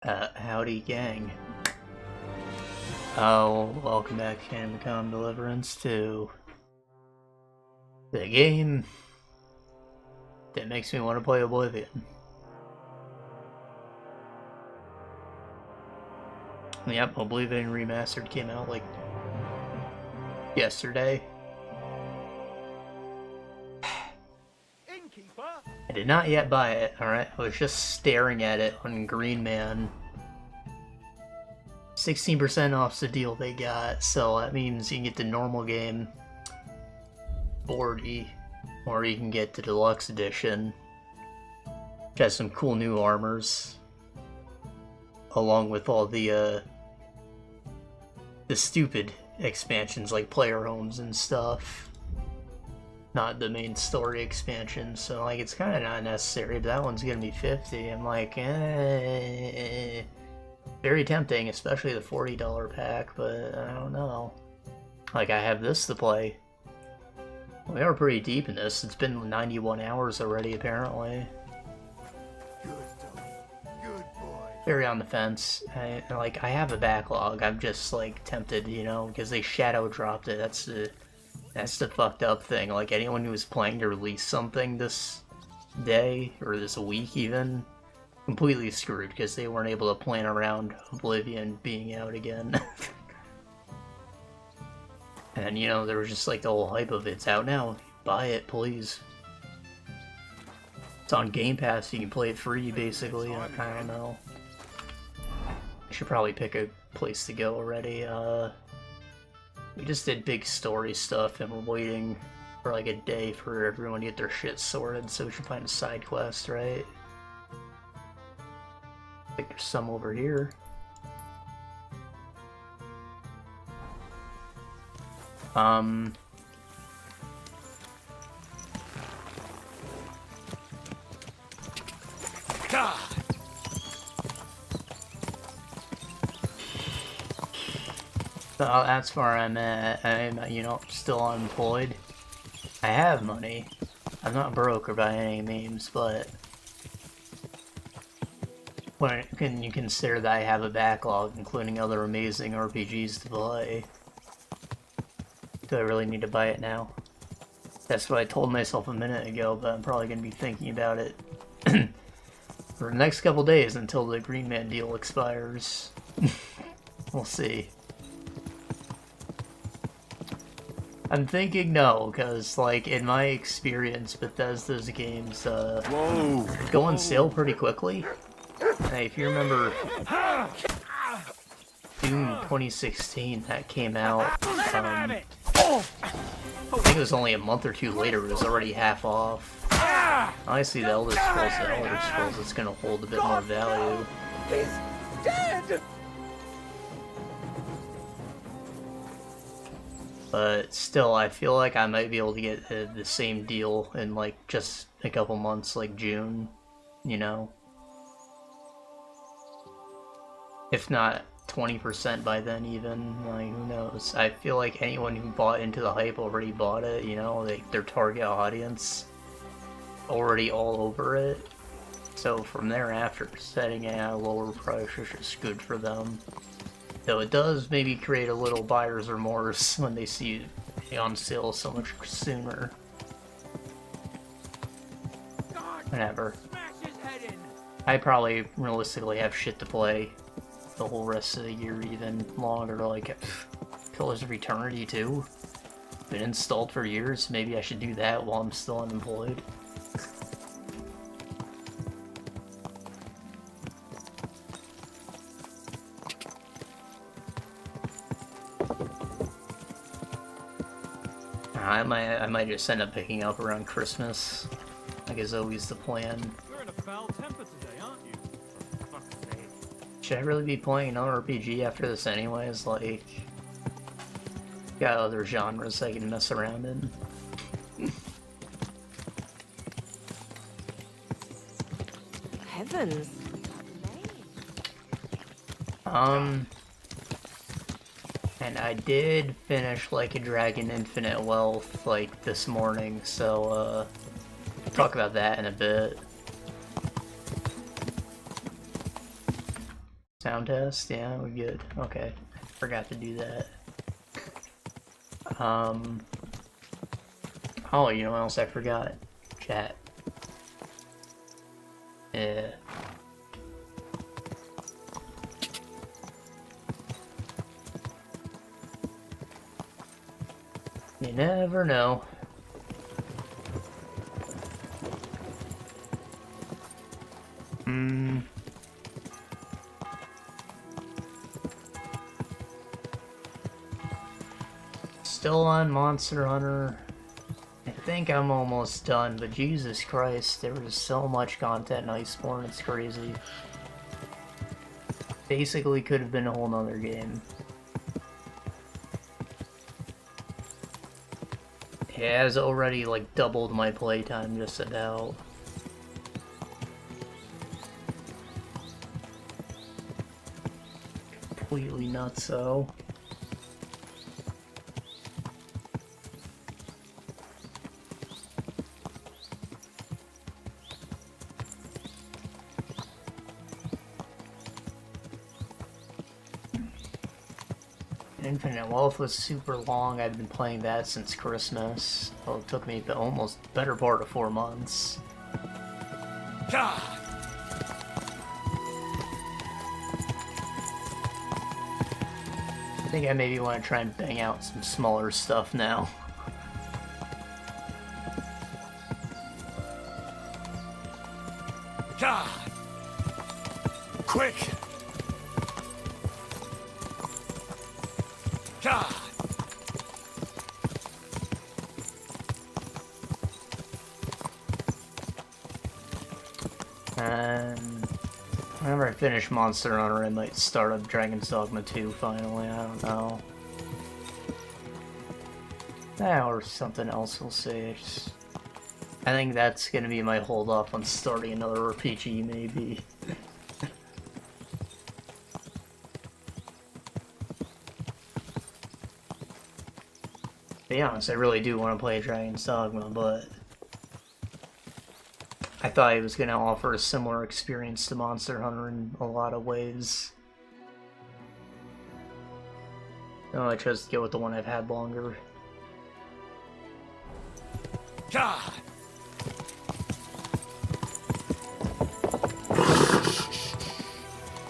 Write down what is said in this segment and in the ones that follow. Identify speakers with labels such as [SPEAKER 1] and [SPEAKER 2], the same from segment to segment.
[SPEAKER 1] Howdy gang. Oh, welcome back to Deliverance to the game that makes me want to play Oblivion. Yep, Oblivion Remastered came out like yesterday. I did not yet buy it, alright? I was just staring at it on Green Man. 16% off's the deal they got, so that means you can get the normal game 40, or you can get the deluxe edition, which has some cool new armors, along with all the stupid expansions like player homes and stuff. Not the main story expansion, so like it's kind of not necessary, but that one's gonna be 50. I'm like, very tempting, especially the $40 pack, but I don't know. Like, I have this to play. We are pretty deep in this. It's been 91 hours already, apparently.
[SPEAKER 2] Good boy.
[SPEAKER 1] Very on the fence. I have a backlog. I'm just like tempted, you know, because they shadow dropped it. That's the fucked up thing. Like, anyone who was planning to release something this day, or this week even, completely screwed, because they weren't able to plan around Oblivion being out again. And, you know, there was just like the whole hype of it's out now. Buy it, please. It's on Game Pass, you can play it free, basically. I don't know. I should probably pick a place to go already. We just did big story stuff, and we're waiting for like a day for everyone to get their shit sorted, so we should find a side quest, right? I think there's some over here. God. So that's where I'm at. I'm, you know, still unemployed. I have money. I'm not broke or by any means, but when can you consider that I have a backlog, including other amazing RPGs to play? Do I really need to buy it now? That's what I told myself a minute ago, but I'm probably going to be thinking about it for the next couple days until the Green Man deal expires. We'll see. I'm thinking no, because, like, in my experience, Bethesda's games, go on sale pretty quickly. Hey, if you remember June 2016, that came out, I think it was only a month or two later, it was already half off. Honestly, the Elder Scrolls, it's gonna hold a bit more value.
[SPEAKER 2] He's dead!
[SPEAKER 1] But still, I feel like I might be able to get the same deal in, like, just a couple months, like June, you know? If not 20% by then even, like, who knows? I feel like anyone who bought into the hype already bought it, you know? Their target audience already all over it. So from thereafter, setting it at a lower price is just good for them. Though it does maybe create a little buyer's remorse when they see it on sale so much sooner. Whatever. I probably realistically have shit to play the whole rest of the year, even longer, like Pillars of Eternity 2. Been installed for years, maybe I should do that while I'm still unemployed. I might just end up picking up around Christmas. Like is always the plan.
[SPEAKER 2] You're in a foul temper today, aren't you? For fuck's sake.
[SPEAKER 1] Should I really be playing another RPG after this anyways? Like, got other genres I can mess around in.
[SPEAKER 3] Heavens.
[SPEAKER 1] And I did finish Like a Dragon Infinite Wealth, like, this morning, so, talk about that in a bit. Sound test? Yeah, we're good. Okay. Forgot to do that. Oh, you know what else I forgot? Chat. Yeah. You never know. Still on Monster Hunter. I think I'm almost done, but Jesus Christ, there was so much content in Iceborne, it's crazy. Basically could have been a whole nother game. It has already like doubled my playtime just about. Completely nuts though. Infinite Wealth was super long. I've been playing that since Christmas. Well, it took me the almost better part of 4 months.
[SPEAKER 2] God.
[SPEAKER 1] I think I maybe want to try and bang out some smaller stuff now.
[SPEAKER 2] God. Quick. God.
[SPEAKER 1] Whenever I finish Monster Hunter, I might start up Dragon's Dogma 2 finally, I don't know. Or something else, we'll see. I think that's gonna be my hold off on starting another RPG, maybe. To be honest, I really do want to play Dragon's Dogma, but I thought it was going to offer a similar experience to Monster Hunter in a lot of ways. No, I chose to go with the one I've had longer.
[SPEAKER 2] God.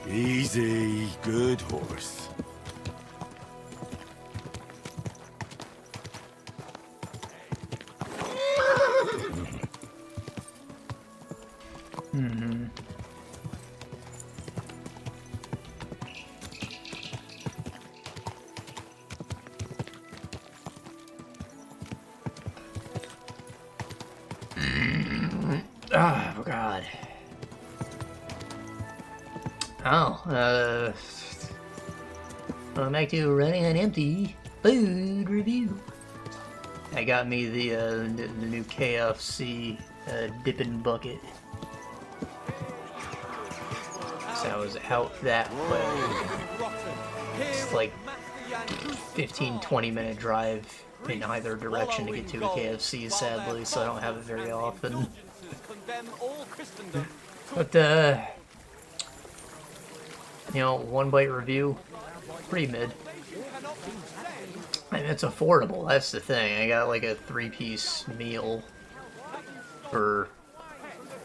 [SPEAKER 3] Easy, good horse.
[SPEAKER 1] Oh, God. Oh, I'm back to running on empty food review. I got me the new KFC dipping bucket. So I was out that way. It's like 15-20 minute drive in either direction to get to a KFC, sadly, so I don't have it very often. But, you know, one bite review, pretty mid. I mean, it's affordable, that's the thing. I got like a 3-piece meal for,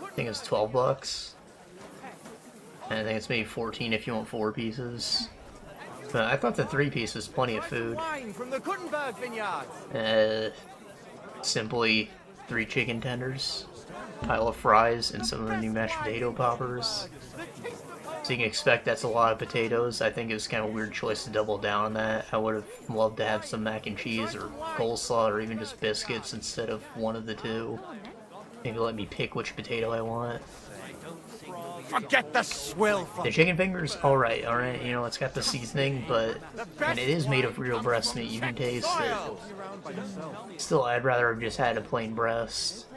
[SPEAKER 1] I think it's 12 bucks. And I think it's maybe 14 if you want 4 pieces. But I thought the 3-piece was plenty of food.
[SPEAKER 2] Wine from the Kuttenburg vineyards.
[SPEAKER 1] Simply 3 chicken tenders, pile of fries, and some of the new mashed potato poppers. So you can expect that's a lot of potatoes. I think it was kind of a weird choice to double down on that. I would have loved to have some mac and cheese or coleslaw or even just biscuits instead of one of the two. Maybe let me pick which potato I want.
[SPEAKER 2] Forget the swill.
[SPEAKER 1] The chicken fingers, alright, you know, it's got the seasoning, but, and it is made of real breast meat, you can taste it. Still, I'd rather have just had a plain breast.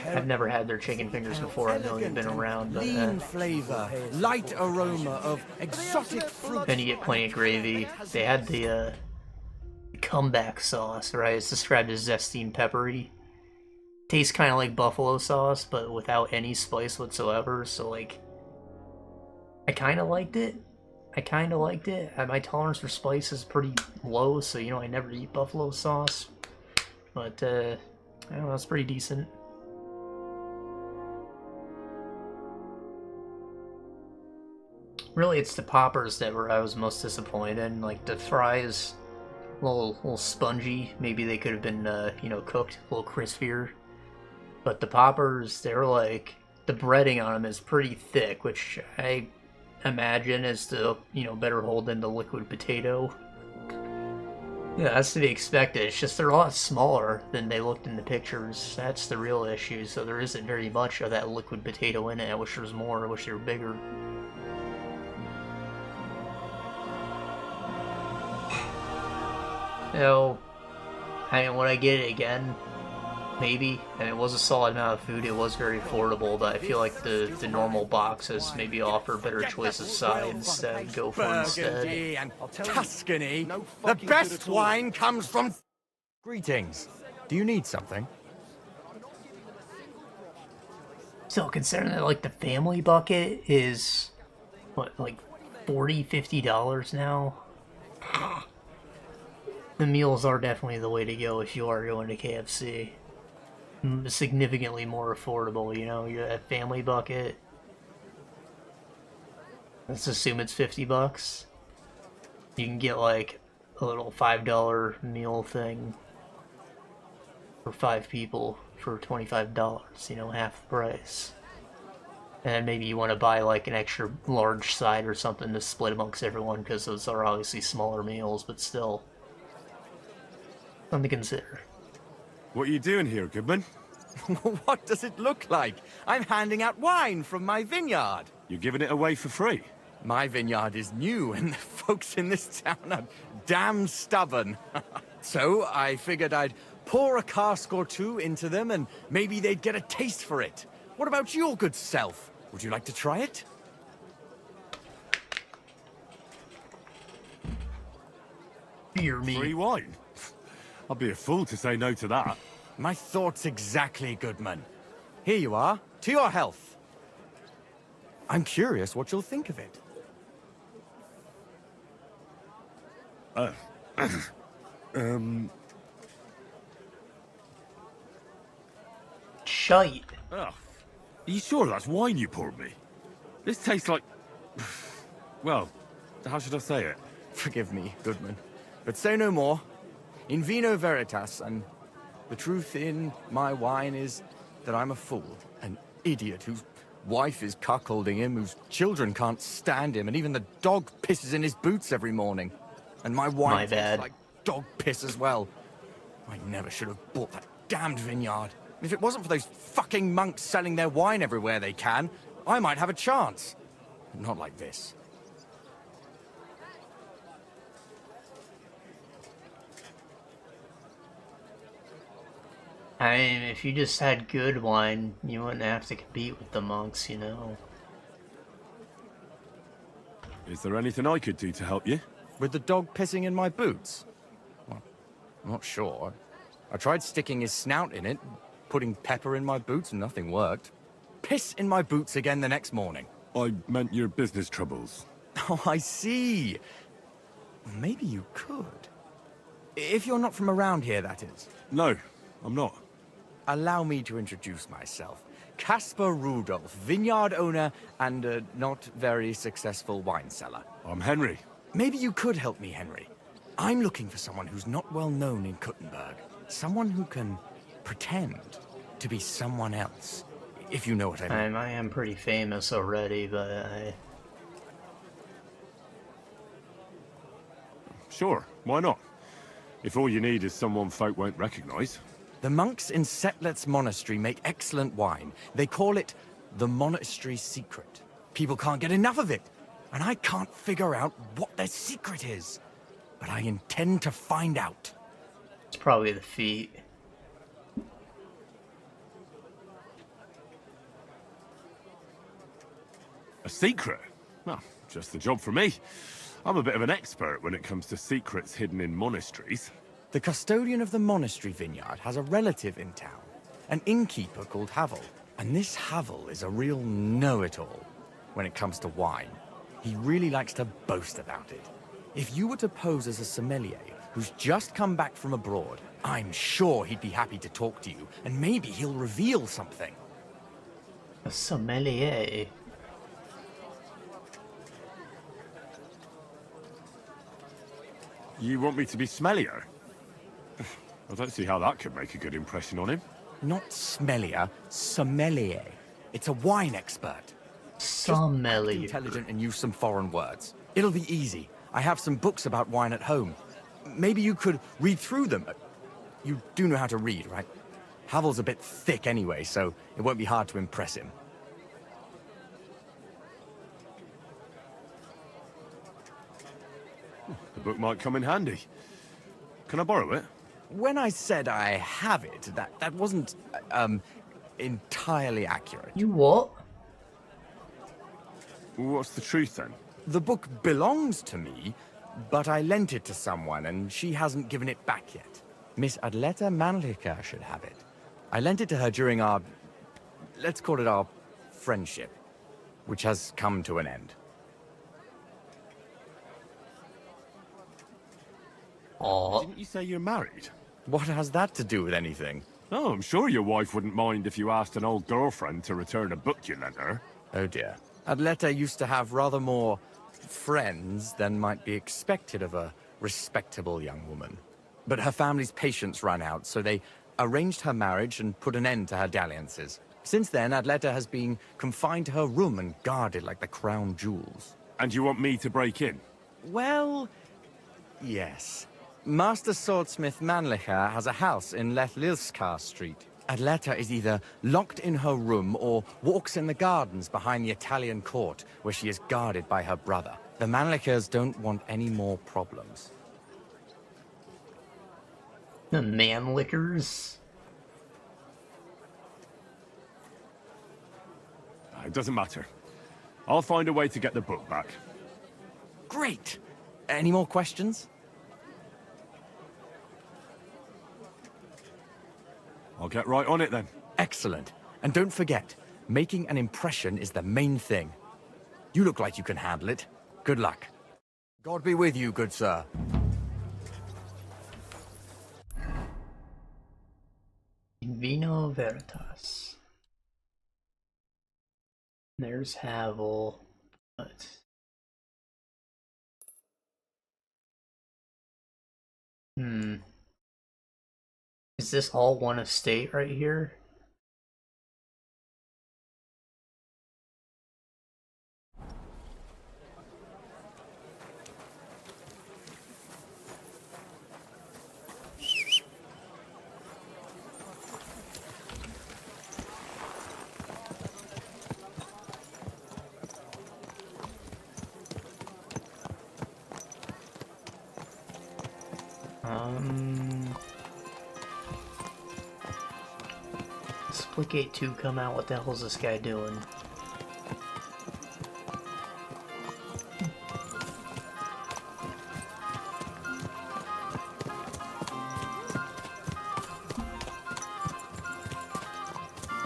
[SPEAKER 1] I've never had their chicken fingers before, I've only been around, but
[SPEAKER 4] lean flavor, light aroma of exotic fruit.
[SPEAKER 1] then you get plenty of gravy. They had the comeback sauce, right? It's described as zesty and peppery. Tastes kind of like buffalo sauce, but without any spice whatsoever, so like, I kind of liked it. I kind of liked it. My tolerance for spice is pretty low, so you know I never eat buffalo sauce. But I don't know, it's pretty decent. Really, it's the poppers that I was most disappointed in. Like the fries, a little spongy. Maybe they could have been you know, cooked a little crispier. But the poppers, they're like, the breading on them is pretty thick, which I imagine is the, you know, better hold than the liquid potato. Yeah, that's to be expected. It's just they're a lot smaller than they looked in the pictures. That's the real issue. So there isn't very much of that liquid potato in it. I wish there was more. I wish they were bigger. So, I mean, would I get it again? Maybe. And it was a solid amount of food. It was very affordable, but I feel like the normal boxes maybe offer better choice of sides that I'd go for instead.
[SPEAKER 4] And Tuscany. The best wine comes from... Greetings. Do you need something?
[SPEAKER 1] So considering that like the family bucket is what, like $40–50 now? The meals are definitely the way to go if you are going to KFC. Significantly more affordable, you know, you have family bucket. Let's assume it's $50. You can get like a little $5 meal thing for 5 people for $25, you know, half the price. And maybe you want to buy like an extra large side or something to split amongst everyone, because those are obviously smaller meals, but still something to consider.
[SPEAKER 3] What are you doing here, Goodman?
[SPEAKER 4] What does it look like? I'm handing out wine from my vineyard.
[SPEAKER 3] You're giving it away for free?
[SPEAKER 4] My vineyard is new, and the folks in this town are damn stubborn. So I figured I'd pour a cask or two into them, and maybe they'd get a taste for it. What about your good self? Would you like to try it?
[SPEAKER 1] Dear me.
[SPEAKER 3] Free wine? I'd be a fool to say no to that.
[SPEAKER 4] My thoughts exactly, Goodman. Here you are. To your health. I'm curious what you'll think of it.
[SPEAKER 1] Shite.
[SPEAKER 3] Oh, are you sure that's wine you poured me? This tastes like... Well, how should I say it?
[SPEAKER 4] Forgive me, Goodman, but say no more. In vino veritas, and the truth in my wine is that I'm a fool, an idiot whose wife is cuckolding him, whose children can't stand him, and even the dog pisses in his boots every morning. And my wine tastes like dog piss as well. I never should have bought that damned vineyard. If it wasn't for those fucking monks selling their wine everywhere they can, I might have a chance. Not like this.
[SPEAKER 1] I mean, if you just had good wine, you wouldn't have to compete with the monks, you know.
[SPEAKER 3] Is there anything I could do to help you?
[SPEAKER 4] With the dog pissing in my boots? Well, I'm not sure. I tried sticking his snout in it, putting pepper in my boots, and nothing worked. Piss in my boots again the next morning.
[SPEAKER 3] I meant your business troubles.
[SPEAKER 4] Oh, I see. Maybe you could. If you're not from around here, that is.
[SPEAKER 3] No, I'm not.
[SPEAKER 4] Allow me to introduce myself. Caspar Rudolph, vineyard owner and a not very successful wine seller.
[SPEAKER 3] I'm Henry.
[SPEAKER 4] Maybe you could help me, Henry. I'm looking for someone who's not well known in Kuttenburg. Someone who can pretend to be someone else, if you know what I mean.
[SPEAKER 1] I am pretty famous already, but
[SPEAKER 3] Sure, why not? If all you need is someone folk won't recognize.
[SPEAKER 4] The monks in Setlet's monastery make excellent wine. They call it the monastery secret. People can't get enough of it, and I can't figure out what their secret is. But I intend to find out.
[SPEAKER 1] it's probably the feet.
[SPEAKER 3] A secret? Well, just the job for me. I'm a bit of an expert when it comes to secrets hidden in monasteries.
[SPEAKER 4] The custodian of the monastery vineyard has a relative in town, an innkeeper called Havel. And this Havel is a real know-it-all when it comes to wine. He really likes to boast about it. If you were to pose as a sommelier who's just come back from abroad, I'm sure he'd be happy to talk to you, and maybe he'll reveal something.
[SPEAKER 1] A sommelier?
[SPEAKER 3] You want me to be smellier? I don't see how that could make a good impression on him.
[SPEAKER 4] Not smellier, sommelier. It's a wine expert. Just act
[SPEAKER 1] Sommelier.
[SPEAKER 4] intelligent and use some foreign words. It'll be easy. I have some books about wine at home. Maybe you could read through them. You do know how to read, right? Havel's a bit thick anyway, so it won't be hard to impress him.
[SPEAKER 3] The book might come in handy. Can I borrow it?
[SPEAKER 4] When I said I have it, that wasn't, entirely accurate.
[SPEAKER 1] You what?
[SPEAKER 3] What's the truth then?
[SPEAKER 4] The book belongs to me, but I lent it to someone, and she hasn't given it back yet. Miss Adleta Manlica should have it. I lent it to her during our, let's call it our friendship, which has come to an end.
[SPEAKER 1] Aw.
[SPEAKER 3] Didn't you say you're married?
[SPEAKER 4] What has that to do with anything?
[SPEAKER 3] Oh, I'm sure your wife wouldn't mind if you asked an old girlfriend to return a book you lent her.
[SPEAKER 4] Oh dear. Adleta used to have rather more friends than might be expected of a respectable young woman. But her family's patience ran out, so they arranged her marriage and put an end to her dalliances. Since then, Adleta has been confined to her room and guarded like the crown jewels.
[SPEAKER 3] And you want me to break in?
[SPEAKER 4] Well, yes. Master Swordsmith Manlicher has a house in Lethlilskar Street. Adleta is either locked in her room or walks in the gardens behind the Italian court, where she is guarded by her brother. The Manlichers don't want any more problems.
[SPEAKER 1] The manlickers?
[SPEAKER 3] It doesn't matter. I'll find a way to get the book back.
[SPEAKER 4] Great! Any more questions?
[SPEAKER 3] I'll get right on it then.
[SPEAKER 4] Excellent. And don't forget, making an impression is the main thing. You look like you can handle it. Good luck. God be with you, good sir.
[SPEAKER 1] Vino Veritas. There's Havel. But... Is this all one estate right here? Splitgate 2 come out, what the hell is this guy doing?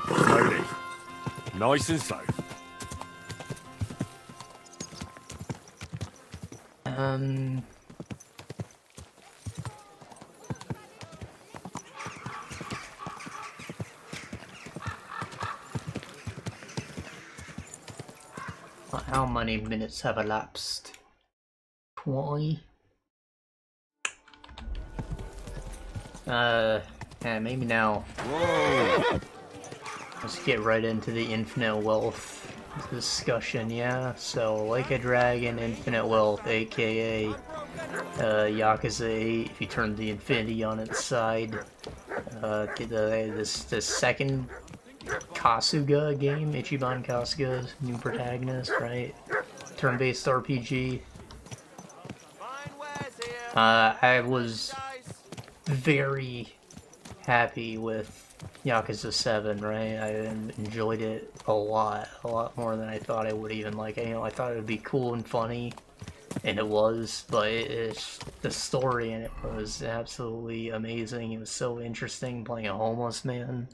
[SPEAKER 3] Slowly. Nice and slow.
[SPEAKER 1] How many minutes have elapsed? 20? Yeah, maybe now.
[SPEAKER 3] Whoa!
[SPEAKER 1] Let's get right into the infinite wealth discussion, yeah? So, like a dragon, infinite wealth, aka Yakuza 8, if you turn the infinity on its side. The second Kasuga game, Ichiban Kasuga, new protagonist, right? Turn-based RPG. I was very happy with Yakuza 7, right? I enjoyed it a lot more than I thought I would even. Like, I thought it would be cool and funny, and it was, but it's the story in it was absolutely amazing. It was so interesting playing a homeless man.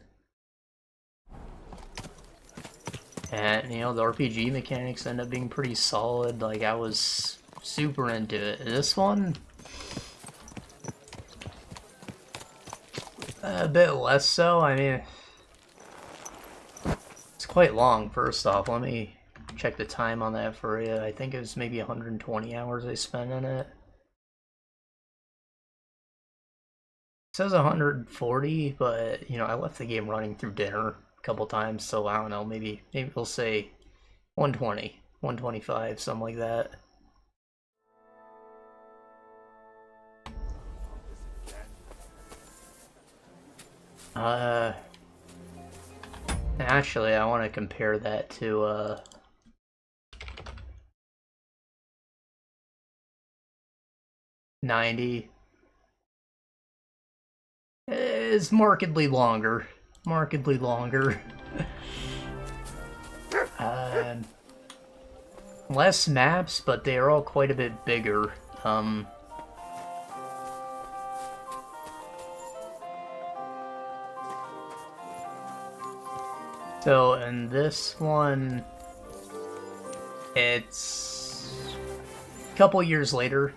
[SPEAKER 1] And, you know, the RPG mechanics end up being pretty solid. Like, I was super into it. This one, a bit less so. I mean, it's quite long, first off. Let me check the time on that for you. I think it was maybe 120 hours I spent in it. It says 140, but, you know, I left the game running through dinner a couple times, so I don't know, maybe we'll say 120, 125, something like that. Actually, I want to compare that to, 90. It's markedly longer. Markedly longer. Less maps, but they are all quite a bit bigger. So in this one, it's a couple years later.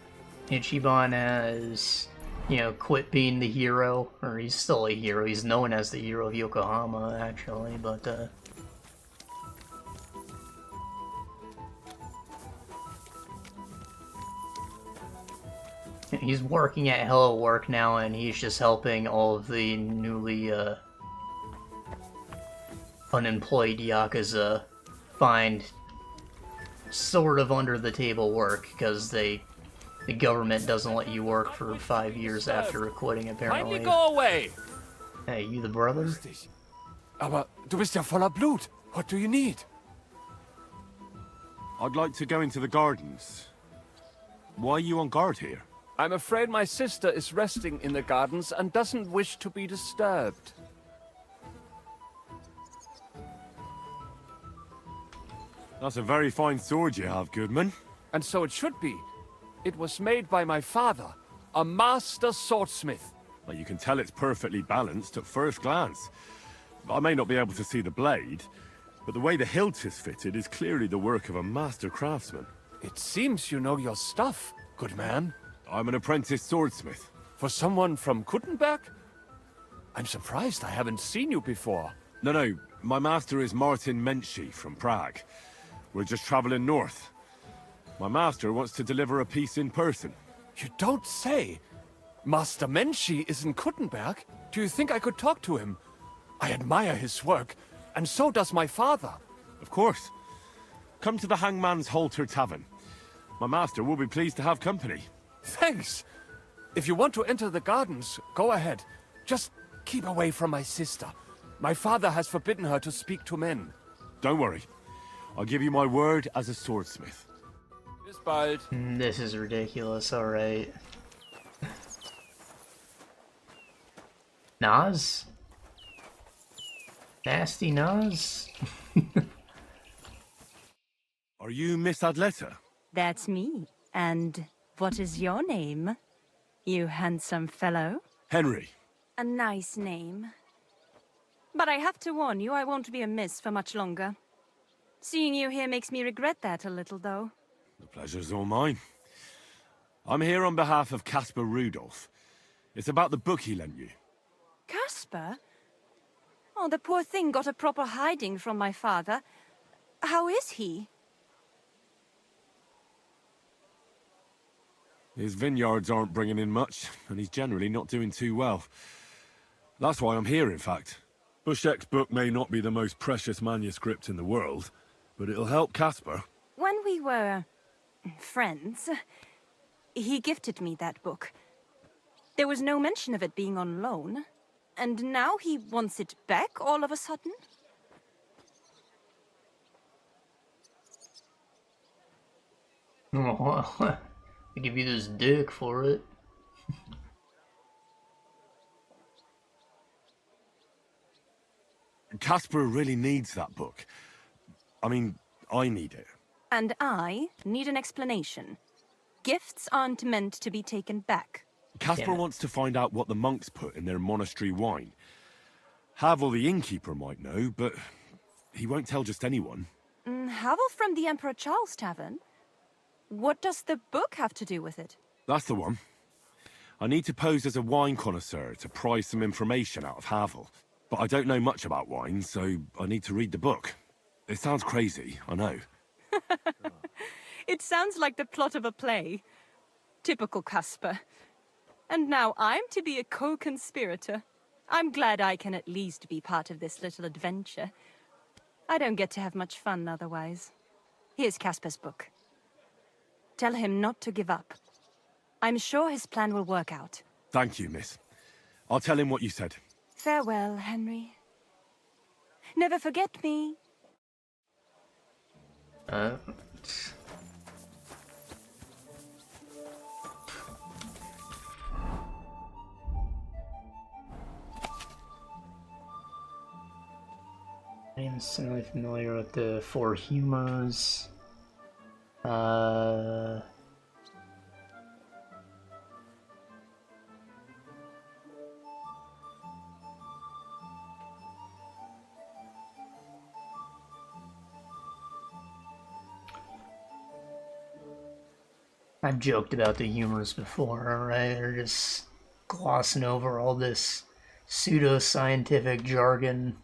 [SPEAKER 1] Ichiban has, you know, quit being the hero, or he's still a hero. He's known as the hero of Yokohama, actually, but he's working at Hello Work now, and he's just helping all of the newly unemployed Yakuza find sort of under-the-table work, because the government doesn't let you work for 5 years after quitting, apparently.
[SPEAKER 2] Kindly go away!
[SPEAKER 1] Hey, you the brother?
[SPEAKER 5] Aber du bist ja voller Blut. What do you need?
[SPEAKER 3] I'd like to go into the gardens. Why are you on guard here?
[SPEAKER 5] I'm afraid my sister is resting in the gardens and doesn't wish to be disturbed.
[SPEAKER 3] That's a very fine sword you have, Goodman.
[SPEAKER 5] And so it should be. It was made by my father, a master swordsmith.
[SPEAKER 3] Well, you can tell it's perfectly balanced at first glance. I may not be able to see the blade, but the way the hilt is fitted is clearly the work of a master craftsman.
[SPEAKER 5] It seems you know your stuff, good man.
[SPEAKER 3] I'm an apprentice swordsmith.
[SPEAKER 5] For someone from Kuttenburg? I'm surprised I haven't seen you before.
[SPEAKER 3] No, my master is Martin Menchi from Prague. We're just traveling north. My master wants to deliver a piece in person.
[SPEAKER 5] You don't say. Master Menchi is in Kuttenberg? Do you think I could talk to him? I admire his work, and so does my father.
[SPEAKER 3] Of course. Come to the Hangman's Halter Tavern. My master will be pleased to have company.
[SPEAKER 5] Thanks. If you want to enter the gardens, go ahead. Just keep away from my sister. My father has forbidden her to speak to men.
[SPEAKER 3] Don't worry. I'll give you my word as a swordsmith.
[SPEAKER 5] Bis bald.
[SPEAKER 1] This is ridiculous, alright. Nas? Nasty Nas?
[SPEAKER 3] Are you Miss Adleta?
[SPEAKER 6] That's me. And what is your name, you handsome fellow?
[SPEAKER 3] Henry.
[SPEAKER 6] A nice name. But I have to warn you, I won't be a miss for much longer. Seeing you here makes me regret that a little, though.
[SPEAKER 3] The pleasure's all mine. I'm here on behalf of Caspar Rudolph. It's about the book he lent you.
[SPEAKER 6] Caspar? Oh, the poor thing got a proper hiding from my father. How is he?
[SPEAKER 3] His vineyards aren't bringing in much, and he's generally not doing too well. That's why I'm here, in fact. Bushek's book may not be the most precious manuscript in the world, but it'll help Caspar.
[SPEAKER 6] When we were friends, he gifted me that book. There was no mention of it being on loan. And now he wants it back all of a sudden?
[SPEAKER 1] I give you this dick for it.
[SPEAKER 3] Caspar really needs that book. I mean, I need it.
[SPEAKER 6] And I need an explanation. Gifts aren't meant to be taken back.
[SPEAKER 3] Caspar
[SPEAKER 1] Yeah.
[SPEAKER 3] wants to find out what the monks put in their monastery wine. Havel the innkeeper might know, but he won't tell just anyone.
[SPEAKER 6] Havel from the Emperor Charles Tavern? What does the book have to do with it?
[SPEAKER 3] That's the one. I need to pose as a wine connoisseur to pry some information out of Havel. But I don't know much about wine, so I need to read the book. It sounds crazy, I know.
[SPEAKER 6] It sounds like the plot of a play. Typical Casper. And now I'm to be a co-conspirator. I'm glad I can at least be part of this little adventure. I don't get to have much fun otherwise. Here's Casper's book. Tell him not to give up. I'm sure his plan will work out.
[SPEAKER 3] Thank you, miss. I'll tell him what you said.
[SPEAKER 6] Farewell, Henry. Never forget me.
[SPEAKER 1] I am similarly familiar with the four humors. I've joked about the humors before, right? They're just glossing over all this pseudo-scientific jargon.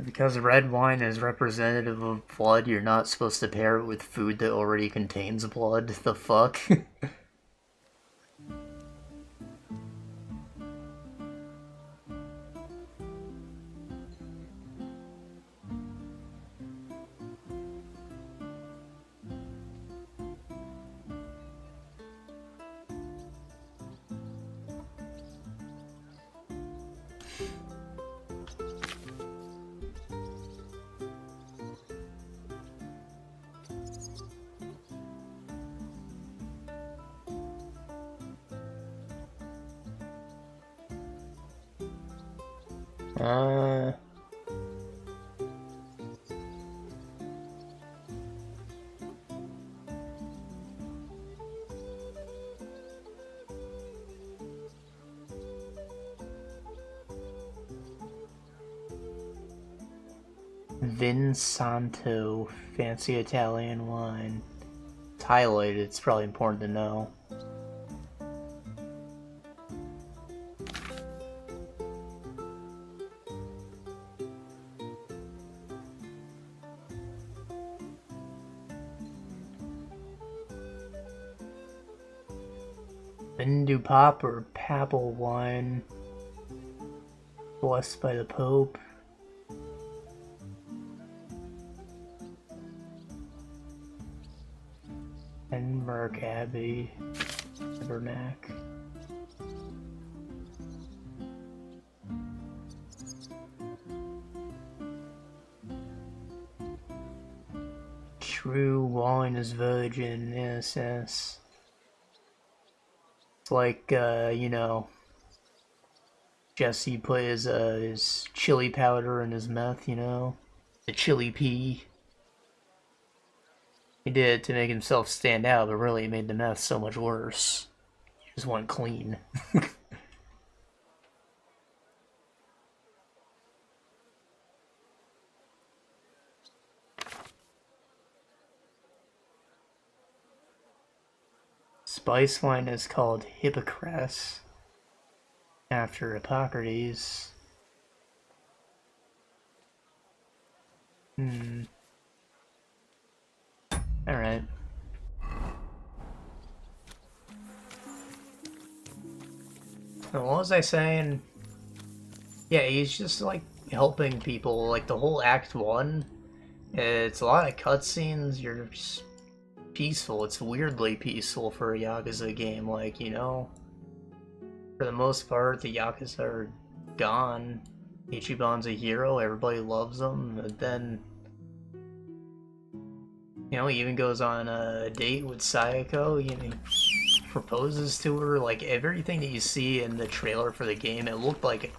[SPEAKER 1] Because red wine is representative of blood, you're not supposed to pair it with food that already contains blood. The fuck? Vinsanto, fancy Italian wine. It's highlighted, it's probably important to know. Vindu Pop or Papal wine. Blessed by the Pope. Kuttenburg Abbey, Tabernacle. True wine is virgin, yes. It's like, you know, Jesse put his chili powder in his meth, you know? The chili pea. He did it to make himself stand out, but really it made the meth so much worse. He just went clean. Spice wine is called Hippocras, after Hippocrates. Alright. So what was I saying? Yeah, he's just like helping people. Like the whole Act 1, it's a lot of cutscenes, you're just peaceful. It's weirdly peaceful for a Yakuza game, like, you know? For the most part, the Yakuza are gone. Ichiban's a hero, everybody loves him, and then... You know, he even goes on a date with Sayako, you know, he proposes to her, like, everything that you see in the trailer for the game, it looked like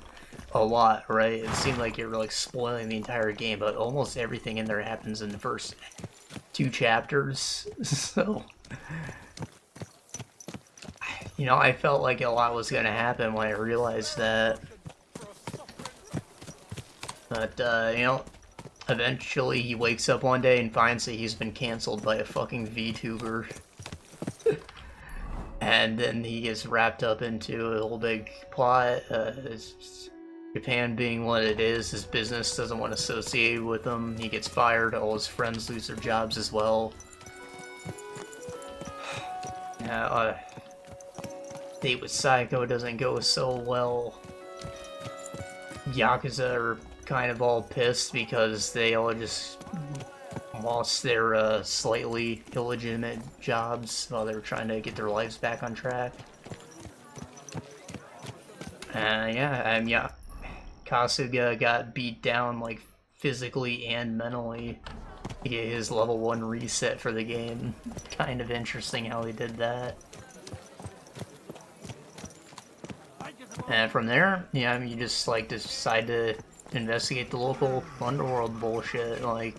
[SPEAKER 1] a lot, right? It seemed like you were, like, spoiling the entire game, but almost everything in there happens in the first 2 chapters, so... You know, I felt like a lot was gonna happen when I realized that. But, you know, eventually he wakes up one day and finds that he's been cancelled by a fucking VTuber. And then he gets wrapped up into a whole big plot. Japan being what it is, his business doesn't want to associate with him. He gets fired, all his friends lose their jobs as well. Date with Psycho doesn't go so well. Yakuza are kind of all pissed because they all just lost their slightly illegitimate jobs while they were trying to get their lives back on track. Yeah, Kasuga got beat down, like, physically and mentally to get his level 1 reset for the game. Kind of interesting how he did that. And from there, yeah, you just, like, decide to investigate the local underworld bullshit. Like,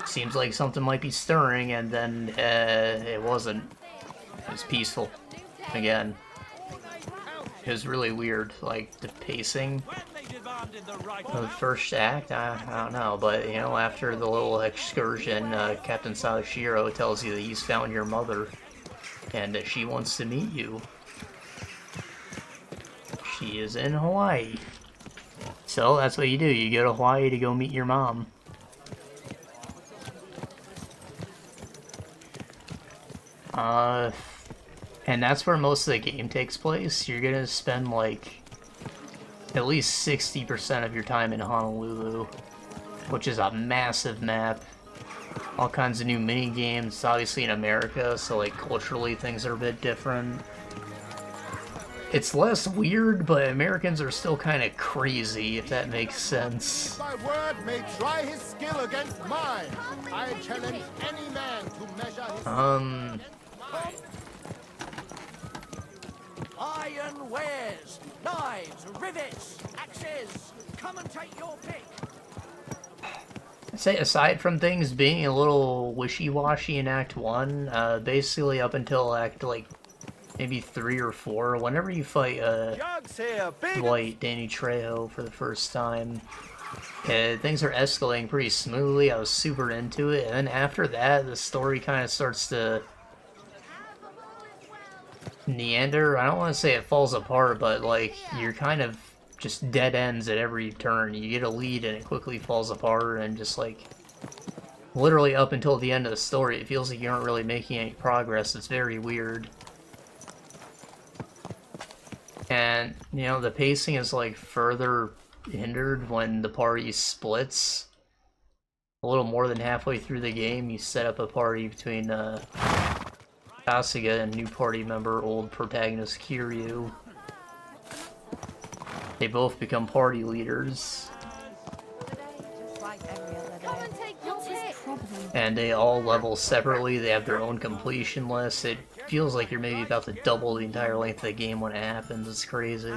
[SPEAKER 1] seems like something might be stirring, and then, it wasn't. It was peaceful. Again. It was really weird, like, the pacing of the first act, I don't know, but, you know, after the little excursion, Captain Sawashiro tells you that he's found your mother, and that she wants to meet you. She is in Hawaii. So, that's what you do, you go to Hawaii to go meet your mom. And that's where most of the game takes place. You're gonna spend, like, at least 60% of your time in Honolulu, which is a massive map. All kinds of new mini-games. It's obviously in America, so, like, culturally things are a bit different. It's less weird, but Americans are still kind of crazy, if that makes sense.
[SPEAKER 7] My word may try his skill against mine. I challenge any man to measure his
[SPEAKER 8] Iron wares, knives, rivets, axes. Come and take your pick.
[SPEAKER 1] I'd say aside from things being a little wishy-washy in Act 1, basically up until Act, like, maybe 3 or 4, whenever you fight, Dwight, Danny Trejo for the first time, things are escalating pretty smoothly. I was super into it, and then after that, the story kind of starts to meander. I don't want to say it falls apart, but, like, you're kind of just dead ends at every turn. You get a lead and it quickly falls apart, and just, like, literally up until the end of the story, it feels like you aren't really making any progress. It's very weird. And, you know, the pacing is, like, further hindered when the party splits. A little more than halfway through the game, you set up a party between, Kasuga and new party member, old protagonist Kiryu. They both become party leaders. And they all level separately, they have their own completion lists. It feels like you're maybe about to double the entire length of the game when it happens. It's crazy.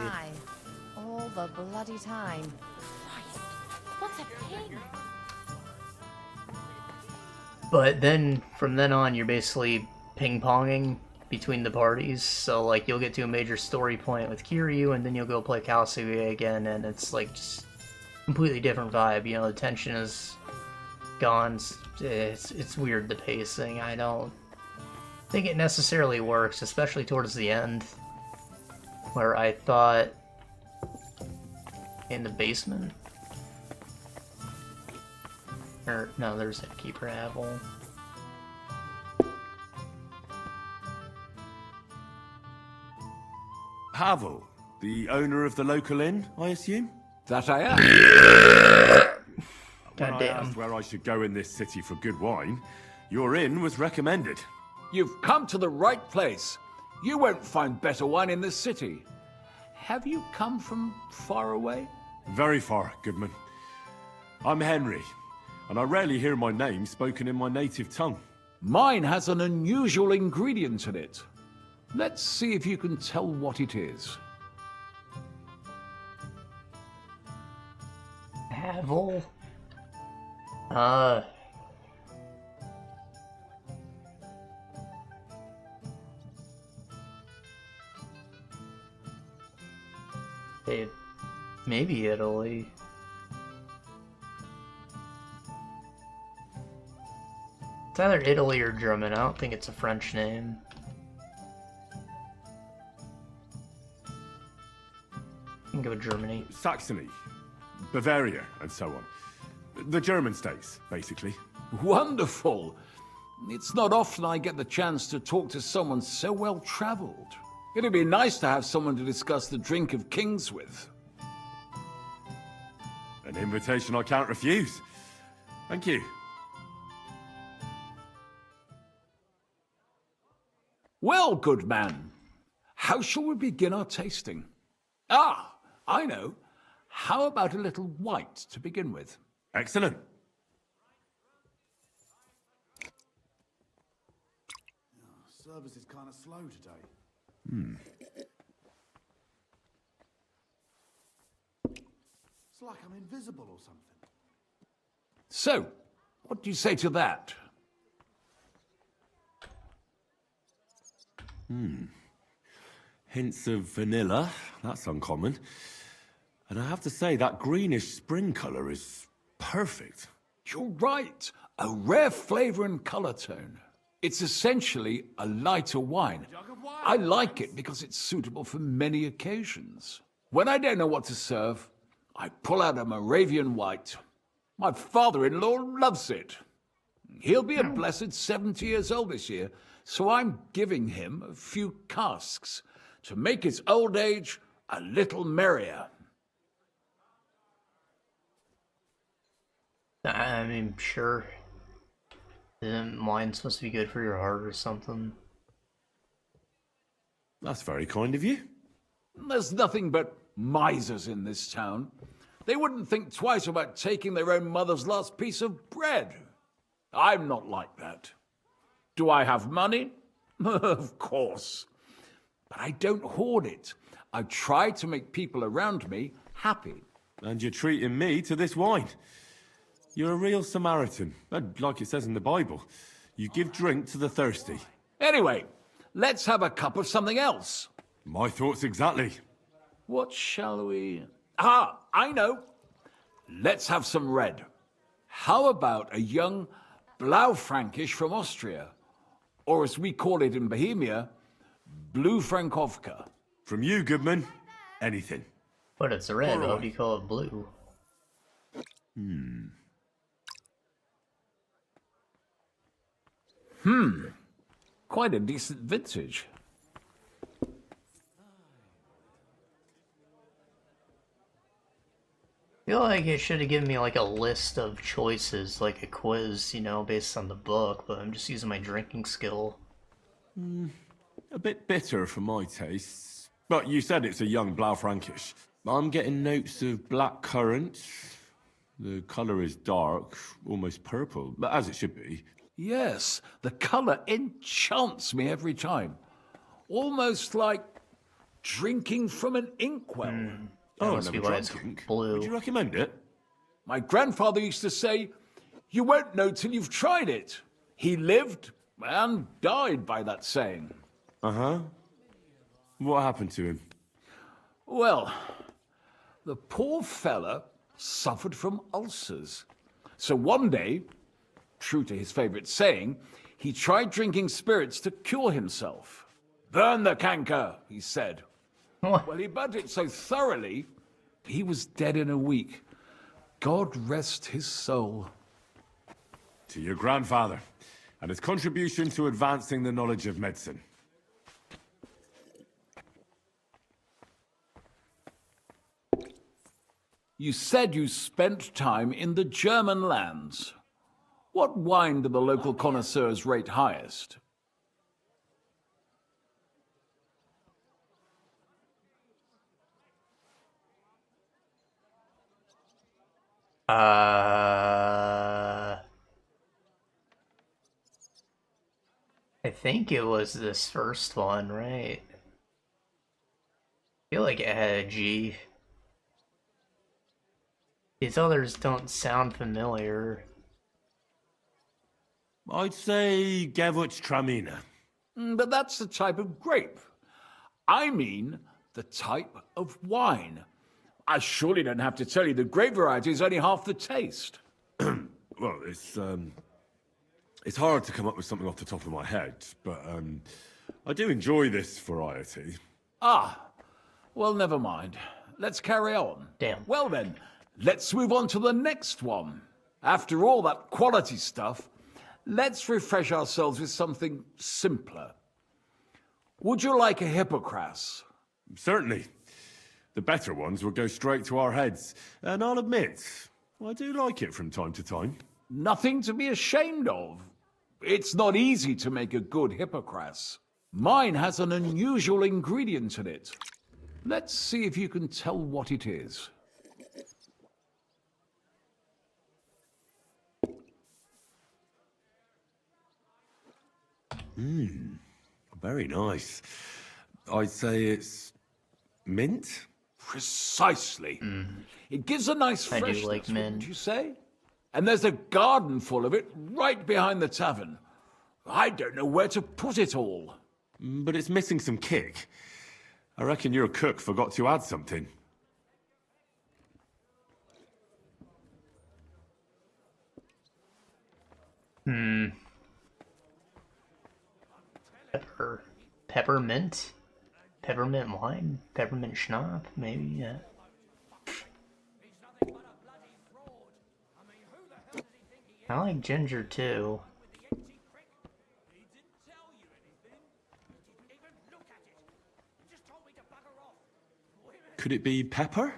[SPEAKER 9] All the bloody time.
[SPEAKER 6] What's a pig?
[SPEAKER 1] But then, from then on, you're basically ping-ponging between the parties. So, like, you'll get to a major story point with Kiryu, and then you'll go play Kasuga again, and it's, like, just completely different vibe. You know, the tension is gone. It's weird, the pacing. I don't think it necessarily works, especially towards the end, where I thought in the basement, or no, there's that Keeper Havel.
[SPEAKER 3] Havel, the owner of the local inn, I assume?
[SPEAKER 10] That I am.
[SPEAKER 3] When I asked where I should go in this city for good wine, your inn was recommended.
[SPEAKER 10] You've come to the right place. You won't find better wine in this city. Have you come from far away?
[SPEAKER 3] Very far, Goodman. I'm Henry, and I rarely hear my name spoken in my native tongue.
[SPEAKER 10] Mine has an unusual ingredient in it. Let's see if you can tell what it is.
[SPEAKER 1] Havel? Maybe Italy. It's either Italy or German. I don't think it's a French name. You can go with Germany.
[SPEAKER 3] Saxony, Bavaria, and so on. The German states, basically.
[SPEAKER 10] Wonderful! It's not often I get the chance to talk to someone so well-traveled. It'd be nice to have someone to discuss the drink of kings with.
[SPEAKER 3] An invitation I can't refuse. Thank you.
[SPEAKER 10] Well, good man, how shall we begin our tasting? Ah, I know. How about a little white to begin with?
[SPEAKER 3] Excellent.
[SPEAKER 7] Service is kind of slow today. It's like I'm invisible or something.
[SPEAKER 10] So, what do you say to that?
[SPEAKER 3] Hints of vanilla. That's uncommon. And I have to say, that greenish spring color is perfect.
[SPEAKER 10] You're right. A rare flavor and color tone. It's essentially a lighter wine. I like it because it's suitable for many occasions. When I don't know what to serve, I pull out a Moravian white. My father-in-law loves it. He'll be a blessed 70 years old this year, so I'm giving him a few casks to make his old age a little merrier.
[SPEAKER 1] I mean, sure. Isn't wine supposed to be good for your heart or something?
[SPEAKER 3] That's very kind of you.
[SPEAKER 10] There's nothing but misers in this town. They wouldn't think twice about taking their own mother's last piece of bread. I'm not like that. Do I have money? Of course. But I don't hoard it. I try to make people around me happy.
[SPEAKER 3] And you're treating me to this wine. You're a real Samaritan, like it says in the Bible. You give drink to the thirsty.
[SPEAKER 10] Anyway, let's have a cup of something else.
[SPEAKER 3] My thoughts exactly.
[SPEAKER 10] What shall we... Ah, I know. Let's have some red. How about a young Blaufränkisch from Austria? Or as we call it in Bohemia, Blue Frankovka.
[SPEAKER 3] From you, Goodman, anything.
[SPEAKER 1] But it's red,
[SPEAKER 3] All
[SPEAKER 1] how
[SPEAKER 3] right.
[SPEAKER 1] do you call it blue?
[SPEAKER 10] Quite a decent vintage.
[SPEAKER 1] I feel like it should have given me like a list of choices, like a quiz, you know, based on the book, but I'm just using my drinking skill.
[SPEAKER 3] A bit bitter for my tastes. But you said it's a young Blaufränkisch. I'm getting notes of black currant. The colour is dark, almost purple, but as it should be.
[SPEAKER 10] Yes, the color enchants me every time. Almost like drinking from an inkwell.
[SPEAKER 3] Oh,
[SPEAKER 1] must
[SPEAKER 3] I
[SPEAKER 1] be
[SPEAKER 3] never
[SPEAKER 1] why
[SPEAKER 3] tried
[SPEAKER 1] it's
[SPEAKER 3] ink.
[SPEAKER 1] blue.
[SPEAKER 3] Would you recommend it?
[SPEAKER 10] My grandfather used to say, "You won't know till you've tried it." He lived and died by that saying.
[SPEAKER 3] Uh-huh. What happened to him?
[SPEAKER 10] Well, the poor fella suffered from ulcers. So one day, true to his favorite saying, he tried drinking spirits to cure himself. "Burn the canker," he said.
[SPEAKER 1] What?
[SPEAKER 10] Well, he burnt it so thoroughly, he was dead in a week. God rest his soul.
[SPEAKER 3] To your grandfather, and his contribution to advancing the knowledge of medicine.
[SPEAKER 10] You said you spent time in the German lands. What wine do the local connoisseurs rate highest?
[SPEAKER 1] I think it was this first one, right? I feel like it had a G. These others don't sound familiar.
[SPEAKER 3] I'd say Gewürztraminer.
[SPEAKER 10] But that's the type of grape. I mean the type of wine. I surely don't have to tell you the grape variety is only half the taste.
[SPEAKER 3] Well, it's hard to come up with something off the top of my head, but I do enjoy this variety.
[SPEAKER 10] Ah, well, never mind. Let's carry on.
[SPEAKER 1] Damn.
[SPEAKER 10] Well then, let's move on to the next one. After all that quality stuff, let's refresh ourselves with something simpler. Would you like a hippocras?
[SPEAKER 3] Certainly. The better ones will go straight to our heads, and I'll admit, I do like it from time to time.
[SPEAKER 10] Nothing to be ashamed of. It's not easy to make a good hippocras. Mine has an unusual ingredient in it. Let's see if you can tell what it is.
[SPEAKER 3] Very nice. I'd say it's mint?
[SPEAKER 10] Precisely. It gives a nice
[SPEAKER 1] I do
[SPEAKER 10] freshness,
[SPEAKER 1] like mint.
[SPEAKER 10] wouldn't you say? And there's a garden full of it right behind the tavern. I don't know where to put it all.
[SPEAKER 3] But it's missing some kick. I reckon your cook forgot to add something.
[SPEAKER 1] Peppermint? Peppermint wine? Peppermint schnapp? Maybe, yeah. I like ginger too.
[SPEAKER 3] Could it be pepper?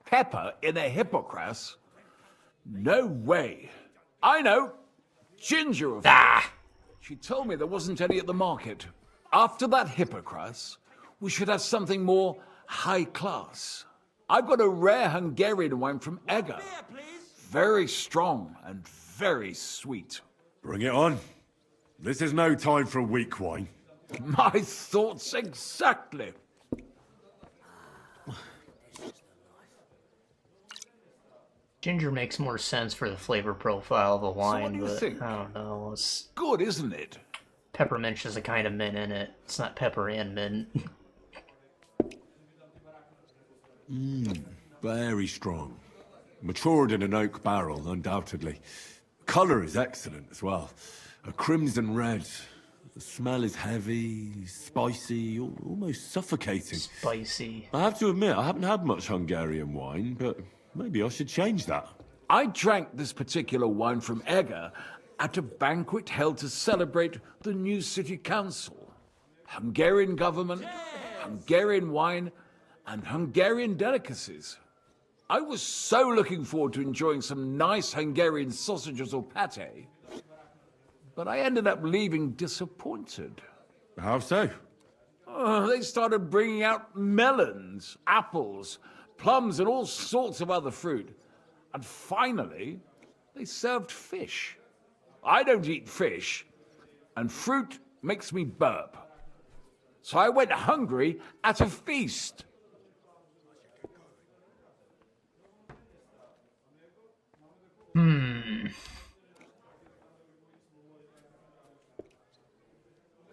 [SPEAKER 10] Pepper in a hippocras? No way. I know. Ginger, of course. She told me there wasn't any at the market. After that hippocras, we should have something more high class. I've got a rare Hungarian wine from Eger. Very strong and very sweet.
[SPEAKER 3] Bring it on. This is no time for weak wine.
[SPEAKER 10] My thoughts exactly.
[SPEAKER 1] Ginger makes more sense for the flavor profile of a wine,
[SPEAKER 10] what do you
[SPEAKER 1] but
[SPEAKER 10] think?
[SPEAKER 1] I don't know.
[SPEAKER 10] Good, isn't it?
[SPEAKER 1] Peppermint's just a kind of mint in it. It's not pepper and mint.
[SPEAKER 3] Very strong. Matured in an oak barrel, undoubtedly. Colour is excellent as well. A crimson red. The smell is heavy, spicy, almost suffocating.
[SPEAKER 1] Spicy.
[SPEAKER 3] I have to admit, I haven't had much Hungarian wine, but maybe I should change that.
[SPEAKER 10] I drank this particular wine from Eger at a banquet held to celebrate the new city council. Hungarian government, Hungarian wine, and Hungarian delicacies. I was so looking forward to enjoying some nice Hungarian sausages or pate, but I ended up leaving disappointed.
[SPEAKER 3] How so?
[SPEAKER 10] They started bringing out melons, apples, plums, and all sorts of other fruit. And finally, they served fish. I don't eat fish, and fruit makes me burp. So I went hungry at a feast.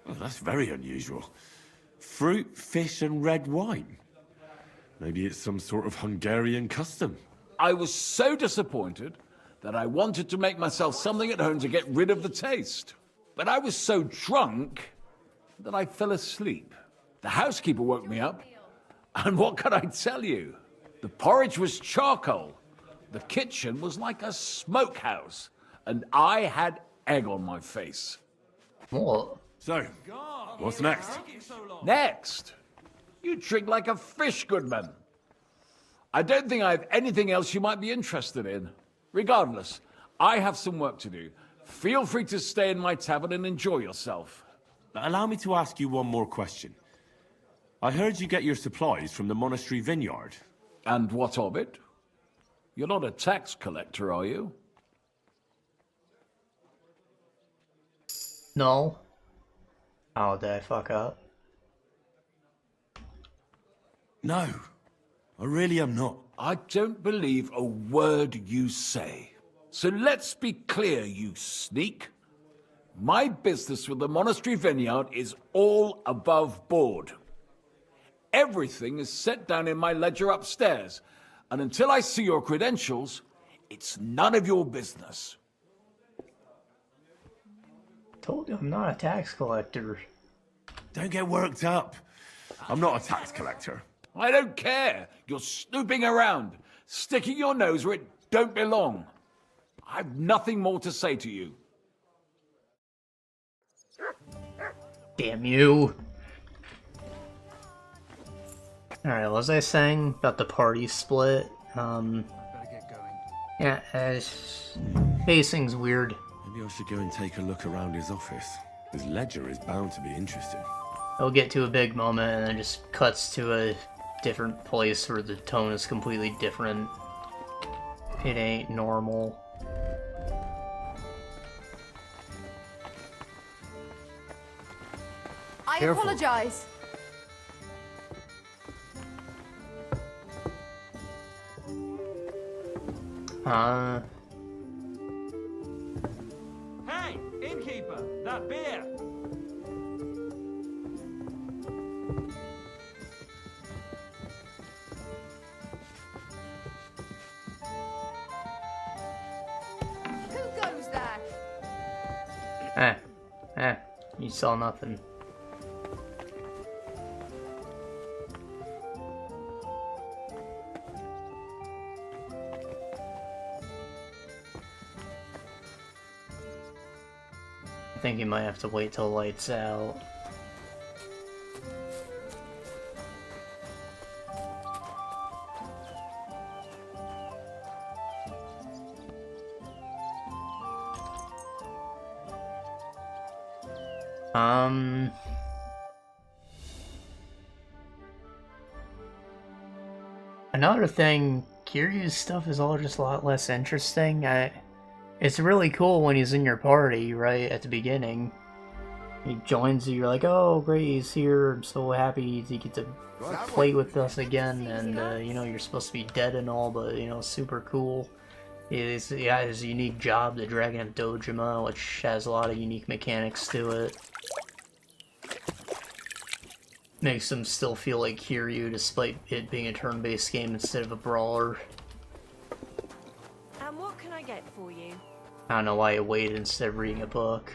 [SPEAKER 3] Well, that's very unusual. Fruit, fish, and red wine. Maybe it's some sort of Hungarian custom.
[SPEAKER 10] I was so disappointed that I wanted to make myself something at home to get rid of the taste. But I was so drunk that I fell asleep. The housekeeper woke me up, and what can I tell you? The porridge was charcoal. The kitchen was like a smokehouse, and I had egg on my face.
[SPEAKER 1] What?
[SPEAKER 3] So, what's next?
[SPEAKER 10] Next, you drink like a fish, Goodman. I don't think I have anything else you might be interested in. Regardless, I have some work to do. Feel free to stay in my tavern and enjoy yourself.
[SPEAKER 3] Allow me to ask you one more question. I heard you get your supplies from the Monastery vineyard.
[SPEAKER 10] And what of it? You're not a tax collector, are you?
[SPEAKER 1] No. Oh, did I fuck up?
[SPEAKER 3] No, I really am not.
[SPEAKER 10] I don't believe a word you say. So let's be clear, you sneak. My business with the Monastery vineyard is all above board. Everything is set down in my ledger upstairs, and until I see your credentials, it's none of your business.
[SPEAKER 1] Told you I'm not a tax collector.
[SPEAKER 3] Don't get worked up. I'm not a tax collector.
[SPEAKER 10] I don't care. You're snooping around, sticking your nose where it don't belong. I've nothing more to say to you.
[SPEAKER 1] Damn you. Alright, what was I saying about the party split?
[SPEAKER 2] Better get going.
[SPEAKER 1] Yeah, pacing's weird.
[SPEAKER 3] Maybe I should go and take a look around his office. His ledger is bound to be interesting.
[SPEAKER 1] It'll get to a big moment and then just cuts to a different place where the tone is completely different. It ain't normal.
[SPEAKER 9] I apologize.
[SPEAKER 2] Hey, innkeeper, that beer!
[SPEAKER 9] Who goes there?
[SPEAKER 1] You saw nothing. I think you might have to wait till lights out. Another thing, Kiryu's stuff is all just a lot less interesting. It's really cool when he's in your party, right, at the beginning. He joins you, you're like, oh great, he's here, I'm so happy to get to play with us again, and, you know, you're supposed to be dead and all, but, you know, super cool. He has a unique job, the Dragon of Dojima, which has a lot of unique mechanics to it. Makes him still feel like Kiryu, despite it being a turn-based game instead of a brawler.
[SPEAKER 6] And what can I get for you?
[SPEAKER 1] I don't know why I waited instead of reading a book.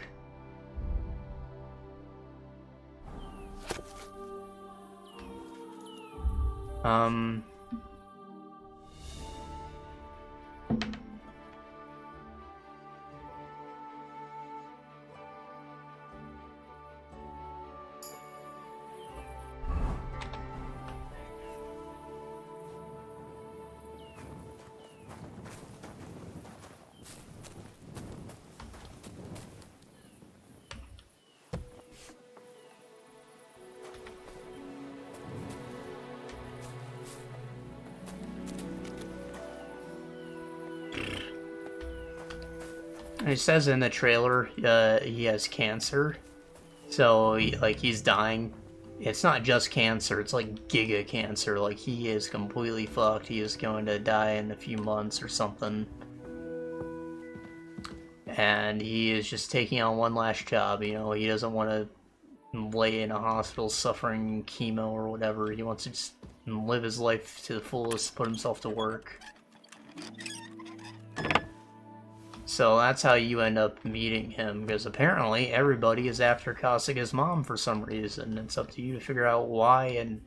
[SPEAKER 1] It says in the trailer he has cancer, so he's dying. It's not just cancer, it's like giga cancer, like he is completely fucked. He is going to die in a few months or something. And he is just taking on one last job, you know, he doesn't want to lay in a hospital suffering chemo or whatever. He wants to just live his life to the fullest, put himself to work. So that's how you end up meeting him, because apparently everybody is after Kasuga's mom for some reason. It's up to you to figure out why, and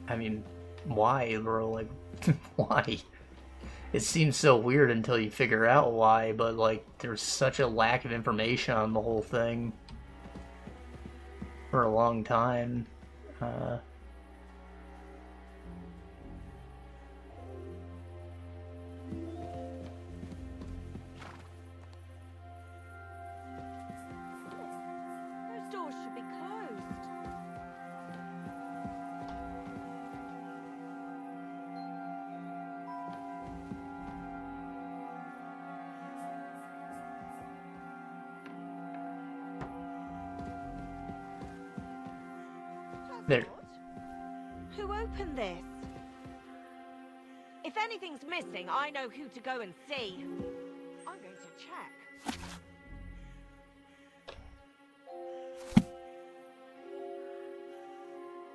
[SPEAKER 1] I mean, why, bro? Like, why? It seems so weird until you figure out why, but like, there's such a lack of information on the whole thing for a long time.
[SPEAKER 11] will be closed.
[SPEAKER 1] There.
[SPEAKER 11] Who opened this? If anything's missing, I know who to go and see. I'm going to check.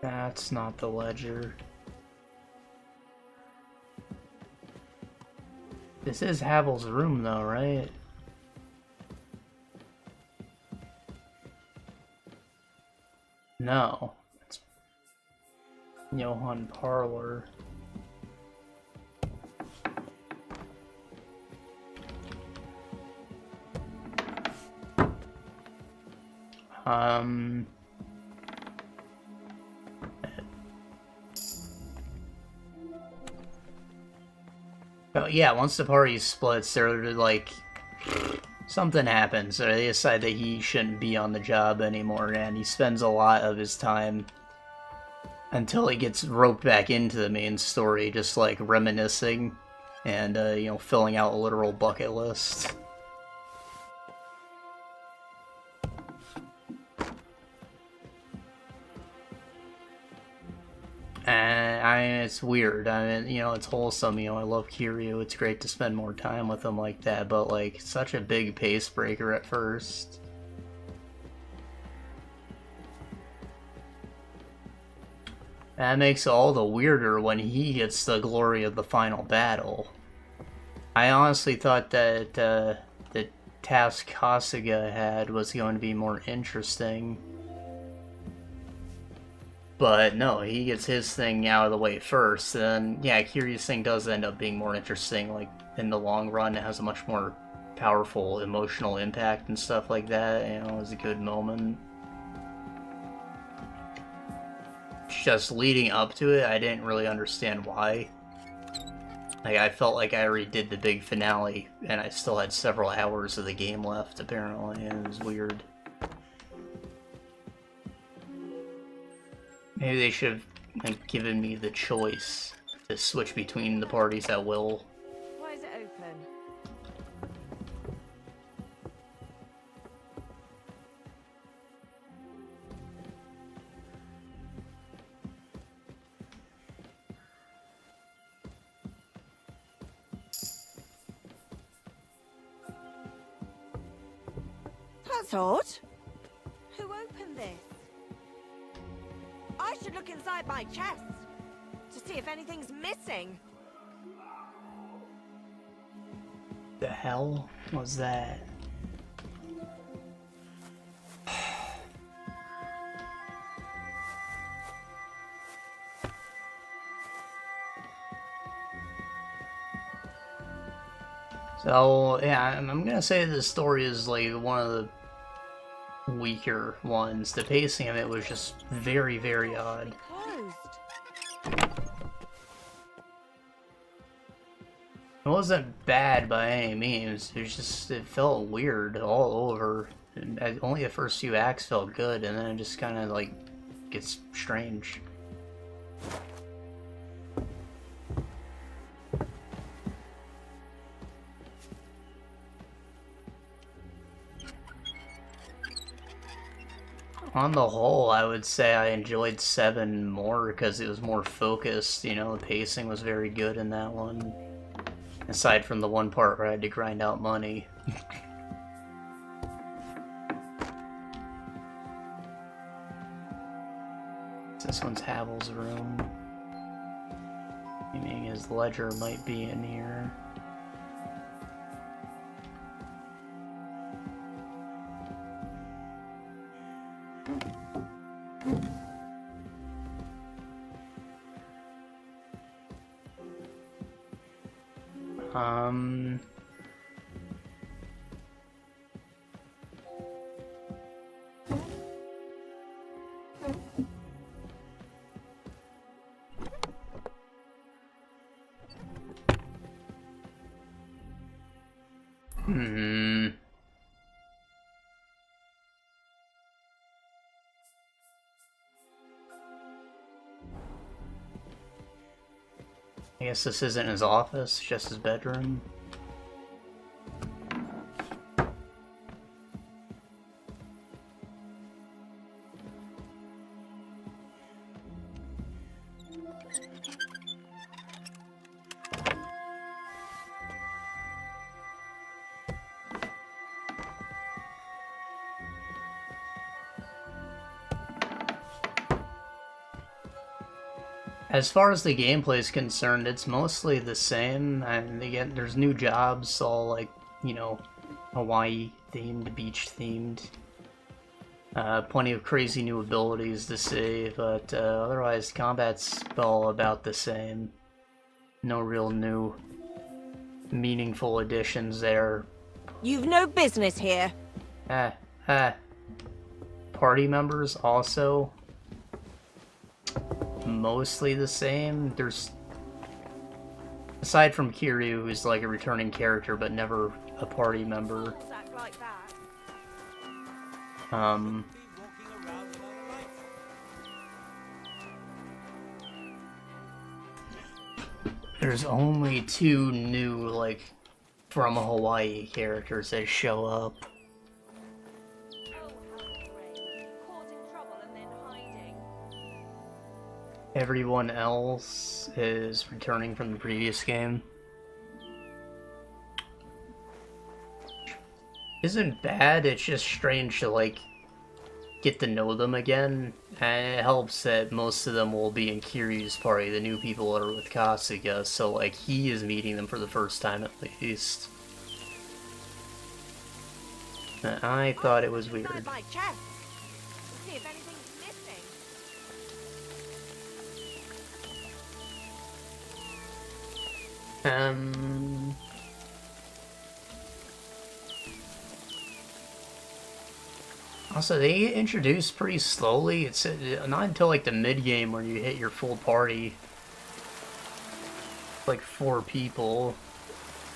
[SPEAKER 1] That's not the ledger. This is Havel's room though, right? No. It's Johann Parlor. Oh yeah, once the party splits, they're like, something happens, or they decide that he shouldn't be on the job anymore, and he spends a lot of his time until he gets roped back into the main story, just like reminiscing and, you know, filling out a literal bucket list. It's weird. I mean, you know, it's wholesome. You know, I love Kiryu. It's great to spend more time with him like that, but, like, such a big pace breaker at first. That makes it all the weirder when he gets the glory of the final battle. I honestly thought that the task Kasuga had was going to be more interesting. But no, he gets his thing out of the way first, and yeah, Kiryu's thing does end up being more interesting. Like, in the long run, it has a much more powerful emotional impact and stuff like that. You know, it was a good moment. Just leading up to it, I didn't really understand why. Like, I felt like I already did the big finale, and I still had several hours of the game left, apparently, and it was weird. Maybe they should have, like, given me the choice to switch between the parties at will.
[SPEAKER 11] Why is it open? That's odd. Who opened this? I should look inside my chest to see if anything's missing.
[SPEAKER 1] The hell was that? So, yeah, I'm gonna say this story is like one of the weaker ones. The pacing of it was just very, very odd. It wasn't bad by any means, it was just, it felt weird all over. And only the first few acts felt good, and then it just kind of, like, gets strange. On the whole, I would say I enjoyed 7 more because it was more focused, you know, the pacing was very good in that one. Aside from the one part where I had to grind out money. This one's Havel's room. Meaning his ledger might be in here. I guess this isn't his office, just his bedroom. As far as the gameplay is concerned, it's mostly the same, and again, there's new jobs, all like, you know, Hawaii themed, beach themed. Plenty of crazy new abilities to see, but otherwise, combat's all about the same. No real new, meaningful additions there.
[SPEAKER 11] You've no business here.
[SPEAKER 1] Party members also mostly the same. There's, aside from Kiryu, who's like a returning character but never a party member. There's only 2 new, like, from Hawaii characters that show up. Everyone else is returning from the previous game. Isn't bad, it's just strange to, like, get to know them again. And it helps that most of them will be in Kiryu's party. The new people are with Kasuga, so, like, he is meeting them for the first time at least. And I thought it was weird.
[SPEAKER 11] My chest. See if anything's missing.
[SPEAKER 1] Also, they get introduced pretty slowly. It's not until like the mid-game when you hit your full party. Like 4 people.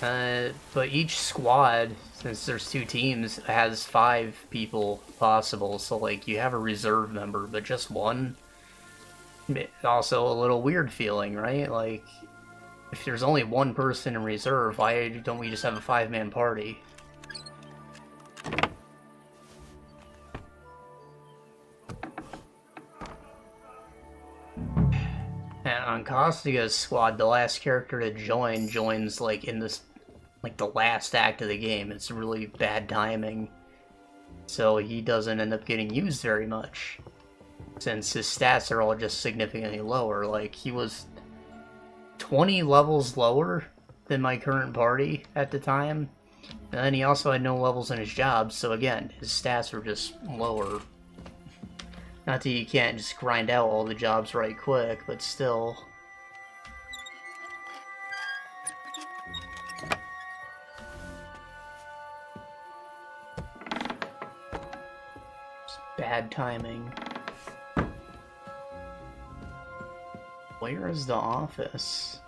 [SPEAKER 1] But each squad, since there's 2 teams, has 5 people possible. So like you have a reserve member, but just 1. Also a little weird feeling, right? Like, if there's only 1 person in reserve, why don't we just have a 5-man party? And on Kasuga's squad, the last character to join joins like in this, like the last act of the game. It's really bad timing. So he doesn't end up getting used very much. Since his stats are all just significantly lower. Like, he was 20 levels lower than my current party at the time. And then he also had no levels in his job, so again, his stats were just lower. Not that you can't just grind out all the jobs right quick, but still. Just bad timing. Where is the office?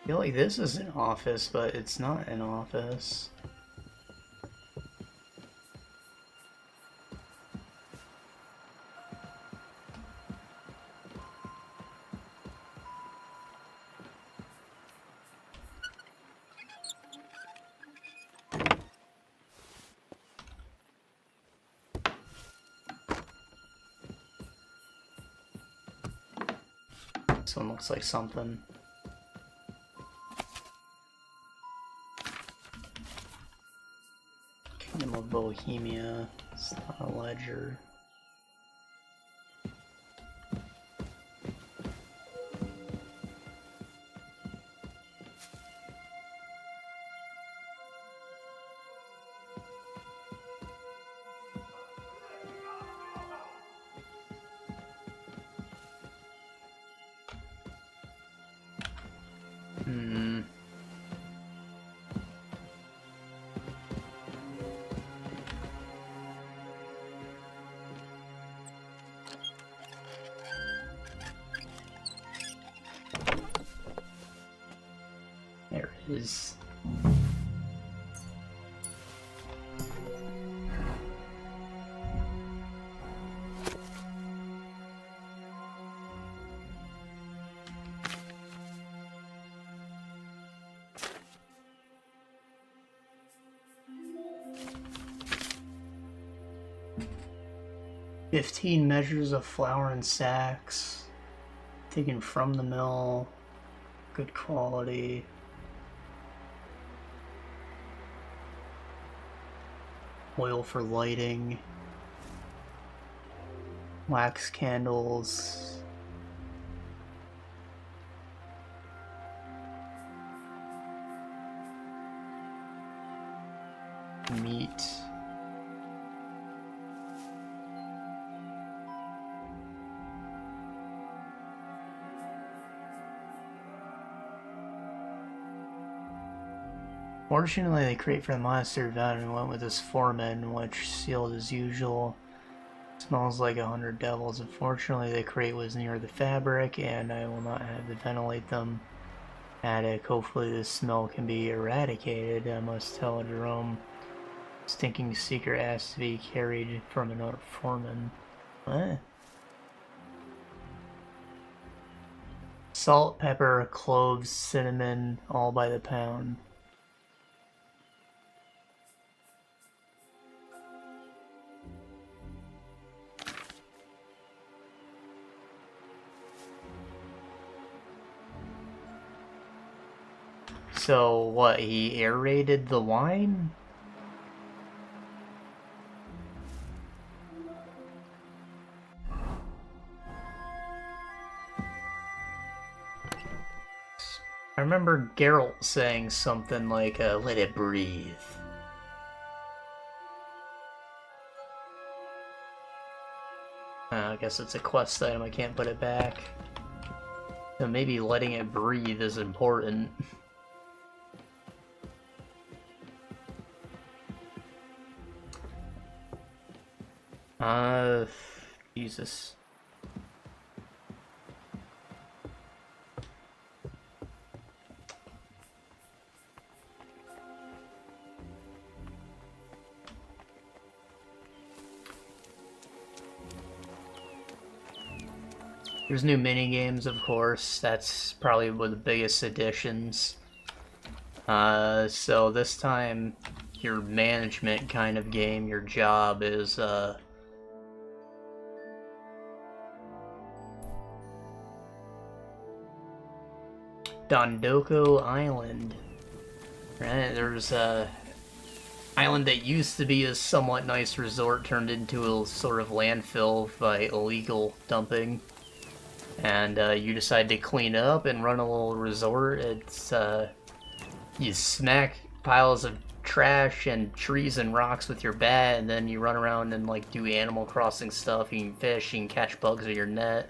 [SPEAKER 1] I feel like this is an office, but it's not an office. This one looks like something. Kingdom of Bohemia. It's not a ledger. There it is. 15 measures of flour in sacks, taken from the mill, good quality. Oil for lighting, wax candles, meat. Fortunately, they crate for the monastery event and went with this foreman, which sealed as usual. Smells like 100 devils. Unfortunately, the crate was near the fabric, and I will not have to ventilate them. Attic. Hopefully, this smell can be eradicated. I must tell Jerome. Stinking secret has to be carried from another foreman. What? Salt, pepper, cloves, cinnamon, all by the pound. So, what, he aerated the wine? I remember Geralt saying something like, let it breathe. I guess it's a quest item, I can't put it back. So maybe letting it breathe is important. Jesus. There's new mini games, of course. That's probably one of the biggest additions. So this time, your management kind of game, your job is, Dondoko Island. Right, there's a island that used to be a somewhat nice resort turned into a sort of landfill by illegal dumping. And you decide to clean up and run a little resort. It's you smack piles of trash and trees and rocks with your bat, and then you run around and like do Animal Crossing stuff. You can fish, you can catch bugs with your net,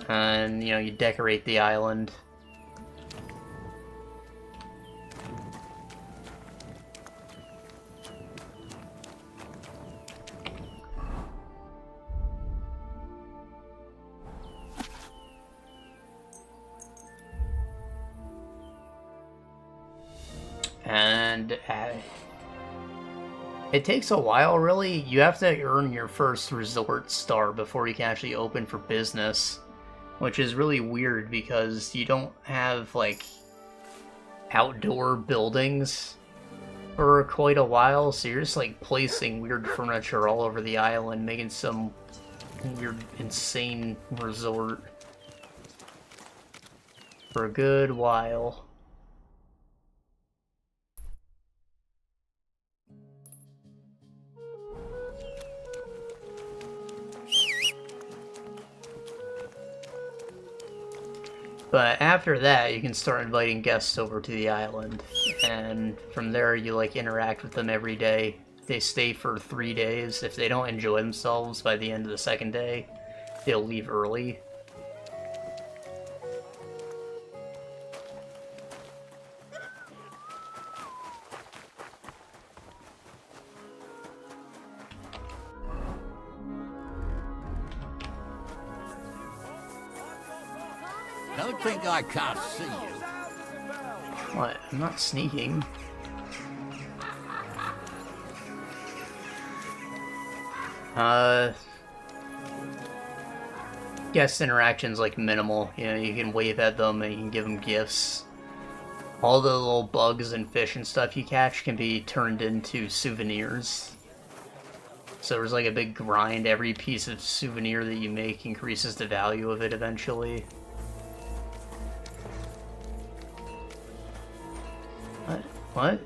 [SPEAKER 1] and you know, you decorate the island. And it takes a while, really. You have to earn your first resort star before you can actually open for business, which is really weird because you don't have, like, outdoor buildings for quite a while, so you're just, like, placing weird furniture all over the island, making some weird, insane resort for a good while. But after that, you can start inviting guests over to the island, and from there you like interact with them every day. They stay for 3 days. If they don't enjoy themselves by the end of the second day, they'll leave early.
[SPEAKER 8] Don't think I can't see you.
[SPEAKER 1] What? I'm not sneaking. Guest interaction's like minimal. You know, you can wave at them and you can give them gifts. All the little bugs and fish and stuff you catch can be turned into souvenirs. So there's like a big grind. Every piece of souvenir that you make increases the value of it eventually. What?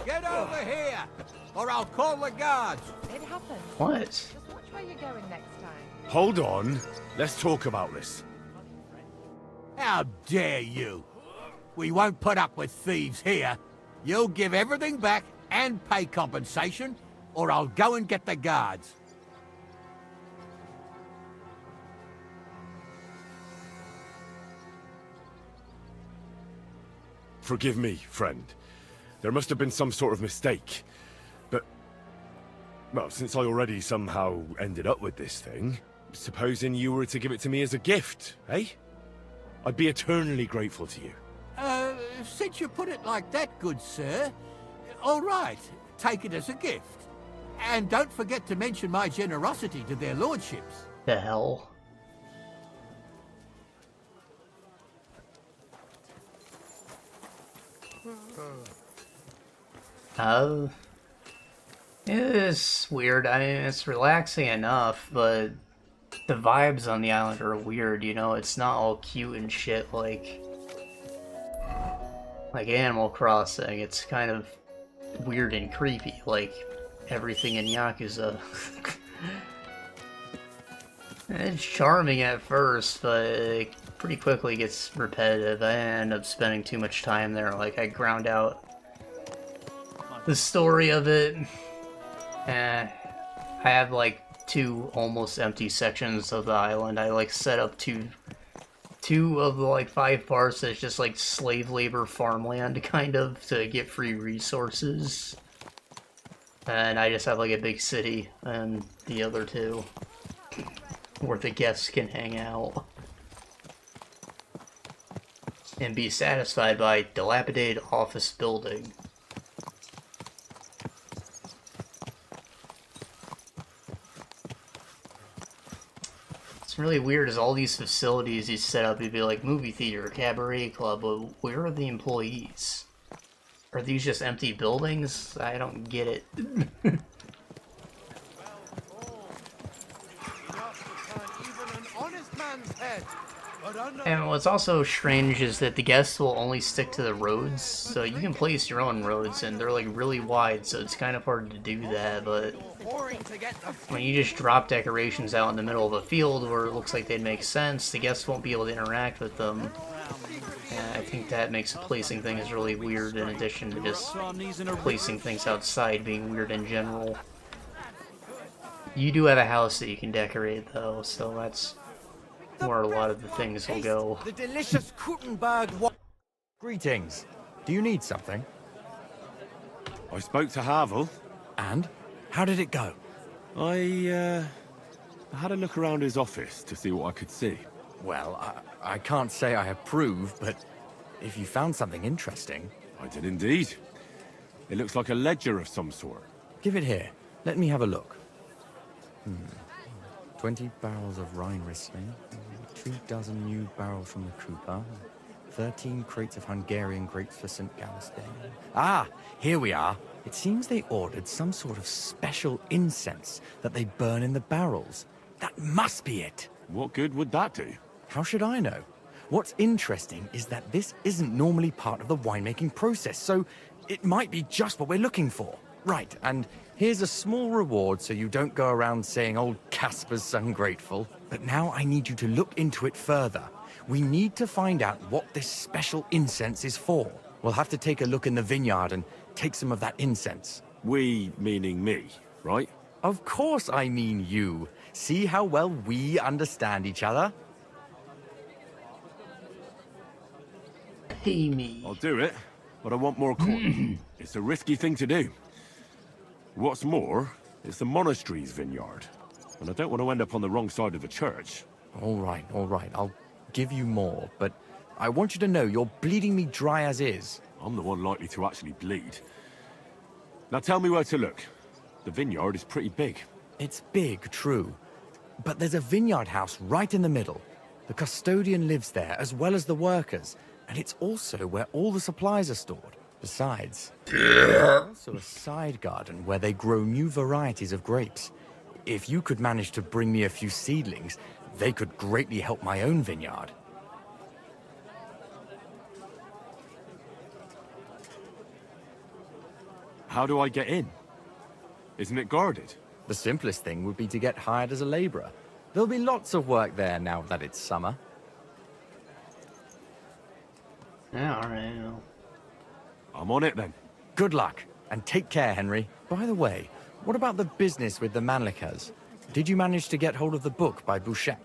[SPEAKER 8] Get over here, or I'll call the guards.
[SPEAKER 9] It happened.
[SPEAKER 1] What?
[SPEAKER 9] Just watch where you're going next time.
[SPEAKER 3] Hold on. Let's talk about this.
[SPEAKER 8] How dare you? We won't put up with thieves here. You'll give everything back and pay compensation, or I'll go and get the guards.
[SPEAKER 3] Forgive me, friend. There must have been some sort of mistake. But, well, since I already somehow ended up with this thing, supposing you were to give it to me as a gift, eh? I'd be eternally grateful to you.
[SPEAKER 8] Since you put it like that, good sir, all right, take it as a gift. And don't forget to mention my generosity to their lordships.
[SPEAKER 1] The hell? It is weird. I mean, it's relaxing enough, but the vibes on the island are weird, you know? It's not all cute and shit like Animal Crossing. It's kind of weird and creepy, like everything in Yakuza. It's charming at first, but it pretty quickly gets repetitive. I end up spending too much time there. Like, I ground out the story of it. I have like 2 almost empty sections of the island. I like set up two of the like 5 parts that's just like slave labor farmland kind of to get free resources. And I just have like a big city and the other 2 where the guests can hang out and be satisfied by dilapidated office building. Really weird is all these facilities you set up, you'd be like movie theater, cabaret club, but where are the employees? Are these just empty buildings? I don't get it. And what's also strange is that the guests will only stick to the roads, so you can place your own roads, and they're like really wide, so it's kind of hard to do that, but when you just drop decorations out in the middle of a field where it looks like they'd make sense, the guests won't be able to interact with them. And I think that makes placing things really weird in addition to just placing things outside being weird in general. You do have a house that you can decorate though, so that's where a lot of the things will go.
[SPEAKER 4] The delicious Kuttenburg wine. Greetings. Do you need something?
[SPEAKER 3] I spoke to Havel.
[SPEAKER 4] And? How did it go?
[SPEAKER 3] I had a look around his office to see what I could see.
[SPEAKER 4] Well, I can't say I approve, but if you found something interesting...
[SPEAKER 3] I did indeed. It looks like a ledger of some sort.
[SPEAKER 4] Give it here. Let me have a look. 20 barrels of Rhine Riesling, 2 dozen new barrels from the Cooper, 13 crates of Hungarian grapes for St. Gallistain. Ah, here we are. It seems they ordered some sort of special incense that they burn in the barrels. That must be it.
[SPEAKER 3] What good would that do?
[SPEAKER 4] How should I know? What's interesting is that this isn't normally part of the winemaking process, so it might be just what we're looking for. Right, and here's a small reward so you don't go around saying old Casper's ungrateful. But now I need you to look into it further. We need to find out what this special incense is for. We'll have to take a look in the vineyard and take some of that incense.
[SPEAKER 3] We, meaning me, right?
[SPEAKER 4] Of course I mean you. See how well we understand each other?
[SPEAKER 1] Pay me.
[SPEAKER 3] I'll do it, but I want more corn. It's a risky thing to do. What's more, it's the monastery's vineyard, and I don't want to end up on the wrong side of the church.
[SPEAKER 4] All right. I'll give you more, but I want you to know you're bleeding me dry as is.
[SPEAKER 3] I'm the one likely to actually bleed. Now tell me where to look. The vineyard is pretty big.
[SPEAKER 4] It's big, true. But there's a vineyard house right in the middle. The custodian lives there, as well as the workers, and it's also where all the supplies are stored. Besides, there's also a side garden where they grow new varieties of grapes. If you could manage to bring me a few seedlings, they could greatly help my own vineyard.
[SPEAKER 3] How do I get in? Isn't it guarded?
[SPEAKER 4] The simplest thing would be to get hired as a laborer. There'll be lots of work there now that it's summer.
[SPEAKER 1] Yeah, alright.
[SPEAKER 3] I'm on it then.
[SPEAKER 4] Good luck, and take care, Henry. By the way, what about the business with the Manlikas? Did you manage to get hold of the book by Bouchek?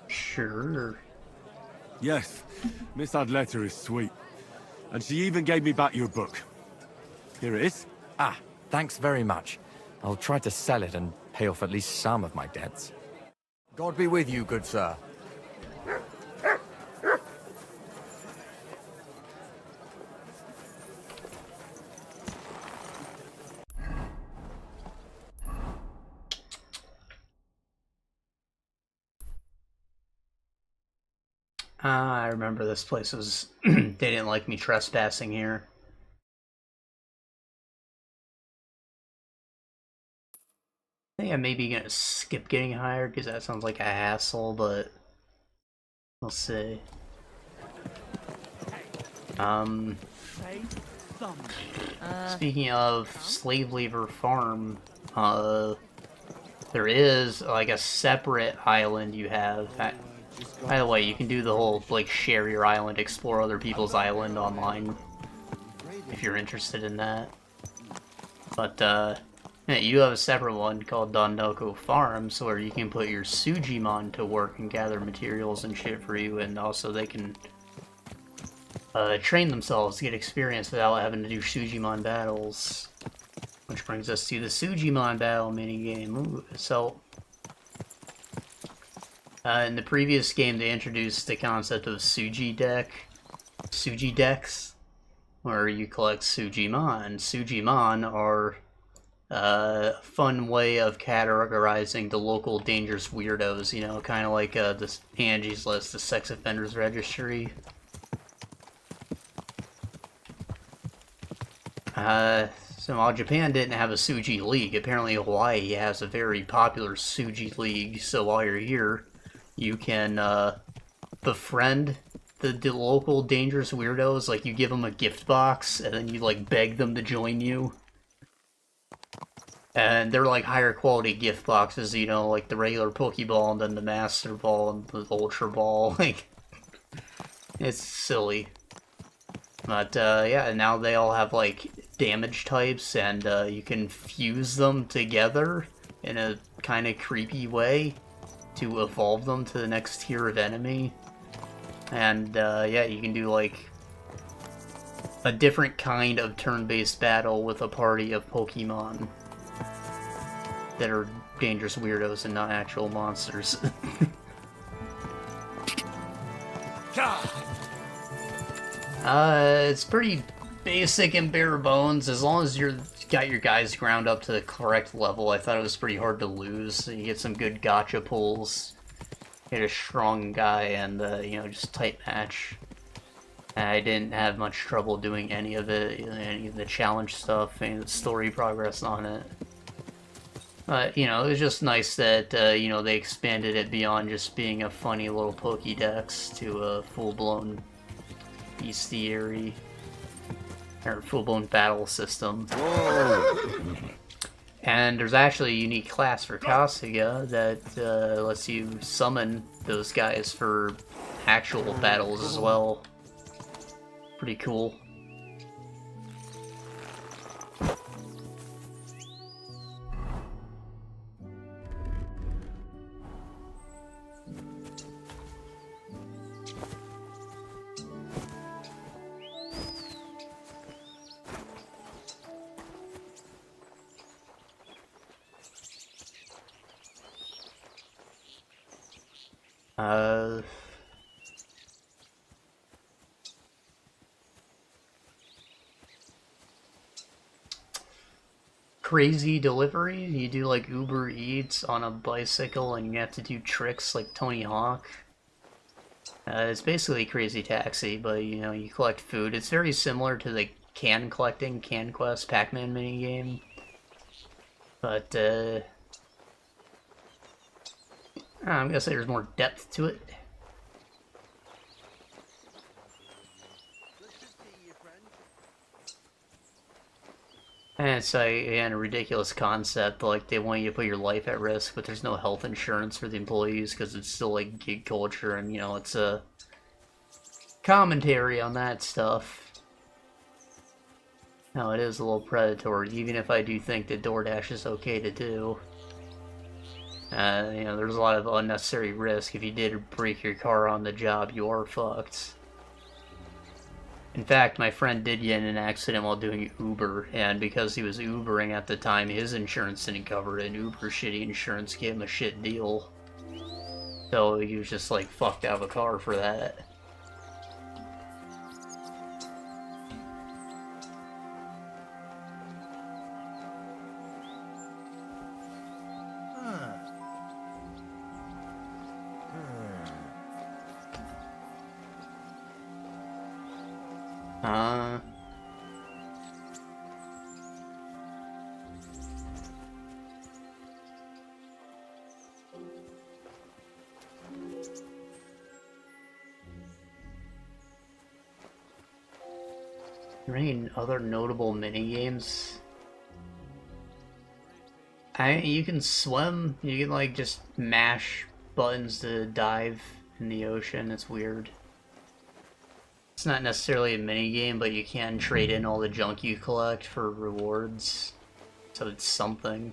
[SPEAKER 1] Sure.
[SPEAKER 3] Yes, Miss Adletter is sweet. And she even gave me back your book. Here it is.
[SPEAKER 4] Ah, thanks very much. I'll try to sell it and pay off at least some of my debts. God be with you, good sir.
[SPEAKER 1] I remember this place was... they didn't like me trespassing here. I think I'm maybe gonna skip getting hired because that sounds like a hassle, but we'll see. Speaking of Slave Labor Farm, there is like a separate island you have. By the way, you can do the whole like share your island, explore other people's island online if you're interested in that. But yeah, you have a separate one called Dondoko Farms where you can put your Sujimon to work and gather materials and shit for you, and also they can train themselves to get experience without having to do Sujimon battles. Which brings us to the Sujimon battle minigame. Ooh, so, in the previous game they introduced the concept of Suji decks, where you collect Sujimon. Sujimon are a fun way of categorizing the local dangerous weirdos, you know, kind of like the Angie's List, the sex offenders registry. So while Japan didn't have a Suji League, apparently Hawaii has a very popular Suji League, so while you're here, you can befriend the local dangerous weirdos. Like, you give them a gift box, and then you, like, beg them to join you. And they're, like, higher quality gift boxes, you know, like the regular Pokeball, and then the Master Ball, and the Ultra Ball, like, it's silly. But, yeah, now they all have, like, damage types, and you can fuse them together in a kind of creepy way to evolve them to the next tier of enemy. And, yeah, you can do, like, a different kind of turn-based battle with a party of Pokemon that are dangerous weirdos and not actual monsters. It's pretty basic and bare bones. As long as you're got your guys ground up to the correct level, I thought it was pretty hard to lose. You get some good gotcha pulls, hit a strong guy, and you know, just tight match. I didn't have much trouble doing any of it, any of the challenge stuff, any of the story progress on it. But, you know, it was just nice that, you know, they expanded it beyond just being a funny little Pokédex to a full-blown bestiary, or full-blown battle system. And there's actually a unique class for Kasuga that lets you summon those guys for actual battles as well. Pretty cool. Crazy delivery. You do like Uber Eats on a bicycle and you have to do tricks like Tony Hawk. It's basically Crazy Taxi, but you know, you collect food. It's very similar to the can collecting, can quest, Pac-Man minigame. But, I'm gonna say there's more depth to it. And it's like, again, a ridiculous concept, like they want you to put your life at risk, but there's no health insurance for the employees because it's still like gig culture, and you know, it's a commentary on that stuff. No, it is a little predatory, even if I do think that DoorDash is okay to do. You know, there's a lot of unnecessary risk. If you did break your car on the job, you are fucked. In fact, my friend did get in an accident while doing Uber, and because he was Ubering at the time, his insurance didn't cover it, and Uber's shitty insurance gave him a shit deal. So he was just, like, fucked out of a car for that. Any other notable minigames? You can swim. You can like just mash buttons to dive in the ocean. It's weird. It's not necessarily a minigame, but you can trade in all the junk you collect for rewards. So it's something.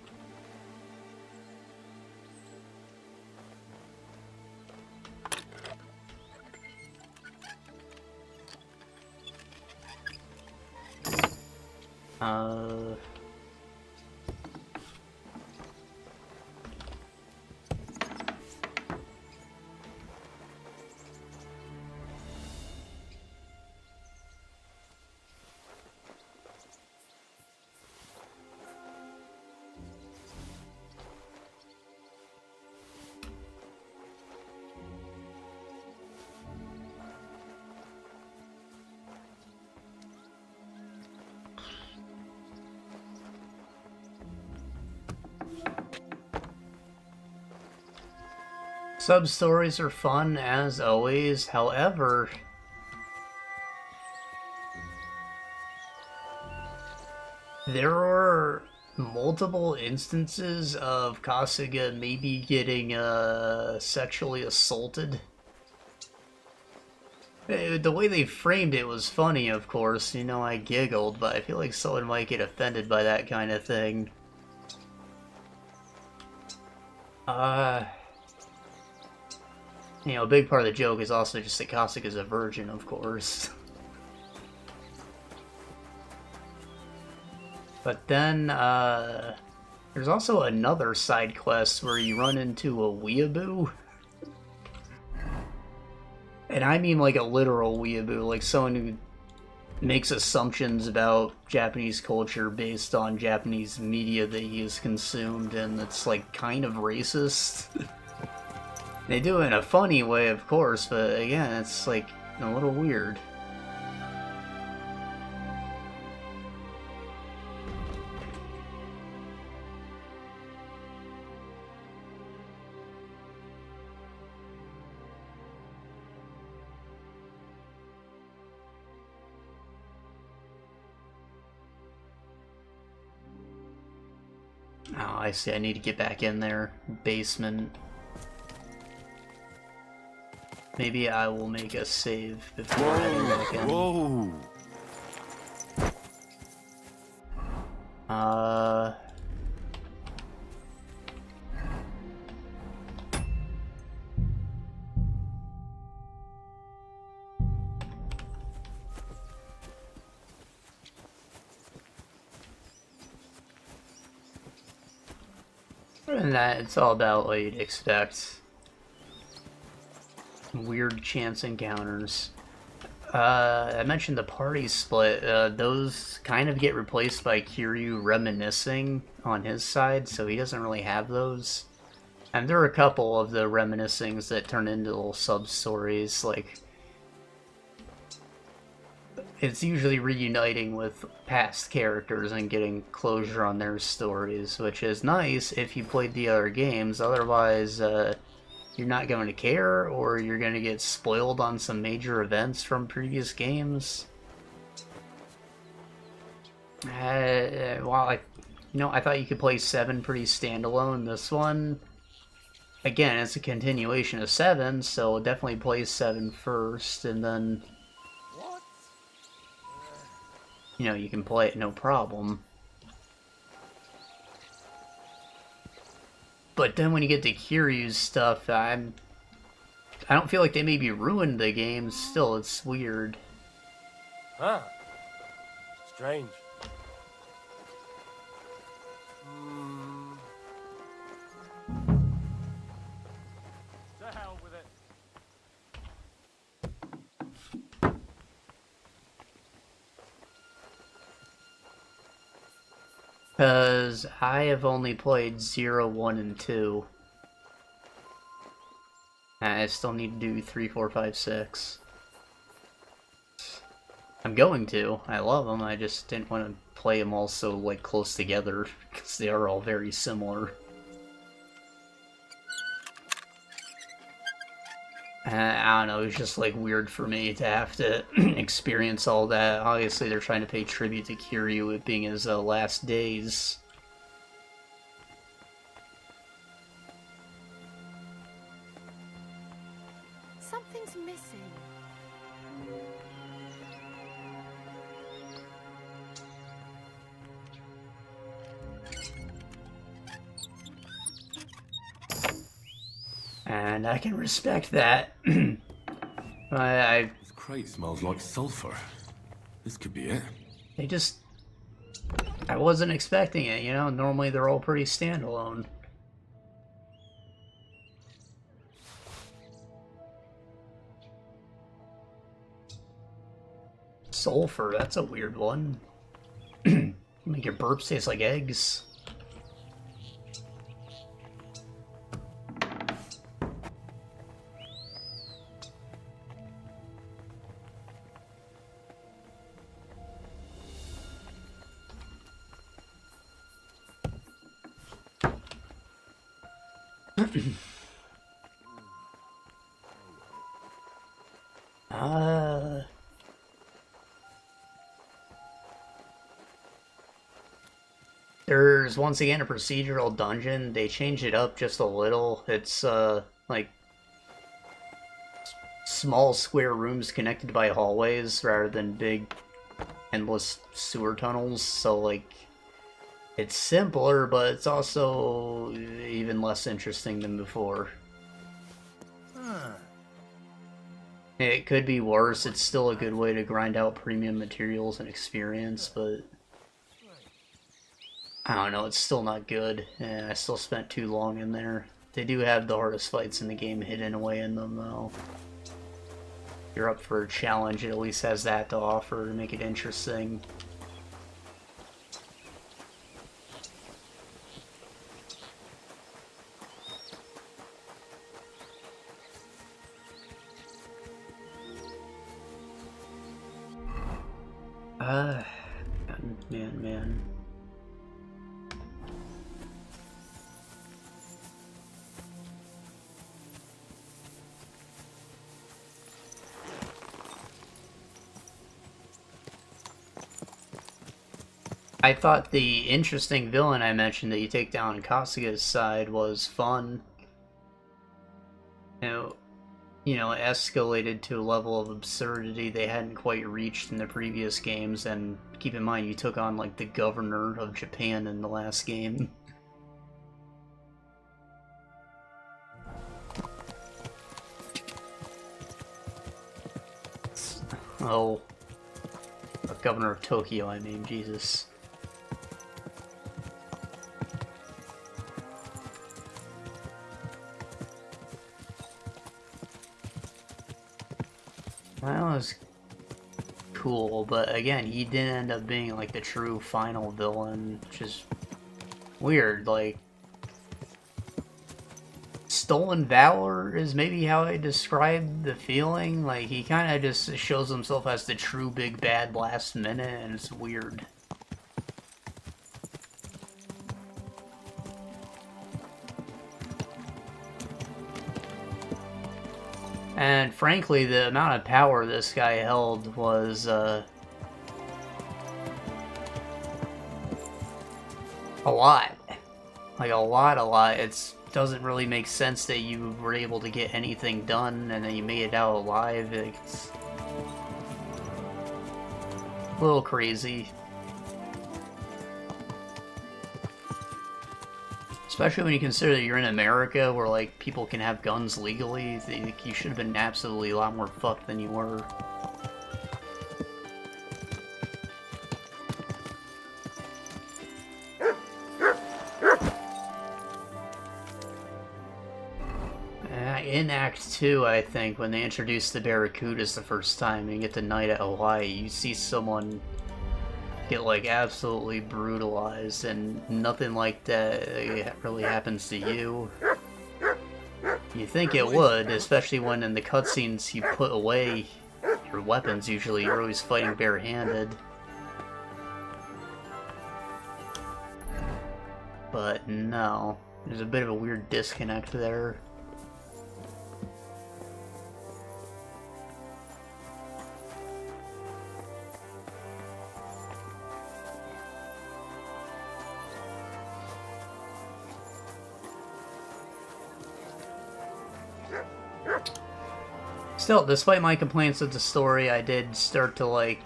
[SPEAKER 1] Sub-stories are fun, as always. However, there are multiple instances of Kasuga maybe getting sexually assaulted. The way they framed it was funny, of course. You know, I giggled, but I feel like someone might get offended by that kind of thing. You know, a big part of the joke is also just that Kasuga's a virgin, of course. But then, there's also another side quest where you run into a weeaboo. And I mean like a literal weeaboo, like someone who makes assumptions about Japanese culture based on Japanese media that he has consumed, and it's like kind of racist. They do it in a funny way, of course, but again, it's like a little weird. Oh, I see. I need to get back in there. Basement. Maybe I will make a save before heading back in.
[SPEAKER 3] Whoa!
[SPEAKER 1] Other than that, it's all about what you'd expect. Weird chance encounters. I mentioned the party split. Those kind of get replaced by Kiryu reminiscing on his side, so he doesn't really have those. And there are a couple of the reminiscings that turn into little sub-stories, like... it's usually reuniting with past characters and getting closure on their stories, which is nice if you played the other games. Otherwise, you're not going to care, or you're going to get spoiled on some major events from previous games. Well, I thought you could play 7 pretty standalone. This one, again, it's a continuation of 7, so definitely play 7 first, and then, you know, you can play it no problem. But then when you get to Kiryu's stuff, I don't feel like they maybe ruined the game. Still, it's weird.
[SPEAKER 12] Huh. Strange. To hell with it.
[SPEAKER 1] Because I have only played 0, 1, and 2. I still need to do 3, 4, 5, 6. I'm going to. I love them. I just didn't want to play them all so, like, close together, because they are all very similar. I don't know, it was just, like, weird for me to have to experience all that. Obviously, they're trying to pay tribute to Kiryu, it being his last days.
[SPEAKER 9] Something's missing.
[SPEAKER 1] And I can respect that.
[SPEAKER 3] This crate smells like sulfur. This could be it.
[SPEAKER 1] They just... I wasn't expecting it, you know? Normally they're all pretty standalone. Sulfur, that's a weird one. Make your burps taste like eggs. There's once again a procedural dungeon. They changed it up just a little. It's like small square rooms connected by hallways rather than big endless sewer tunnels. So like it's simpler, but it's also even less interesting than before. It could be worse. It's still a good way to grind out premium materials and experience, but I don't know, it's still not good. And I still spent too long in there. They do have the hardest fights in the game hidden away in them, though. If you're up for a challenge, it at least has that to offer to make it interesting. Man. I thought the interesting villain I mentioned that you take down on Kasuga's side was fun. You know, it escalated to a level of absurdity they hadn't quite reached in the previous games, and keep in mind you took on, like, the governor of Japan in the last game. Oh. The governor of Tokyo, I mean, Jesus. That was cool, but again, he didn't end up being like the true final villain, which is weird. Like, stolen valor is maybe how I describe the feeling. Like, he kind of just shows himself as the true big bad last minute, and it's weird. And frankly, the amount of power this guy held was, a lot. Like, a lot. It doesn't really make sense that you were able to get anything done and then you made it out alive. It's a little crazy. Especially when you consider that you're in America, where, like, people can have guns legally. You should have been absolutely a lot more fucked than you were. In Act 2, I think, when they introduced the Barracudas the first time and you get the night at Hawaii, you see someone get, like, absolutely brutalized, and nothing like that really happens to you. You think it would, especially when in the cutscenes you put away your weapons. Usually you're always fighting barehanded. But no, there's a bit of a weird disconnect there. Still, despite my complaints with the story, I did start to, like,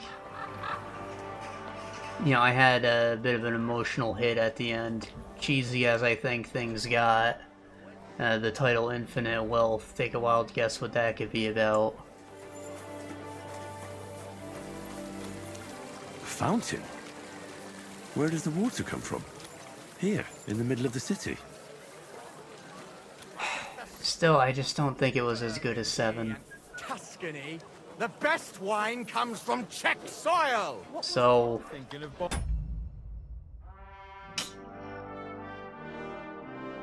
[SPEAKER 1] you know, I had a bit of an emotional hit at the end. Cheesy as I think things got. The title Infinite Wealth, take a wild guess what that could be about.
[SPEAKER 3] A fountain? Where does the water come from? Here, in the middle of the city.
[SPEAKER 1] Still, I just don't think it was as good as 7.
[SPEAKER 4] Tuscany, the best wine comes from Czech soil.
[SPEAKER 1] So,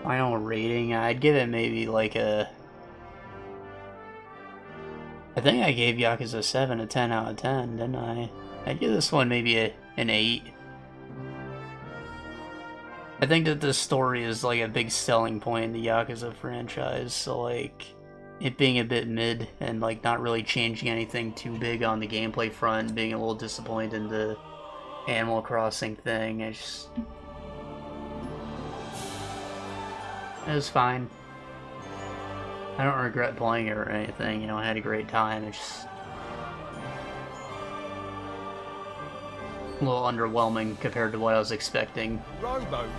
[SPEAKER 1] final rating, I'd give it maybe like a... I think I gave Yakuza 7 a 10 out of 10, didn't I? I'd give this one maybe an 8. I think that this story is like a big selling point in the Yakuza franchise, so like, it being a bit mid and like not really changing anything too big on the gameplay front, being a little disappointed in the Animal Crossing thing, it was fine. I don't regret playing it or anything, you know, I had a great time. It's just a little underwhelming compared to what I was expecting.
[SPEAKER 7] Rowboat.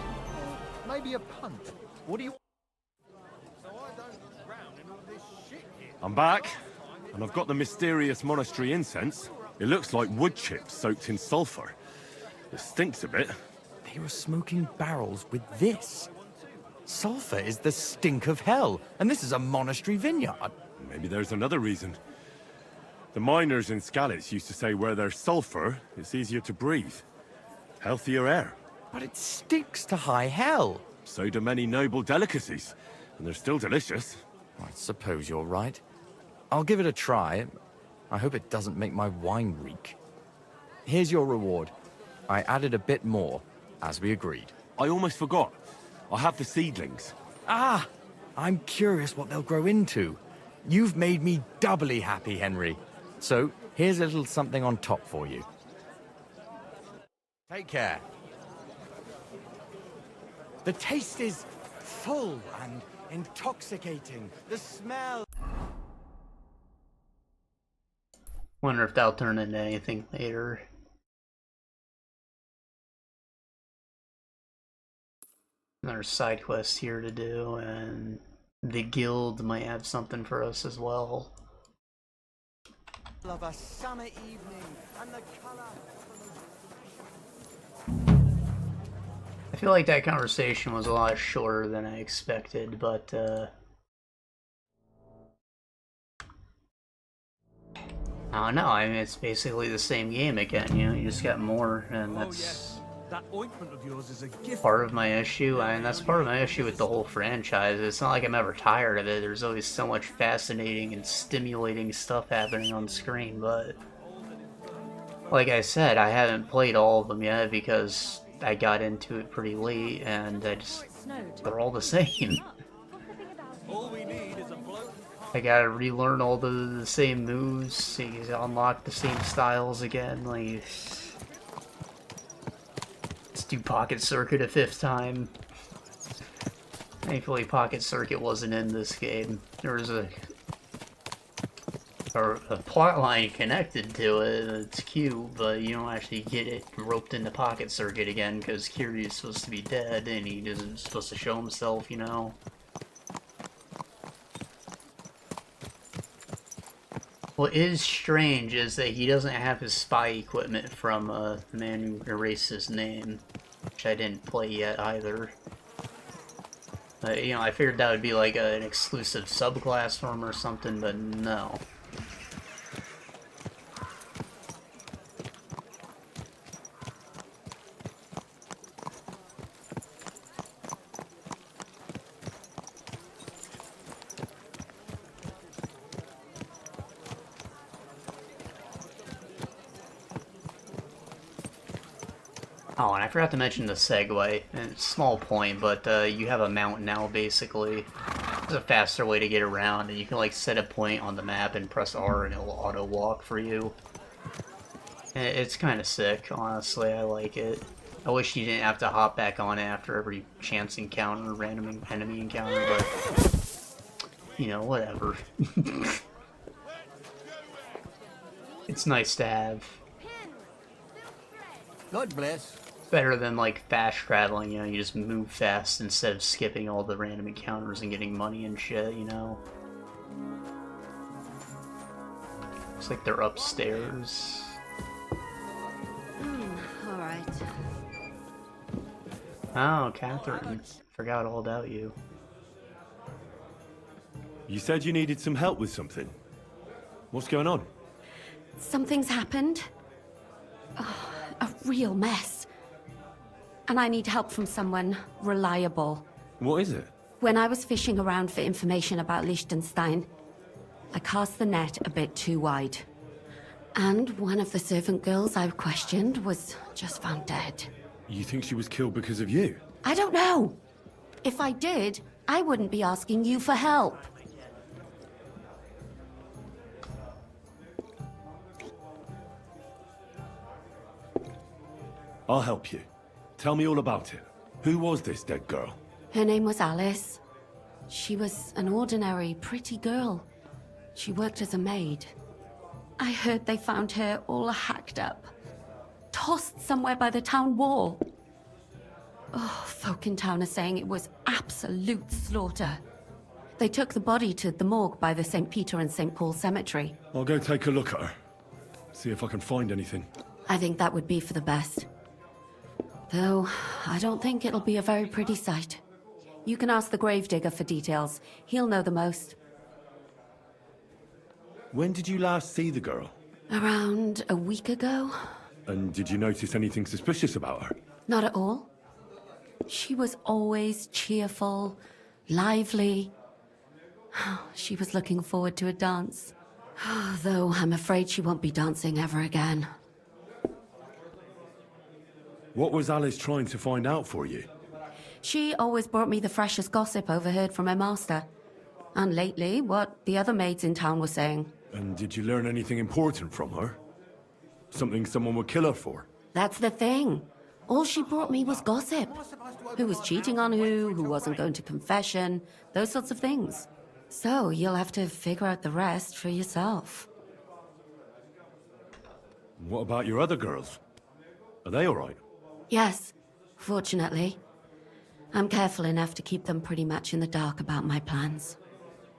[SPEAKER 7] Maybe a punt. What do you...
[SPEAKER 3] I'm back, and I've got the mysterious monastery incense. It looks like wood chips soaked in sulfur. It stinks a bit.
[SPEAKER 4] They were smoking barrels with this. Sulfur is the stink of hell, and this is a monastery vineyard.
[SPEAKER 3] Maybe there's another reason. The miners in Skalitz used to say where there's sulfur, it's easier to breathe. Healthier air.
[SPEAKER 4] But it stinks to high hell.
[SPEAKER 3] So do many noble delicacies, and they're still delicious.
[SPEAKER 4] I suppose you're right. I'll give it a try. I hope it doesn't make my wine reek. Here's your reward. I added a bit more, as we agreed.
[SPEAKER 3] I almost forgot. I have the seedlings.
[SPEAKER 4] Ah! I'm curious what they'll grow into. You've made me doubly happy, Henry. So, here's a little something on top for you. Take care. The taste is full and intoxicating. The smell...
[SPEAKER 1] Wonder if that'll turn into anything later. Another side quest here to do, and the guild might have something for us as well.
[SPEAKER 4] Of a summer evening and the color...
[SPEAKER 1] I feel like that conversation was a lot shorter than I expected, but I don't know, I mean, it's basically the same game again, you know, you just got more, and that's
[SPEAKER 2] That ointment of yours is a gift.
[SPEAKER 1] Part of my issue, I mean, that's part of my issue with the whole franchise. It's not like I'm ever tired of it. There's always so much fascinating and stimulating stuff happening on screen, but like I said, I haven't played all of them yet because I got into it pretty late, and they're all the same.
[SPEAKER 2] All we need is a bloke.
[SPEAKER 1] I gotta relearn all the same moves, unlock the same styles again, like... Let's do Pocket Circuit a 5th time. Thankfully, Pocket Circuit wasn't in this game. There was a plot line connected to it. It's cute, but you don't actually get it roped into Pocket Circuit again because Kiryu's supposed to be dead and he isn't supposed to show himself, you know? What is strange is that he doesn't have his spy equipment from the man who erased his name, which I didn't play yet either. You know, I figured that would be like an exclusive subclass for him or something, but no. Oh, and I forgot to mention the Segway. And small point, but you have a mount now, basically. It's a faster way to get around, and you can, like, set a point on the map and press R and it'll auto-walk for you. And it's kind of sick, honestly. I like it. I wish you didn't have to hop back on it after every chance encounter, random enemy encounter, but... You know, whatever. It's nice to have.
[SPEAKER 8] God bless.
[SPEAKER 1] Better than, like, fast traveling, you know, you just move fast instead of skipping all the random encounters and getting money and shit, you know? Looks like they're upstairs.
[SPEAKER 9] Alright.
[SPEAKER 1] Oh, Catherine. Forgot all about you.
[SPEAKER 3] You said you needed some help with something. What's going on?
[SPEAKER 9] Something's happened. Oh, a real mess. And I need help from someone reliable.
[SPEAKER 3] What is it?
[SPEAKER 9] When I was fishing around for information about Liechtenstein, I cast the net a bit too wide. And one of the servant girls I questioned was just found dead.
[SPEAKER 3] You think she was killed because of you?
[SPEAKER 9] I don't know. If I did, I wouldn't be asking you for help.
[SPEAKER 3] I'll help you. Tell me all about it. Who was this dead girl?
[SPEAKER 9] Her name was Alice. She was an ordinary, pretty girl. She worked as a maid. I heard they found her all hacked up. Tossed somewhere by the town wall. Oh, folk in town are saying it was absolute slaughter. They took the body to the morgue by the St. Peter and St. Paul cemetery.
[SPEAKER 3] I'll go take a look at her. See if I can find anything.
[SPEAKER 9] I think that would be for the best. Though, I don't think it'll be a very pretty sight. You can ask the gravedigger for details. He'll know the most.
[SPEAKER 3] When did you last see the girl?
[SPEAKER 9] Around a week ago?
[SPEAKER 3] And did you notice anything suspicious about her?
[SPEAKER 9] Not at all. She was always cheerful, lively. She was looking forward to a dance. Though I'm afraid she won't be dancing ever again.
[SPEAKER 3] What was Alice trying to find out for you?
[SPEAKER 9] She always brought me the freshest gossip overheard from her master. And lately, what the other maids in town were saying.
[SPEAKER 3] And did you learn anything important from her? Something someone would kill her for?
[SPEAKER 9] That's the thing. All she brought me was gossip. Who was cheating on who wasn't going to confession, those sorts of things. So you'll have to figure out the rest for yourself.
[SPEAKER 3] What about your other girls? Are they all right?
[SPEAKER 9] Yes, fortunately. I'm careful enough to keep them pretty much in the dark about my plans.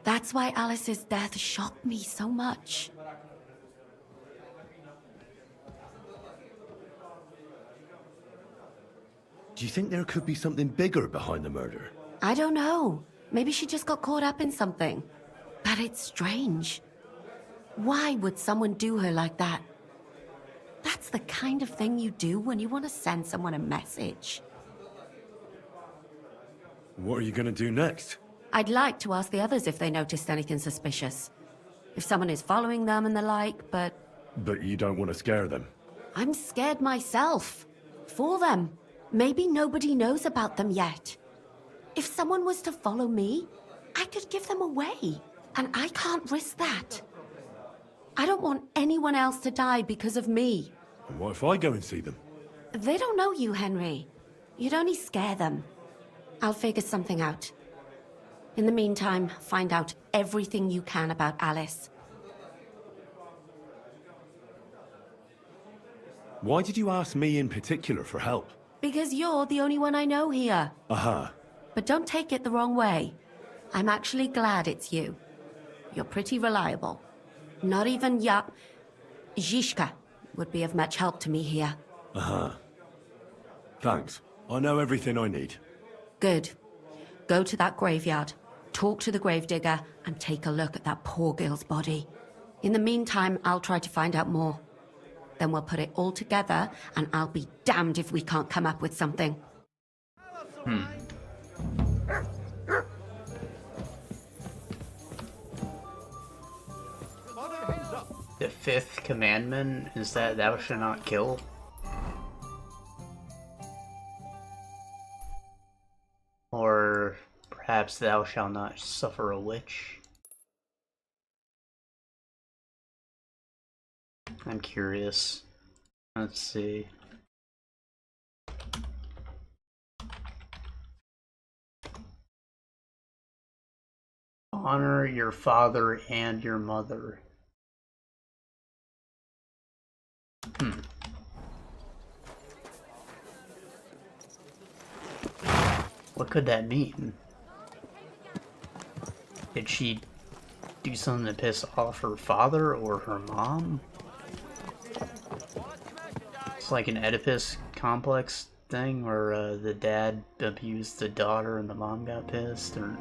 [SPEAKER 9] That's why Alice's death shocked me so much.
[SPEAKER 3] Do you think there could be something bigger behind the murder?
[SPEAKER 9] I don't know. Maybe she just got caught up in something. But it's strange. Why would someone do her like that? That's the kind of thing you do when you want to send someone a message.
[SPEAKER 3] What are you gonna do next?
[SPEAKER 9] I'd like to ask the others if they noticed anything suspicious. If someone is following them and the like, but
[SPEAKER 3] But you don't want to scare them.
[SPEAKER 9] I'm scared myself. For them. Maybe nobody knows about them yet. If someone was to follow me, I could give them away. And I can't risk that. I don't want anyone else to die because of me.
[SPEAKER 3] And what if I go and see them?
[SPEAKER 9] They don't know you, Henry. You'd only scare them. I'll figure something out. In the meantime, find out everything you can about Alice.
[SPEAKER 3] Why did you ask me in particular for help?
[SPEAKER 9] Because you're the only one I know here.
[SPEAKER 3] Aha.
[SPEAKER 9] But don't take it the wrong way. I'm actually glad it's you. You're pretty reliable. Not even Zhishka would be of much help to me here.
[SPEAKER 3] Aha. Thanks. I know everything I need.
[SPEAKER 9] Good. Go to that graveyard, talk to the gravedigger, and take a look at that poor girl's body. In the meantime, I'll try to find out more. Then we'll put it all together, and I'll be damned if we can't come up with something.
[SPEAKER 1] The fifth commandment is that thou shalt not kill. Or perhaps thou shalt not suffer a witch. I'm curious. Let's see. Honor your father and your mother. What could that mean? Did she do something to piss off her father or her mom? It's like an Oedipus complex thing where the dad abused the daughter and the mom got pissed, or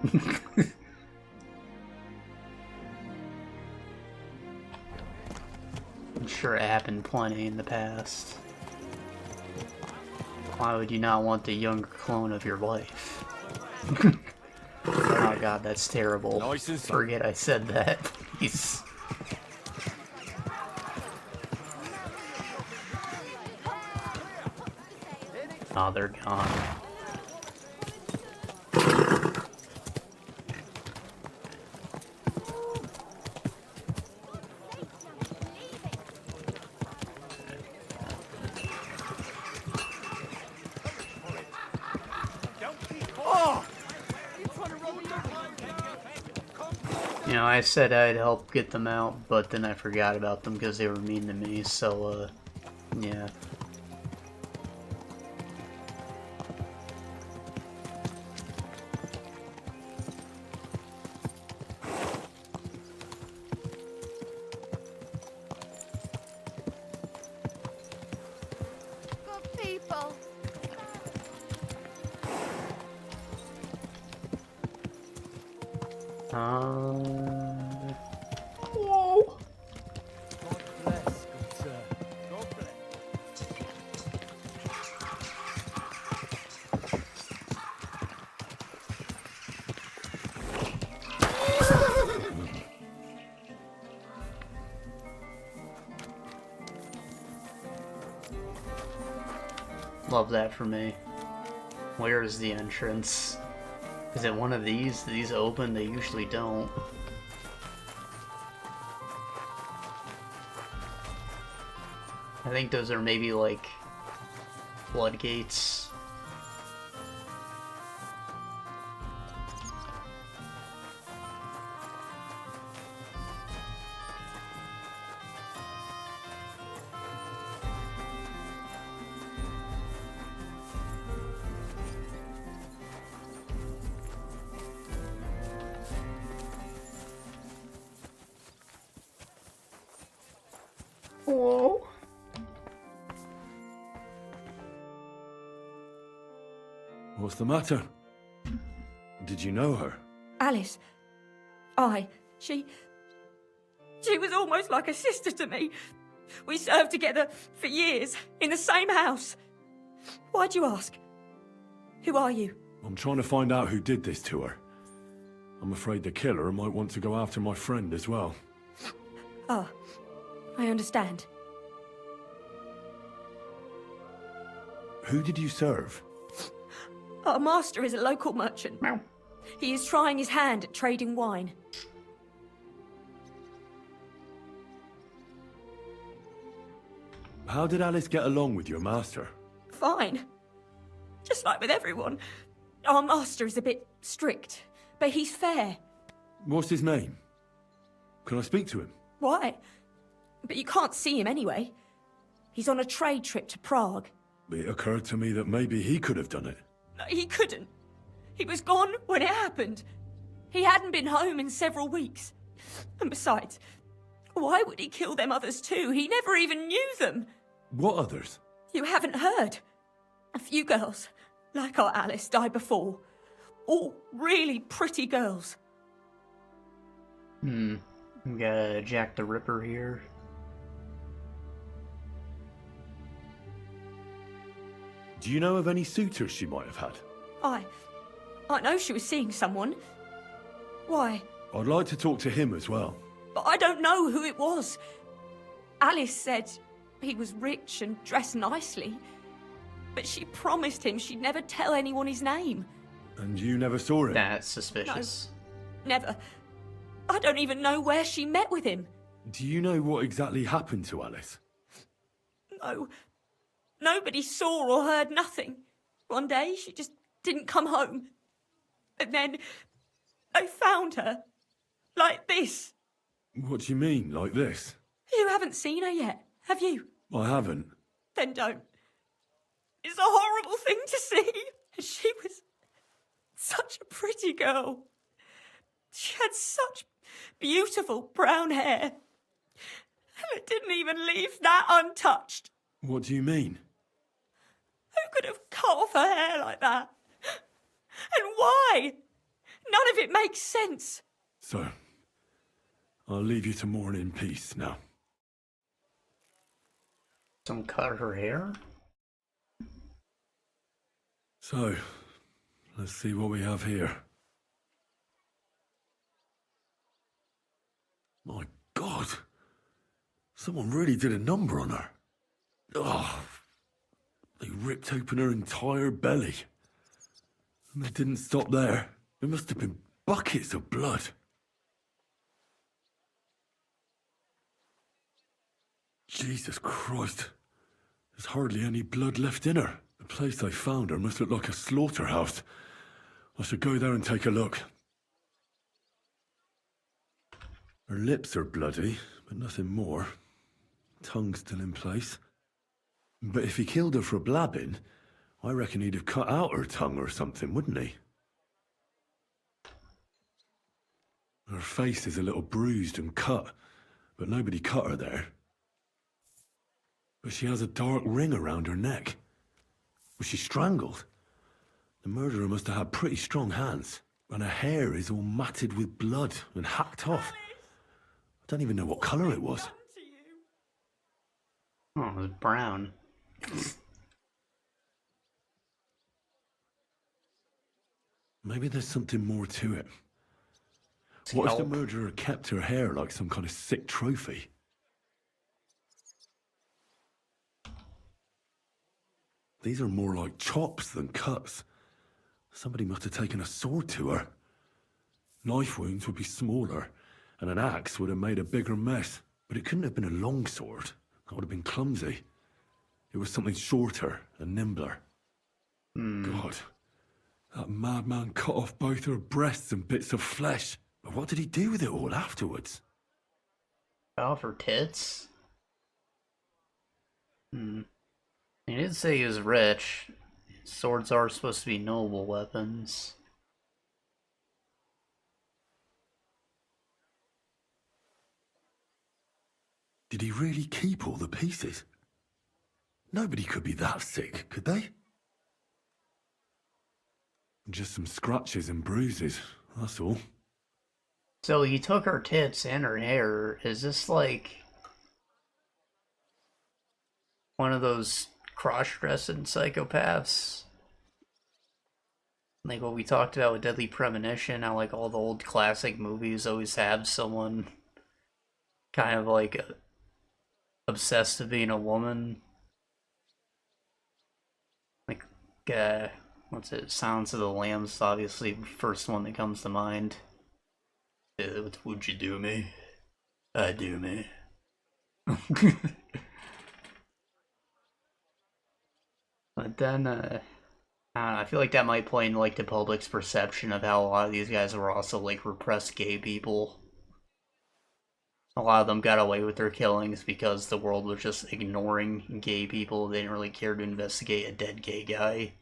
[SPEAKER 1] I'm sure it happened plenty in the past. Why would you not want the younger clone of your wife? Oh god, that's terrible. Forget I said that, please. Oh, they're gone. You know, I said I'd help get them out, but then I forgot about them because they were mean to me, so, yeah.
[SPEAKER 11] Good people.
[SPEAKER 1] Whoa. Love that for me. Where is the entrance? Is it one of these? Do these open? They usually don't. I think those are maybe like floodgates. Whoa.
[SPEAKER 3] What's the matter? Did you know her?
[SPEAKER 13] Alice. She was almost like a sister to me. We served together for years, in the same house. Why'd you ask? Who are you?
[SPEAKER 3] I'm trying to find out who did this to her. I'm afraid the killer might want to go after my friend as well.
[SPEAKER 13] Oh, I understand.
[SPEAKER 3] Who did you serve?
[SPEAKER 13] Our master is a local merchant. He is trying his hand at trading wine.
[SPEAKER 3] How did Alice get along with your master?
[SPEAKER 13] Fine. Just like with everyone. Our master is a bit strict, but he's fair.
[SPEAKER 3] What's his name? Can I speak to him?
[SPEAKER 13] Why? But you can't see him anyway. He's on a trade trip to Prague.
[SPEAKER 3] It occurred to me that maybe he could have done it.
[SPEAKER 13] No, he couldn't. He was gone when it happened. He hadn't been home in several weeks. And besides, why would he kill them others too? He never even knew them.
[SPEAKER 3] What others?
[SPEAKER 13] You haven't heard. A few girls, like our Alice, died before. All really pretty girls.
[SPEAKER 1] We got Jack the Ripper here.
[SPEAKER 3] Do you know of any suitors she might have had?
[SPEAKER 13] I know she was seeing someone. Why?
[SPEAKER 3] I'd like to talk to him as well.
[SPEAKER 13] But I don't know who it was. Alice said he was rich and dressed nicely. But she promised him she'd never tell anyone his name.
[SPEAKER 3] And you never saw him?
[SPEAKER 1] That's suspicious.
[SPEAKER 13] No, never. I don't even know where she met with him.
[SPEAKER 3] Do you know what exactly happened to Alice?
[SPEAKER 13] No. Nobody saw or heard nothing. One day, she just didn't come home. And then they found her. Like this.
[SPEAKER 3] What do you mean, like this?
[SPEAKER 13] You haven't seen her yet, have you?
[SPEAKER 3] I haven't.
[SPEAKER 13] Then don't. It's a horrible thing to see. She was such a pretty girl. She had such beautiful brown hair. And it didn't even leave that untouched.
[SPEAKER 3] What do you mean?
[SPEAKER 13] Who could have cut off her hair like that? And why? None of it makes sense.
[SPEAKER 3] So, I'll leave you to mourn in peace now.
[SPEAKER 1] Some cut her hair?
[SPEAKER 3] So, let's see what we have here. My God! Someone really did a number on her. Oh, they ripped open her entire belly. And they didn't stop there. There must have been buckets of blood. Jesus Christ. There's hardly any blood left in her. The place I found her must look like a slaughterhouse. I should go there and take a look. Her lips are bloody, but nothing more. Tongue still in place. But if he killed her for blabbing, I reckon he'd have cut out her tongue or something, wouldn't he? Her face is a little bruised and cut, but nobody cut her there. But she has a dark ring around her neck. Was she strangled? The murderer must have had pretty strong hands, and her hair is all matted with blood and hacked off. I don't even know what colour it was.
[SPEAKER 1] Oh, it was brown.
[SPEAKER 3] Maybe there's something more to it. What if the murderer kept her hair like some kind of sick trophy? These are more like chops than cuts. Somebody must have taken a sword to her. Knife wounds would be smaller, and an axe would have made a bigger mess. But it couldn't have been a long sword. That would have been clumsy. It was something shorter and nimbler. God, that madman cut off both her breasts and bits of flesh. But what did he do with it all afterwards?
[SPEAKER 1] Off her tits? He did say he was rich. Swords are supposed to be noble weapons.
[SPEAKER 3] Did he really keep all the pieces? Nobody could be that sick, could they? Just some scratches and bruises, that's all.
[SPEAKER 1] So he took her tits and her hair. Is this like... one of those cross-dressing psychopaths. Like what we talked about with Deadly Premonition, how like all the old classic movies always have someone kind of like obsessed with being a woman. Like, what's it? Silence of the Lambs, obviously the first one that comes to mind. What would you do me? I do me. But then, I don't know, I feel like that might play into like the public's perception of how a lot of these guys were also like repressed gay people. A lot of them got away with their killings because the world was just ignoring gay people. They didn't really care to investigate a dead gay guy.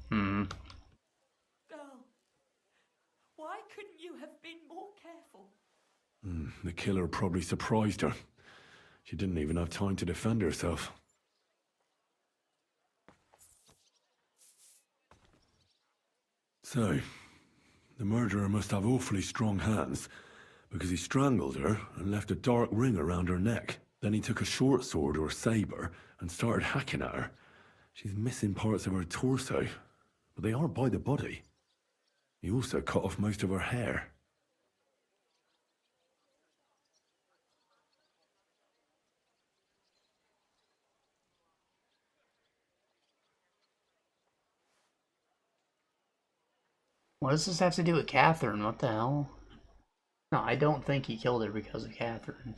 [SPEAKER 13] Girl, why couldn't you have been more careful?
[SPEAKER 3] The killer probably surprised her. She didn't even have time to defend herself. So, the murderer must have awfully strong hands, because he strangled her and left a dark ring around her neck. Then he took a short sword or saber and started hacking at her. She's missing parts of her torso, but they aren't by the body. He also cut off most of her hair.
[SPEAKER 1] What does this have to do with Catherine? What the hell? No, I don't think he killed her because of Catherine.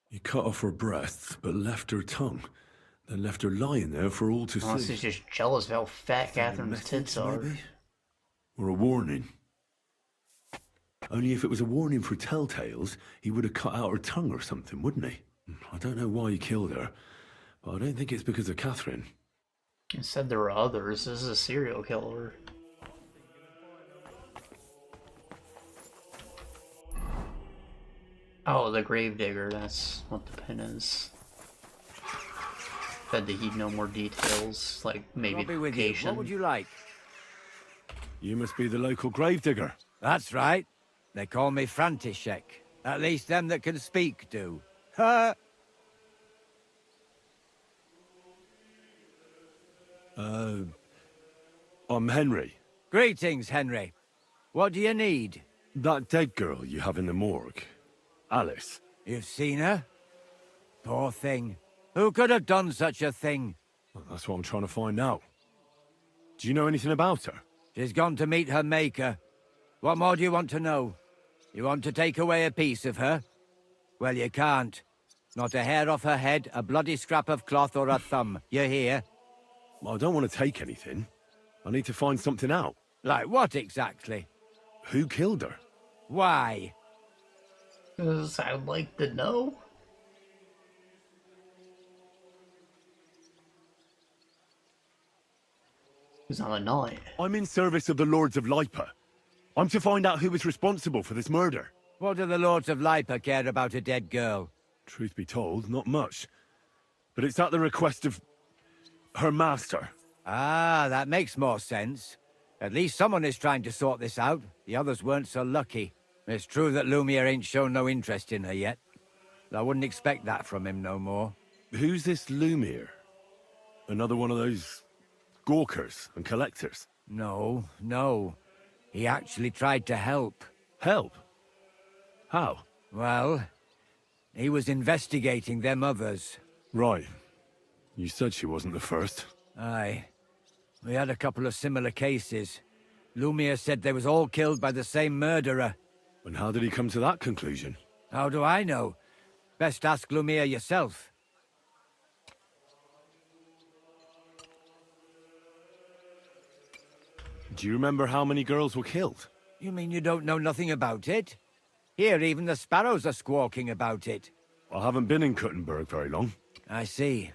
[SPEAKER 3] He cut off her breasts, but left her tongue. Then left her lying there for all to
[SPEAKER 1] Unless
[SPEAKER 3] see.
[SPEAKER 1] he's just jealous of how fat Catherine's tits are.
[SPEAKER 3] Maybe? Or a warning. Only if it was a warning for telltales, he would have cut out her tongue or something, wouldn't he? I don't know why he killed her, but I don't think it's because of Catherine.
[SPEAKER 1] He said there were others. This is a serial killer. Oh, the gravedigger, that's what the pin is. Said that he'd know more details, like maybe
[SPEAKER 8] I'll be with you.
[SPEAKER 1] location.
[SPEAKER 8] What would you like?
[SPEAKER 3] You must be the local gravedigger.
[SPEAKER 8] That's right. They call me František. At least them that can speak do. Ha!
[SPEAKER 3] I'm Henry.
[SPEAKER 8] Greetings, Henry. What do you need?
[SPEAKER 3] That dead girl you have in the morgue. Alice.
[SPEAKER 8] You've seen her? Poor thing. Who could have done such a thing?
[SPEAKER 3] Well, that's what I'm trying to find out. Do you know anything about her?
[SPEAKER 8] She's gone to meet her maker. What more do you want to know? You want to take away a piece of her? Well, you can't. Not a hair off her head, a bloody scrap of cloth or a thumb. You hear?
[SPEAKER 3] Well, I don't want to take anything. I need to find something out.
[SPEAKER 8] Like what exactly?
[SPEAKER 3] Who killed her?
[SPEAKER 8] Why?
[SPEAKER 1] I'd like to know. Who's on a night?
[SPEAKER 3] I'm in service of the Lords of Lipa. I'm to find out who was responsible for this murder.
[SPEAKER 8] What do the Lords of Lipa care about a dead girl?
[SPEAKER 3] Truth be told, not much. But it's at the request of her master.
[SPEAKER 8] Ah, that makes more sense. At least someone is trying to sort this out. The others weren't so lucky. It's true that Lumiere ain't shown no interest in her yet. I wouldn't expect that from him no more.
[SPEAKER 3] Who's this Lumiere? Another one of those gawkers and collectors?
[SPEAKER 8] No, no. He actually tried to help.
[SPEAKER 3] Help? How?
[SPEAKER 8] Well, he was investigating them others.
[SPEAKER 3] Right. You said she wasn't the first.
[SPEAKER 8] Aye. We had a couple of similar cases. Lumiere said they was all killed by the same murderer.
[SPEAKER 3] And how did he come to that conclusion?
[SPEAKER 8] How do I know? Best ask Lumiere yourself.
[SPEAKER 3] Do you remember how many girls were killed?
[SPEAKER 8] You mean you don't know nothing about it? Here, even the sparrows are squawking about it.
[SPEAKER 3] I haven't been in Kuttenburg very long.
[SPEAKER 8] I see.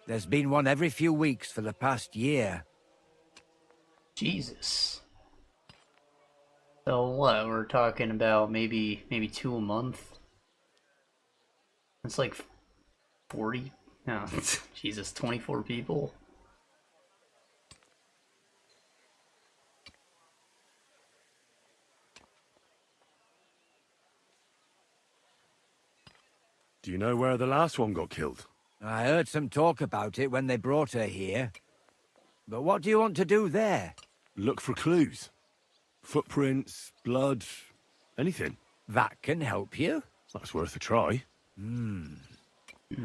[SPEAKER 8] There's been one every few weeks for the past year.
[SPEAKER 1] Jesus. So what? We're talking about maybe 2 a month. It's like 40. No, Jesus, 24 people.
[SPEAKER 3] Do you know where the last one got killed?
[SPEAKER 8] I heard some talk about it when they brought her here. But what do you want to do there?
[SPEAKER 3] Look for clues. Footprints, blood, anything.
[SPEAKER 8] That can help you.
[SPEAKER 3] That's worth a try.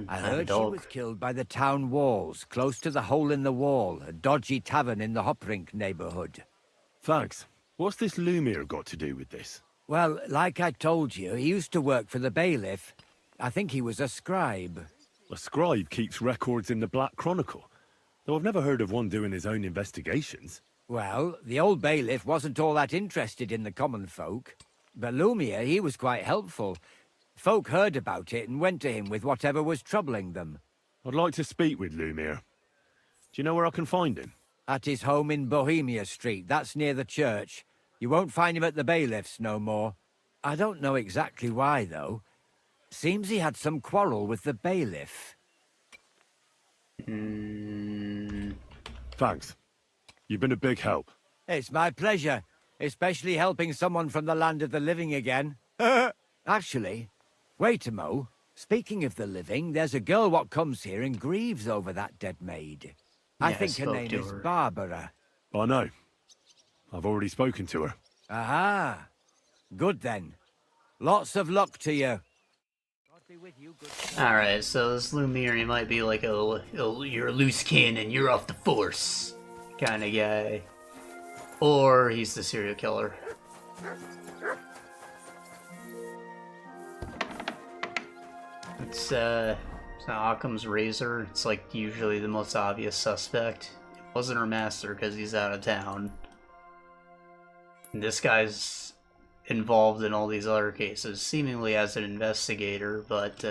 [SPEAKER 8] I heard she was killed by the town walls, close to the Hole in the Wall, a dodgy tavern in the Hoprink neighborhood.
[SPEAKER 3] Thanks. What's this Lumiere got to do with this?
[SPEAKER 8] Well, like I told you, he used to work for the bailiff. I think he was a scribe.
[SPEAKER 3] A scribe keeps records in the Black Chronicle, though I've never heard of one doing his own investigations.
[SPEAKER 8] Well, the old bailiff wasn't all that interested in the common folk. But Lumiere, he was quite helpful. Folk heard about it and went to him with whatever was troubling them.
[SPEAKER 3] I'd like to speak with Lumiere. Do you know where I can find him?
[SPEAKER 8] At his home in Bohemia Street, that's near the church. You won't find him at the bailiff's no more. I don't know exactly why, though. Seems he had some quarrel with the bailiff.
[SPEAKER 3] Thanks. You've been a big help.
[SPEAKER 8] It's my pleasure, especially helping someone from the land of the living again. Actually, wait a mo. Speaking of the living, there's a girl what comes here and grieves over that dead maid. I think her name is Barbara.
[SPEAKER 3] I know. I've already spoken to her.
[SPEAKER 8] Aha. Good then. Lots of luck to you.
[SPEAKER 1] Alright, so this Lumiere, he might be like you're a loose cannon, you're off the force kind of guy. Or he's the serial killer. It's Occam's razor. It's like usually the most obvious suspect. It wasn't her master because he's out of town. And this guy's involved in all these other cases, seemingly as an investigator, but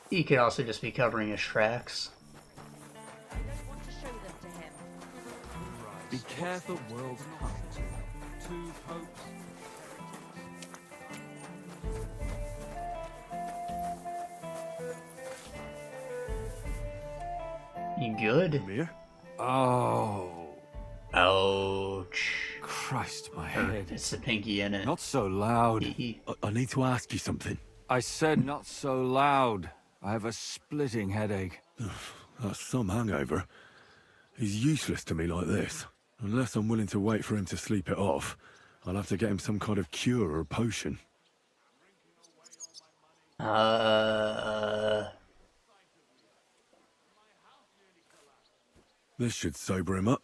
[SPEAKER 1] he could also just be covering his tracks.
[SPEAKER 5] Be careful, world's coming.
[SPEAKER 2] Two popes.
[SPEAKER 1] You good?
[SPEAKER 3] Lumiere?
[SPEAKER 5] Oh.
[SPEAKER 1] Ouch.
[SPEAKER 5] Christ, my head.
[SPEAKER 1] It's the pinky in it.
[SPEAKER 5] Not so loud.
[SPEAKER 3] I need to ask you something.
[SPEAKER 5] I said not so loud. I have a splitting headache.
[SPEAKER 3] That's some hangover. He's useless to me like this. Unless I'm willing to wait for him to sleep it off, I'll have to get him some kind of cure or potion. This should sober him up.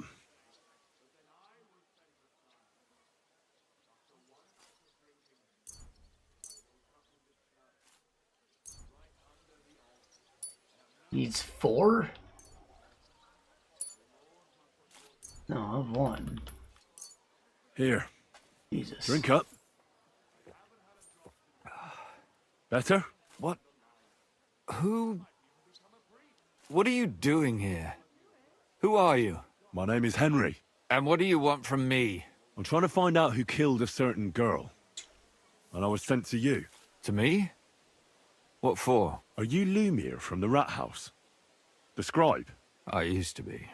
[SPEAKER 1] Needs 4? No, I have 1.
[SPEAKER 3] Here.
[SPEAKER 1] Jesus.
[SPEAKER 3] Drink up. Better?
[SPEAKER 5] What? What are you doing here? Who are you?
[SPEAKER 3] My name is Henry.
[SPEAKER 5] And what do you want from me?
[SPEAKER 3] I'm trying to find out who killed a certain girl. And I was sent to you.
[SPEAKER 5] To me? What for?
[SPEAKER 3] Are you Lumiere from the Rat House? The scribe?
[SPEAKER 5] I used to be.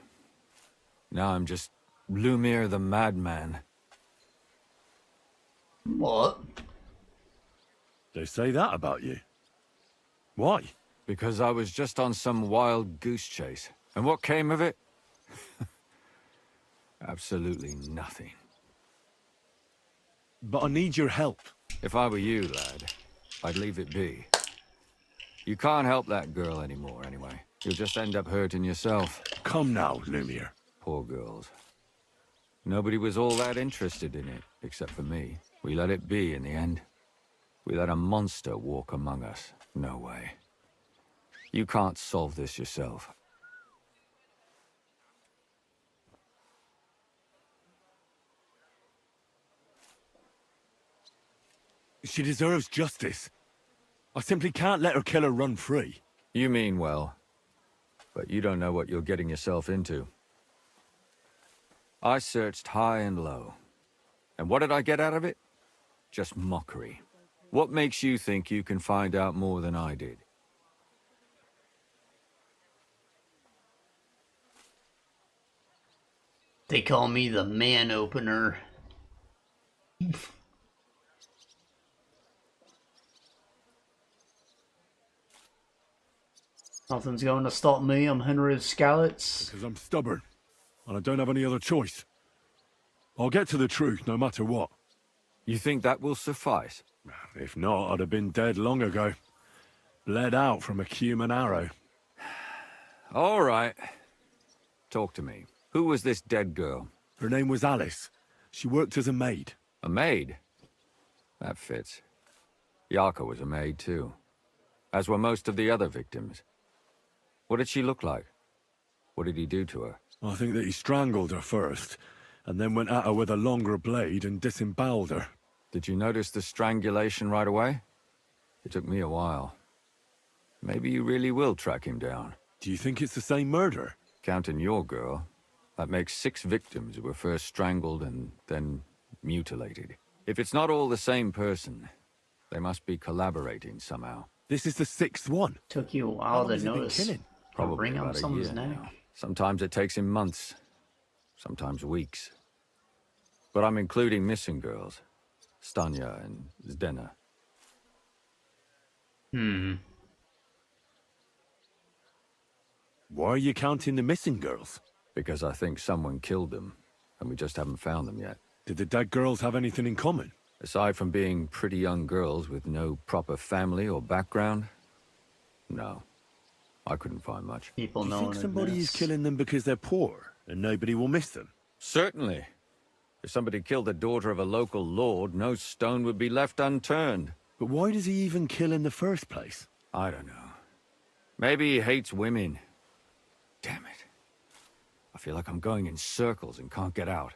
[SPEAKER 5] Now I'm just Lumiere the Madman.
[SPEAKER 1] What?
[SPEAKER 3] They say that about you. Why?
[SPEAKER 5] Because I was just on some wild goose chase. And what came of it? Absolutely nothing.
[SPEAKER 3] But I need your help.
[SPEAKER 5] If I were you, lad, I'd leave it be. You can't help that girl anymore, anyway. You'll just end up hurting yourself.
[SPEAKER 3] Come now, Lumiere.
[SPEAKER 5] Poor girls. Nobody was all that interested in it, except for me. We let it be in the end. We let a monster walk among us. No way. You can't solve this yourself.
[SPEAKER 3] She deserves justice. I simply can't let her killer run free.
[SPEAKER 5] You mean well. But you don't know what you're getting yourself into. I searched high and low. And what did I get out of it? Just mockery. What makes you think you can find out more than I did?
[SPEAKER 1] They call me the man opener. Nothing's going to stop me. I'm Henry of Scallots.
[SPEAKER 3] Because I'm stubborn, and I don't have any other choice. I'll get to the truth, no matter what.
[SPEAKER 5] You think that will suffice?
[SPEAKER 3] If not, I'd have been dead long ago. Bled out from a human arrow.
[SPEAKER 5] All right. Talk to me. Who was this dead girl?
[SPEAKER 3] Her name was Alice. She worked as a maid.
[SPEAKER 5] A maid? That fits. Yarka was a maid, too. As were most of the other victims. What did she look like? What did he do to her?
[SPEAKER 3] I think that he strangled her first, and then went at her with a longer blade and disemboweled her.
[SPEAKER 5] Did you notice the strangulation right away? It took me a while. Maybe you really will track him down.
[SPEAKER 3] Do you think it's the same murder?
[SPEAKER 5] Counting your girl, that makes 6 victims who were first strangled and then mutilated. If it's not all the same person, they must be collaborating somehow.
[SPEAKER 3] This is the 6th one.
[SPEAKER 1] Took you a while to notice.
[SPEAKER 5] Probably
[SPEAKER 1] ring on
[SPEAKER 5] about a
[SPEAKER 1] someone's
[SPEAKER 5] year
[SPEAKER 1] neck.
[SPEAKER 5] now. Sometimes it takes him months, sometimes weeks. But I'm including missing girls, Stanya and Zdena.
[SPEAKER 3] Why are you counting the missing girls?
[SPEAKER 5] Because I think someone killed them, and we just haven't found them yet.
[SPEAKER 3] Did the dead girls have anything in common?
[SPEAKER 5] Aside from being pretty young girls with no proper family or background, no. I couldn't find much.
[SPEAKER 1] People
[SPEAKER 3] Do you
[SPEAKER 1] know
[SPEAKER 3] think somebody is killing them because they're poor, and nobody will miss them?
[SPEAKER 5] Certainly. If somebody killed the daughter of a local lord, no stone would be left unturned.
[SPEAKER 3] But why does he even kill in the first place?
[SPEAKER 5] I don't know. Maybe he hates women. Damn it. I feel like I'm going in circles and can't get out.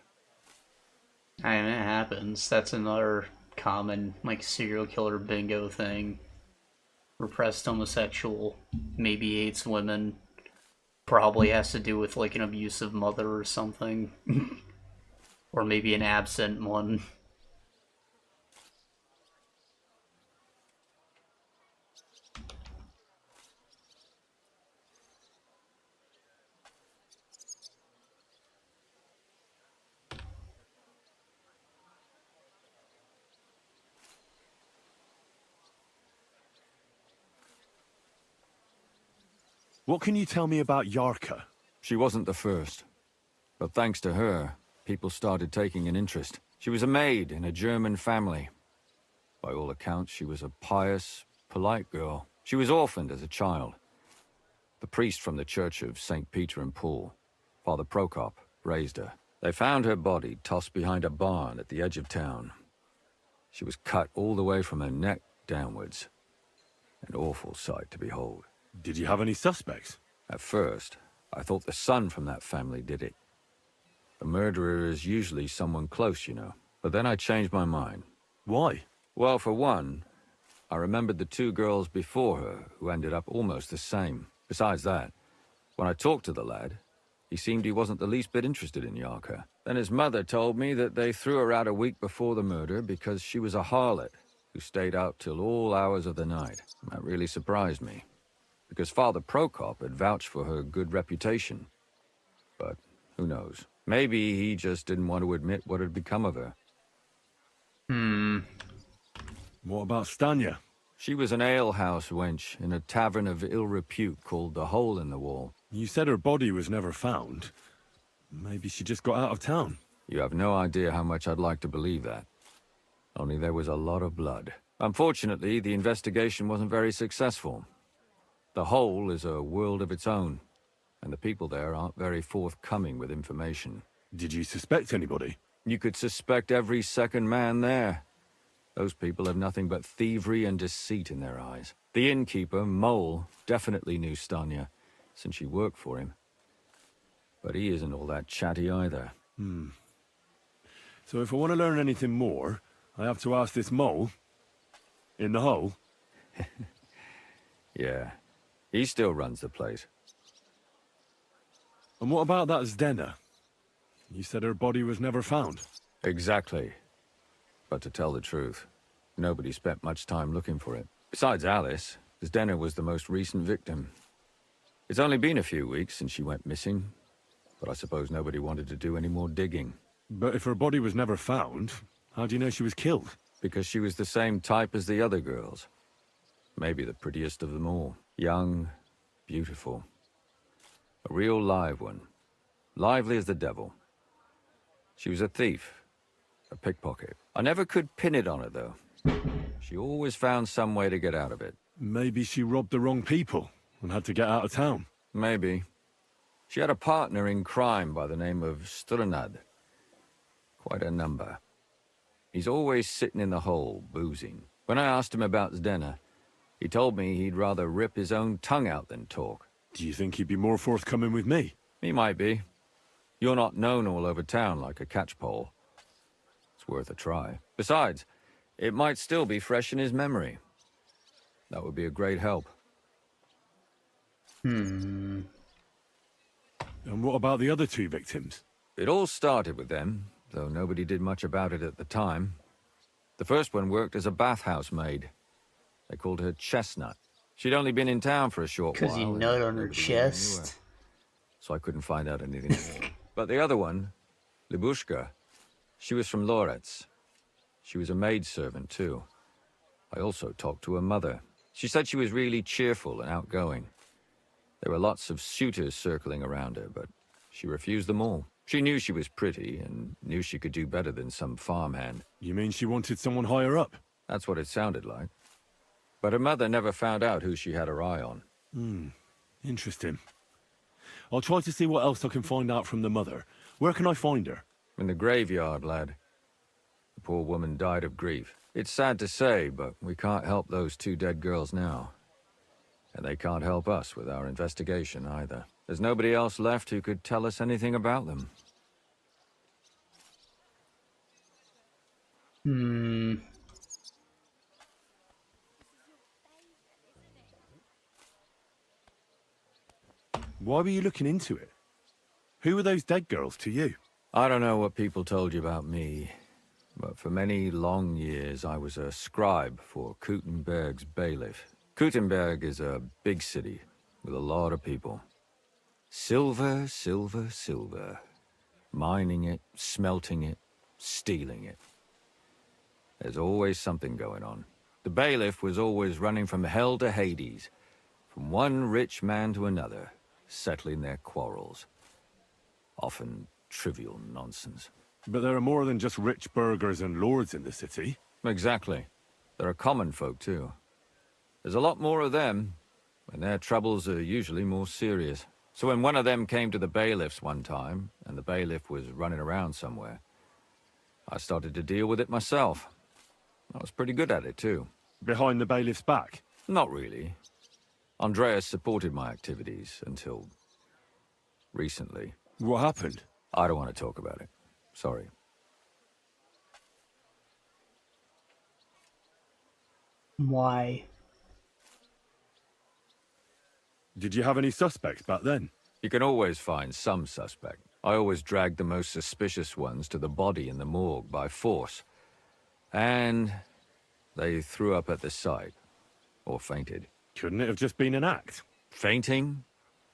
[SPEAKER 1] I mean, it happens. That's another common, like, serial killer bingo thing. Repressed homosexual, maybe hates women. Probably has to do with, like, an abusive mother or something. Or maybe an absent one.
[SPEAKER 3] What can you tell me about Yarka?
[SPEAKER 5] She wasn't the first. But thanks to her, people started taking an interest. She was a maid in a German family. By all accounts, she was a pious, polite girl. She was orphaned as a child. The priest from the Church of St. Peter and Paul, Father Prokop, raised her. They found her body tossed behind a barn at the edge of town. She was cut all the way from her neck downwards. An awful sight to behold.
[SPEAKER 3] Did you have any suspects?
[SPEAKER 5] At first, I thought the son from that family did it. The murderer is usually someone close, you know. But then I changed my mind.
[SPEAKER 3] Why?
[SPEAKER 5] Well, for one, I remembered the 2 girls before her who ended up almost the same. Besides that, when I talked to the lad, he seemed he wasn't the least bit interested in Yarka. Then his mother told me that they threw her out a week before the murder because she was a harlot who stayed out till all hours of the night. That really surprised me, because Father Prokop had vouched for her good reputation. But who knows? Maybe he just didn't want to admit what had become of her.
[SPEAKER 3] What about Stanya?
[SPEAKER 5] She was an alehouse wench in a tavern of ill repute called the Hole in the Wall.
[SPEAKER 3] You said her body was never found. Maybe she just got out of town.
[SPEAKER 5] You have no idea how much I'd like to believe that. Only there was a lot of blood. Unfortunately, the investigation wasn't very successful. The Hole is a world of its own, and the people there aren't very forthcoming with information.
[SPEAKER 3] Did you suspect anybody?
[SPEAKER 5] You could suspect every second man there. Those people have nothing but thievery and deceit in their eyes. The innkeeper, Mole, definitely knew Stanya, since she worked for him. But he isn't all that chatty either.
[SPEAKER 3] So if I want to learn anything more, I have to ask this mole in the hole?
[SPEAKER 5] Yeah, he still runs the place.
[SPEAKER 3] And what about that Zdena? You said her body was never found.
[SPEAKER 5] Exactly. But to tell the truth, nobody spent much time looking for it. Besides Alice, Zdena was the most recent victim. It's only been a few weeks since she went missing, but I suppose nobody wanted to do any more digging.
[SPEAKER 3] But if her body was never found, how do you know she was killed?
[SPEAKER 5] Because she was the same type as the other girls. Maybe the prettiest of them all. Young, beautiful. A real live one. Lively as the devil. She was a thief. A pickpocket. I never could pin it on her, though. She always found some way to get out of it.
[SPEAKER 3] Maybe she robbed the wrong people and had to get out of town.
[SPEAKER 5] Maybe. She had a partner in crime by the name of Stanya. Quite a number. He's always sitting in the hole, boozing. When I asked him about Zdena, he told me he'd rather rip his own tongue out than talk.
[SPEAKER 3] Do you think he'd be more forthcoming with me?
[SPEAKER 5] He might be. You're not known all over town like a catchpole. It's worth a try. Besides, it might still be fresh in his memory. That would be a great help.
[SPEAKER 3] And what about the other 2 victims?
[SPEAKER 5] It all started with them, though nobody did much about it at the time. The first one worked as a bathhouse maid. They called her Chestnut. She'd only been in town for a short while.
[SPEAKER 1] Because you nut on her chest.
[SPEAKER 5] So I couldn't find out anything more. But the other one, Libushka, she was from Loretz. She was a maidservant, too. I also talked to her mother. She said she was really cheerful and outgoing. There were lots of suitors circling around her, but she refused them all. She knew she was pretty and knew she could do better than some farmhand.
[SPEAKER 3] You mean she wanted someone higher up?
[SPEAKER 5] That's what it sounded like. But her mother never found out who she had her eye on.
[SPEAKER 3] Interesting. I'll try to see what else I can find out from the mother. Where can I find her?
[SPEAKER 5] In the graveyard, lad. The poor woman died of grief. It's sad to say, but we can't help those 2 dead girls now. And they can't help us with our investigation either. There's nobody else left who could tell us anything about them.
[SPEAKER 3] Why were you looking into it? Who were those dead girls to you?
[SPEAKER 5] I don't know what people told you about me, but for many long years I was a scribe for Kuttenburg's bailiff. Kuttenburg is a big city with a lot of people. Silver, silver, silver. Mining it, smelting it, stealing it. There's always something going on. The bailiff was always running from hell to Hades, from one rich man to another, settling their quarrels. Often trivial nonsense.
[SPEAKER 3] But there are more than just rich burghers and lords in the city.
[SPEAKER 5] Exactly. There are common folk, too. There's a lot more of them, and their troubles are usually more serious. So when one of them came to the bailiff's one time, and the bailiff was running around somewhere, I started to deal with it myself. I was pretty good at it, too.
[SPEAKER 3] Behind the bailiff's back?
[SPEAKER 5] Not really. Andreas supported my activities until recently.
[SPEAKER 3] What happened?
[SPEAKER 5] I don't want to talk about it. Sorry.
[SPEAKER 1] Why?
[SPEAKER 3] Did you have any suspects back then?
[SPEAKER 5] You can always find some suspect. I always dragged the most suspicious ones to the body in the morgue by force. And they threw up at the sight. Or fainted.
[SPEAKER 3] Couldn't it have just been an act?
[SPEAKER 5] Fainting?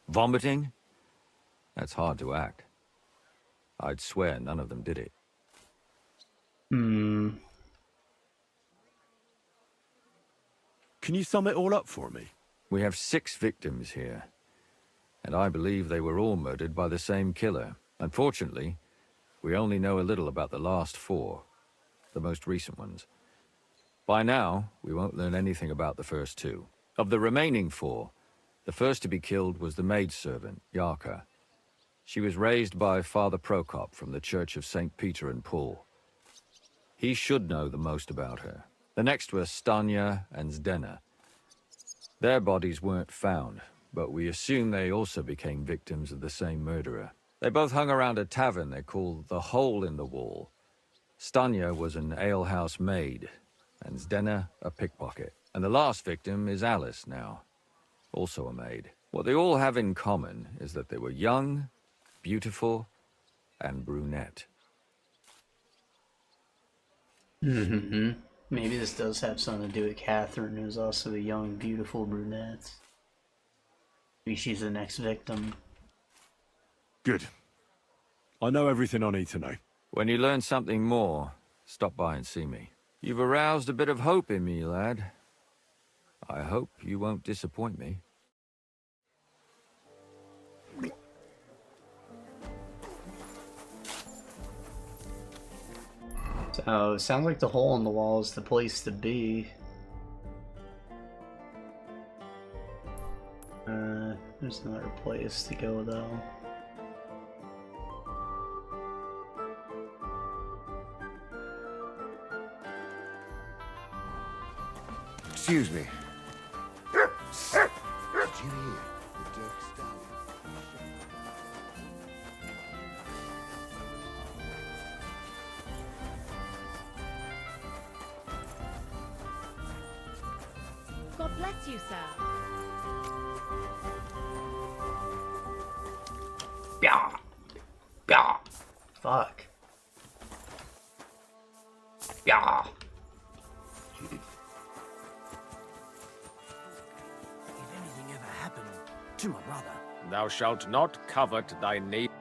[SPEAKER 5] Vomiting? That's hard to act. I'd swear none of them did it.
[SPEAKER 3] Can you sum it all up for me?
[SPEAKER 5] We have 6 victims here. And I believe they were all murdered by the same killer. Unfortunately, we only know a little about the last 4. The most recent ones. By now, we won't learn anything about the first 2. Of the remaining 4, the first to be killed was the maidservant, Yarka. She was raised by Father Prokop from the Church of St. Peter and Paul. He should know the most about her. The next were Stanya and Zdena. Their bodies weren't found, but we assume they also became victims of the same murderer. They both hung around a tavern they called the Hole in the Wall. Stanya was an alehouse maid, and Zdena a pickpocket. And the last victim is Alice now, also a maid. What they all have in common is that they were young, beautiful, and brunette.
[SPEAKER 1] Maybe this does have something to do with Catherine, who's also a young, beautiful brunette. Maybe she's the next victim.
[SPEAKER 3] Good. I know everything I need to know.
[SPEAKER 5] When you learn something more, stop by and see me. You've aroused a bit of hope in me, lad. I hope you won't disappoint me.
[SPEAKER 1] So, sounds like the hole in the wall is the place to be. There's another place to go though.
[SPEAKER 14] Excuse me. Did you hear the Dirk Stallion?
[SPEAKER 11] God bless you, sir.
[SPEAKER 1] Yeah. Yeah. Fuck. Yeah.
[SPEAKER 8] If anything ever happened to my brother...
[SPEAKER 15] Thou shalt not covet thy neighbor.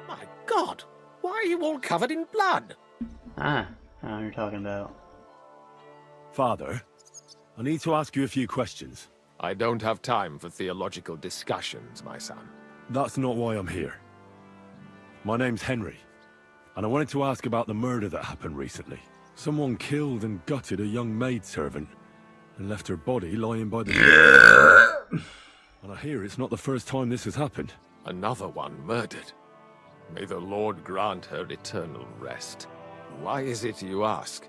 [SPEAKER 15] My God! Why are you all covered in blood?
[SPEAKER 1] Ah, I know what you're talking about.
[SPEAKER 3] Father, I need to ask you a few questions.
[SPEAKER 15] I don't have time for theological discussions, my son.
[SPEAKER 3] That's not why I'm here. My name's Henry, and I wanted to ask about the murder that happened recently. Someone killed and gutted a young maidservant and left her body lying by the... And I hear it's not the first time this has happened.
[SPEAKER 15] Another one murdered. May the Lord grant her eternal rest. Why is it you ask?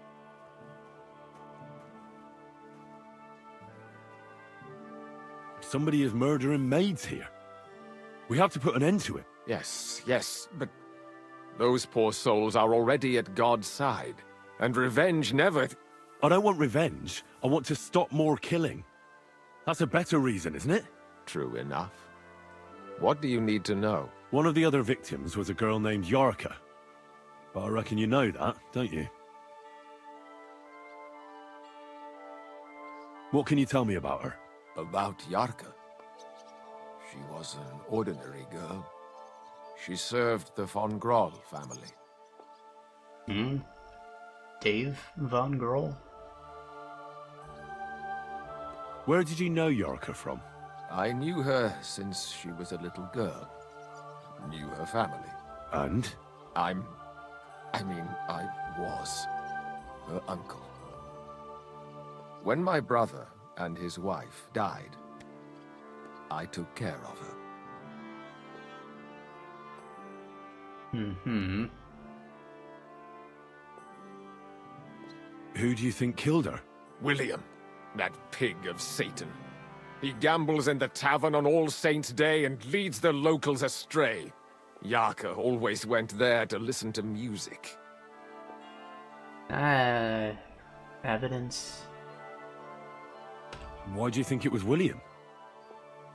[SPEAKER 3] Somebody is murdering maids here. We have to put an end to it.
[SPEAKER 15] Yes, but those poor souls are already at God's side, and revenge never...
[SPEAKER 3] I don't want revenge. I want to stop more killing. That's a better reason, isn't it?
[SPEAKER 15] True enough. What do you need to know?
[SPEAKER 3] One of the other victims was a girl named Yarka. But I reckon you know that, don't you? What can you tell me about her?
[SPEAKER 15] About Yarka? She was an ordinary girl. She served the von Groll family.
[SPEAKER 1] Hmm? Dave von Groll?
[SPEAKER 3] Where did you know Yarka from?
[SPEAKER 15] I knew her since she was a little girl. Knew her family.
[SPEAKER 3] And?
[SPEAKER 15] I was her uncle. When my brother and his wife died, I took care of her.
[SPEAKER 1] Mm-hmm.
[SPEAKER 3] Who do you think killed her?
[SPEAKER 15] William, that pig of Satan. He gambles in the tavern on All Saints' Day and leads the locals astray. Yarka always went there to listen to music.
[SPEAKER 1] Evidence?
[SPEAKER 3] Why do you think it was William?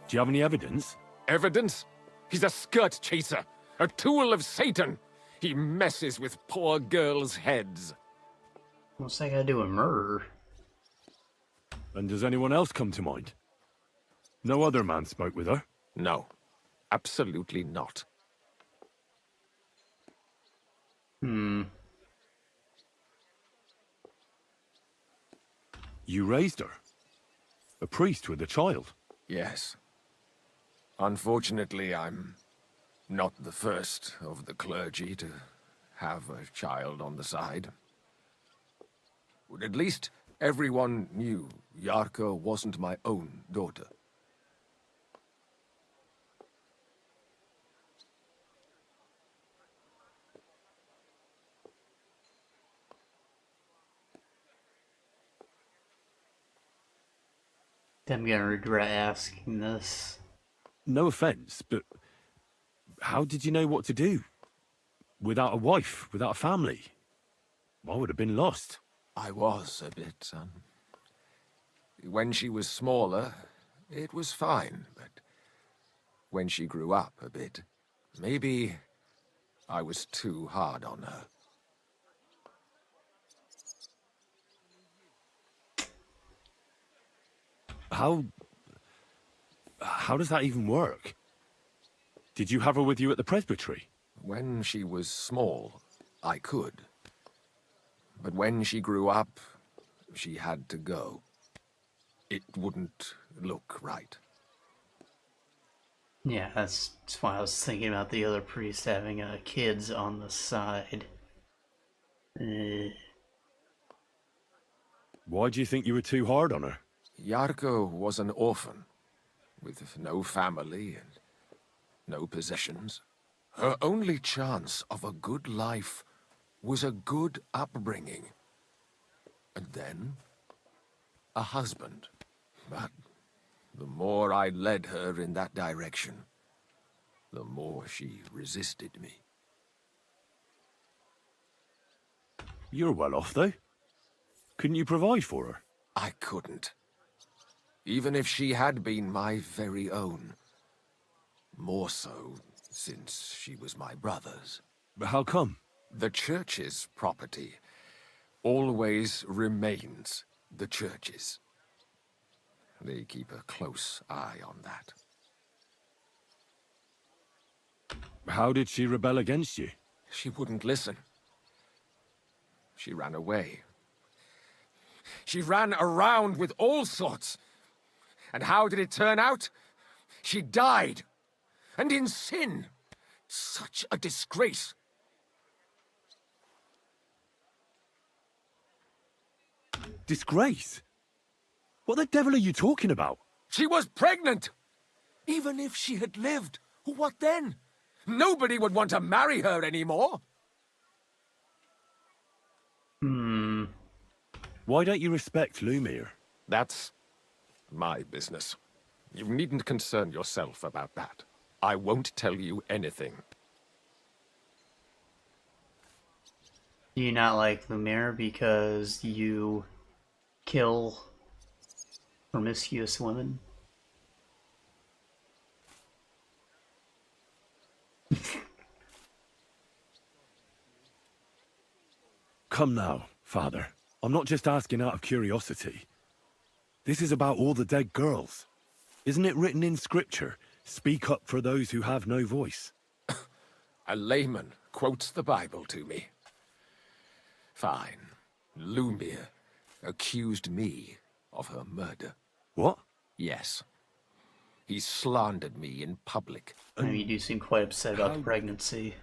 [SPEAKER 3] Do you have any evidence?
[SPEAKER 15] Evidence? He's a skirt chaser, a tool of Satan. He messes with poor girls' heads.
[SPEAKER 1] What's that got to do with murder?
[SPEAKER 3] And does anyone else come to mind? No other man spoke with her?
[SPEAKER 15] No, absolutely not.
[SPEAKER 1] Hmm.
[SPEAKER 3] You raised her? A priest with a child?
[SPEAKER 15] Yes. Unfortunately, I'm not the first of the clergy to have a child on the side. But at least everyone knew Yarka wasn't my own daughter.
[SPEAKER 1] I'm gonna regret asking this.
[SPEAKER 3] No offense, but how did you know what to do? Without a wife, without a family? I would have been lost.
[SPEAKER 15] I was a bit, son. When she was smaller, it was fine, but when she grew up a bit, maybe I was too hard on her.
[SPEAKER 3] How does that even work? Did you have her with you at the presbytery?
[SPEAKER 15] When she was small, I could. But when she grew up, she had to go. It wouldn't look right.
[SPEAKER 1] Yeah, that's why I was thinking about the other priest having kids on the side.
[SPEAKER 3] Why do you think you were too hard on her?
[SPEAKER 15] Yarko was an orphan, with no family and no possessions. Her only chance of a good life was a good upbringing. And then, a husband. But the more I led her in that direction, the more she resisted me.
[SPEAKER 3] You're well off, though. Couldn't you provide for her?
[SPEAKER 15] I couldn't. Even if she had been my very own. More so, since she was my brother's.
[SPEAKER 3] But how come?
[SPEAKER 15] The church's property always remains the church's. They keep a close eye on that.
[SPEAKER 3] How did she rebel against you?
[SPEAKER 15] She wouldn't listen. She ran away. She ran around with all sorts. And how did it turn out? She died. And in sin. Such a disgrace.
[SPEAKER 3] Disgrace? What the devil are you talking about?
[SPEAKER 15] She was pregnant! Even if she had lived, what then? Nobody would want to marry her anymore.
[SPEAKER 3] Why don't you respect Lumir?
[SPEAKER 15] That's my business. You needn't concern yourself about that. I won't tell you anything.
[SPEAKER 1] Do you not like Lumir because you kill promiscuous women?
[SPEAKER 3] Come now, Father. I'm not just asking out of curiosity. This is about all the dead girls. Isn't it written in Scripture, speak up for those who have no voice?
[SPEAKER 15] A layman quotes the Bible to me. Fine. Lumir accused me of her murder.
[SPEAKER 3] What?
[SPEAKER 15] Yes. He slandered me in public.
[SPEAKER 1] I mean, you do seem quite upset about the pregnancy.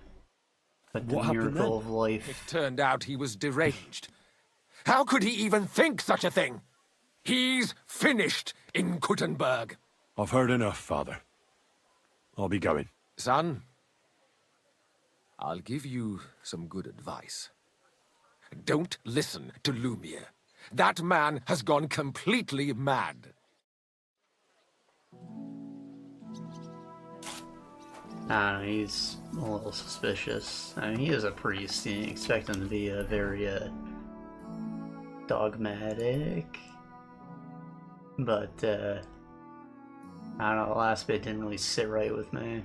[SPEAKER 1] But the miracle of life.
[SPEAKER 15] It turned out he was deranged. How could he even think such a thing? He's finished in Kuttenburg.
[SPEAKER 3] I've heard enough, Father. I'll be going.
[SPEAKER 15] Son, I'll give you some good advice. Don't listen to Lumir. That man has gone completely mad.
[SPEAKER 1] I don't know, he's a little suspicious. I mean, he is a priest. You expect him to be a very, dogmatic. But, I don't know, the last bit didn't really sit right with me.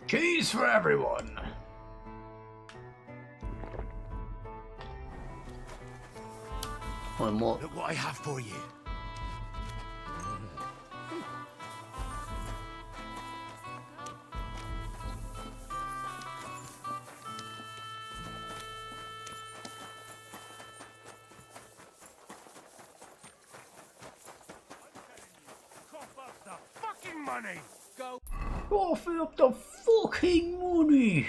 [SPEAKER 1] Cheese for everyone! One more.
[SPEAKER 8] Look what I have for you.
[SPEAKER 12] Fucking money! Go.
[SPEAKER 1] Cough up the fucking money!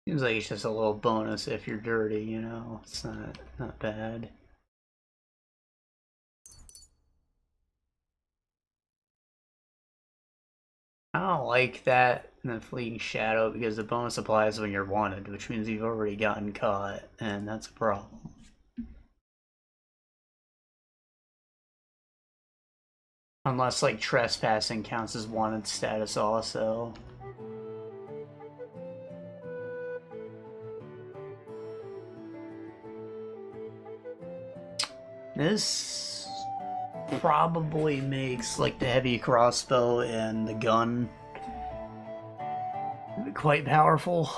[SPEAKER 1] Seems like it's just a little bonus if you're dirty, you know? It's not bad. I don't like that in the fleeting shadow because the bonus applies when you're wanted, which means you've already gotten caught, and that's a problem. Unless, like, trespassing counts as wanted status also. This probably makes, like, the heavy crossbow and the gun quite powerful.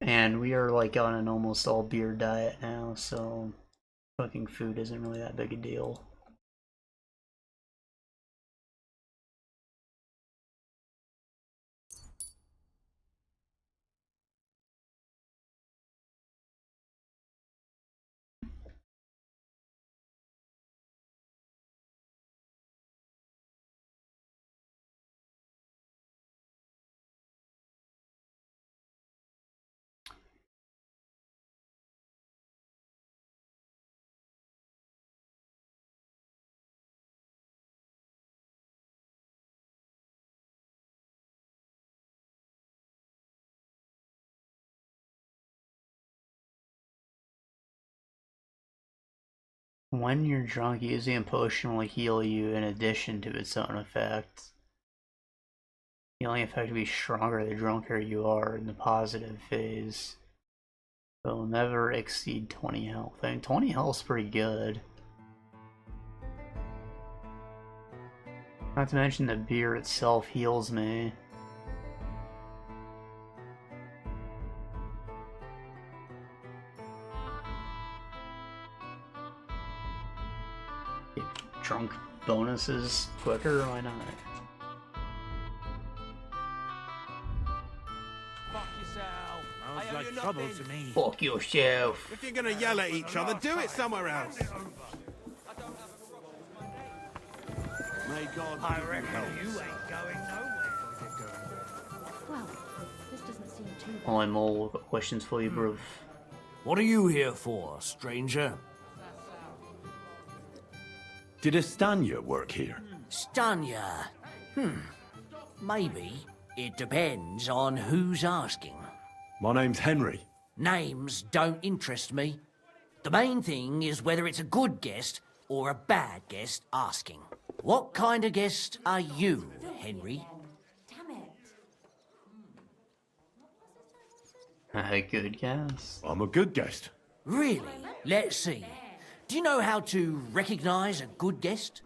[SPEAKER 1] And we are, like, on an almost all beer diet now, so cooking food isn't really that big a deal. When you're drunk, using a potion will heal you in addition to its own effects. Healing effect will be stronger the drunker you are in the positive phase. But will never exceed 20 health. I mean, 20 health's pretty good. Not to mention the beer itself heals me. Drunk bonuses quicker, why not?
[SPEAKER 12] Fuck yourself. Sounds like trouble to me.
[SPEAKER 1] Fuck yourself.
[SPEAKER 12] If you're gonna yell at each other, do it somewhere else. May God. I reckon you ain't going nowhere.
[SPEAKER 9] Well, this doesn't seem too bad.
[SPEAKER 1] Oh, I'm all got questions for you, bruv.
[SPEAKER 16] What are you here for, stranger?
[SPEAKER 3] Did a Stanya work here?
[SPEAKER 16] Stanya? Maybe. It depends on who's asking.
[SPEAKER 3] My name's Henry.
[SPEAKER 16] Names don't interest me. The main thing is whether it's a good guest or a bad guest asking. What kind of guest are you, Henry?
[SPEAKER 1] A good guess.
[SPEAKER 3] I'm a good guest.
[SPEAKER 16] Really? Let's see. Do you know how to recognize a good guest?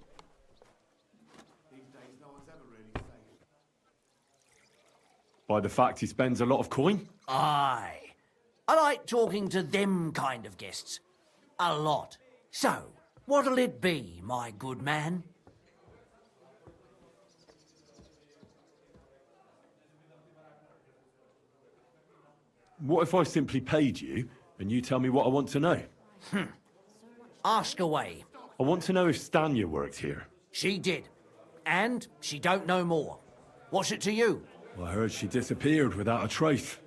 [SPEAKER 3] By the fact he spends a lot of coin?
[SPEAKER 16] Aye. I like talking to them kind of guests. A lot. So, what'll it be, my good man?
[SPEAKER 3] What if I simply paid you and you tell me what I want to know?
[SPEAKER 16] Ask away.
[SPEAKER 3] I want to know if Stanya worked here.
[SPEAKER 16] She did. And she don't know more. What's it to you?
[SPEAKER 3] Well, I heard she disappeared without a trace.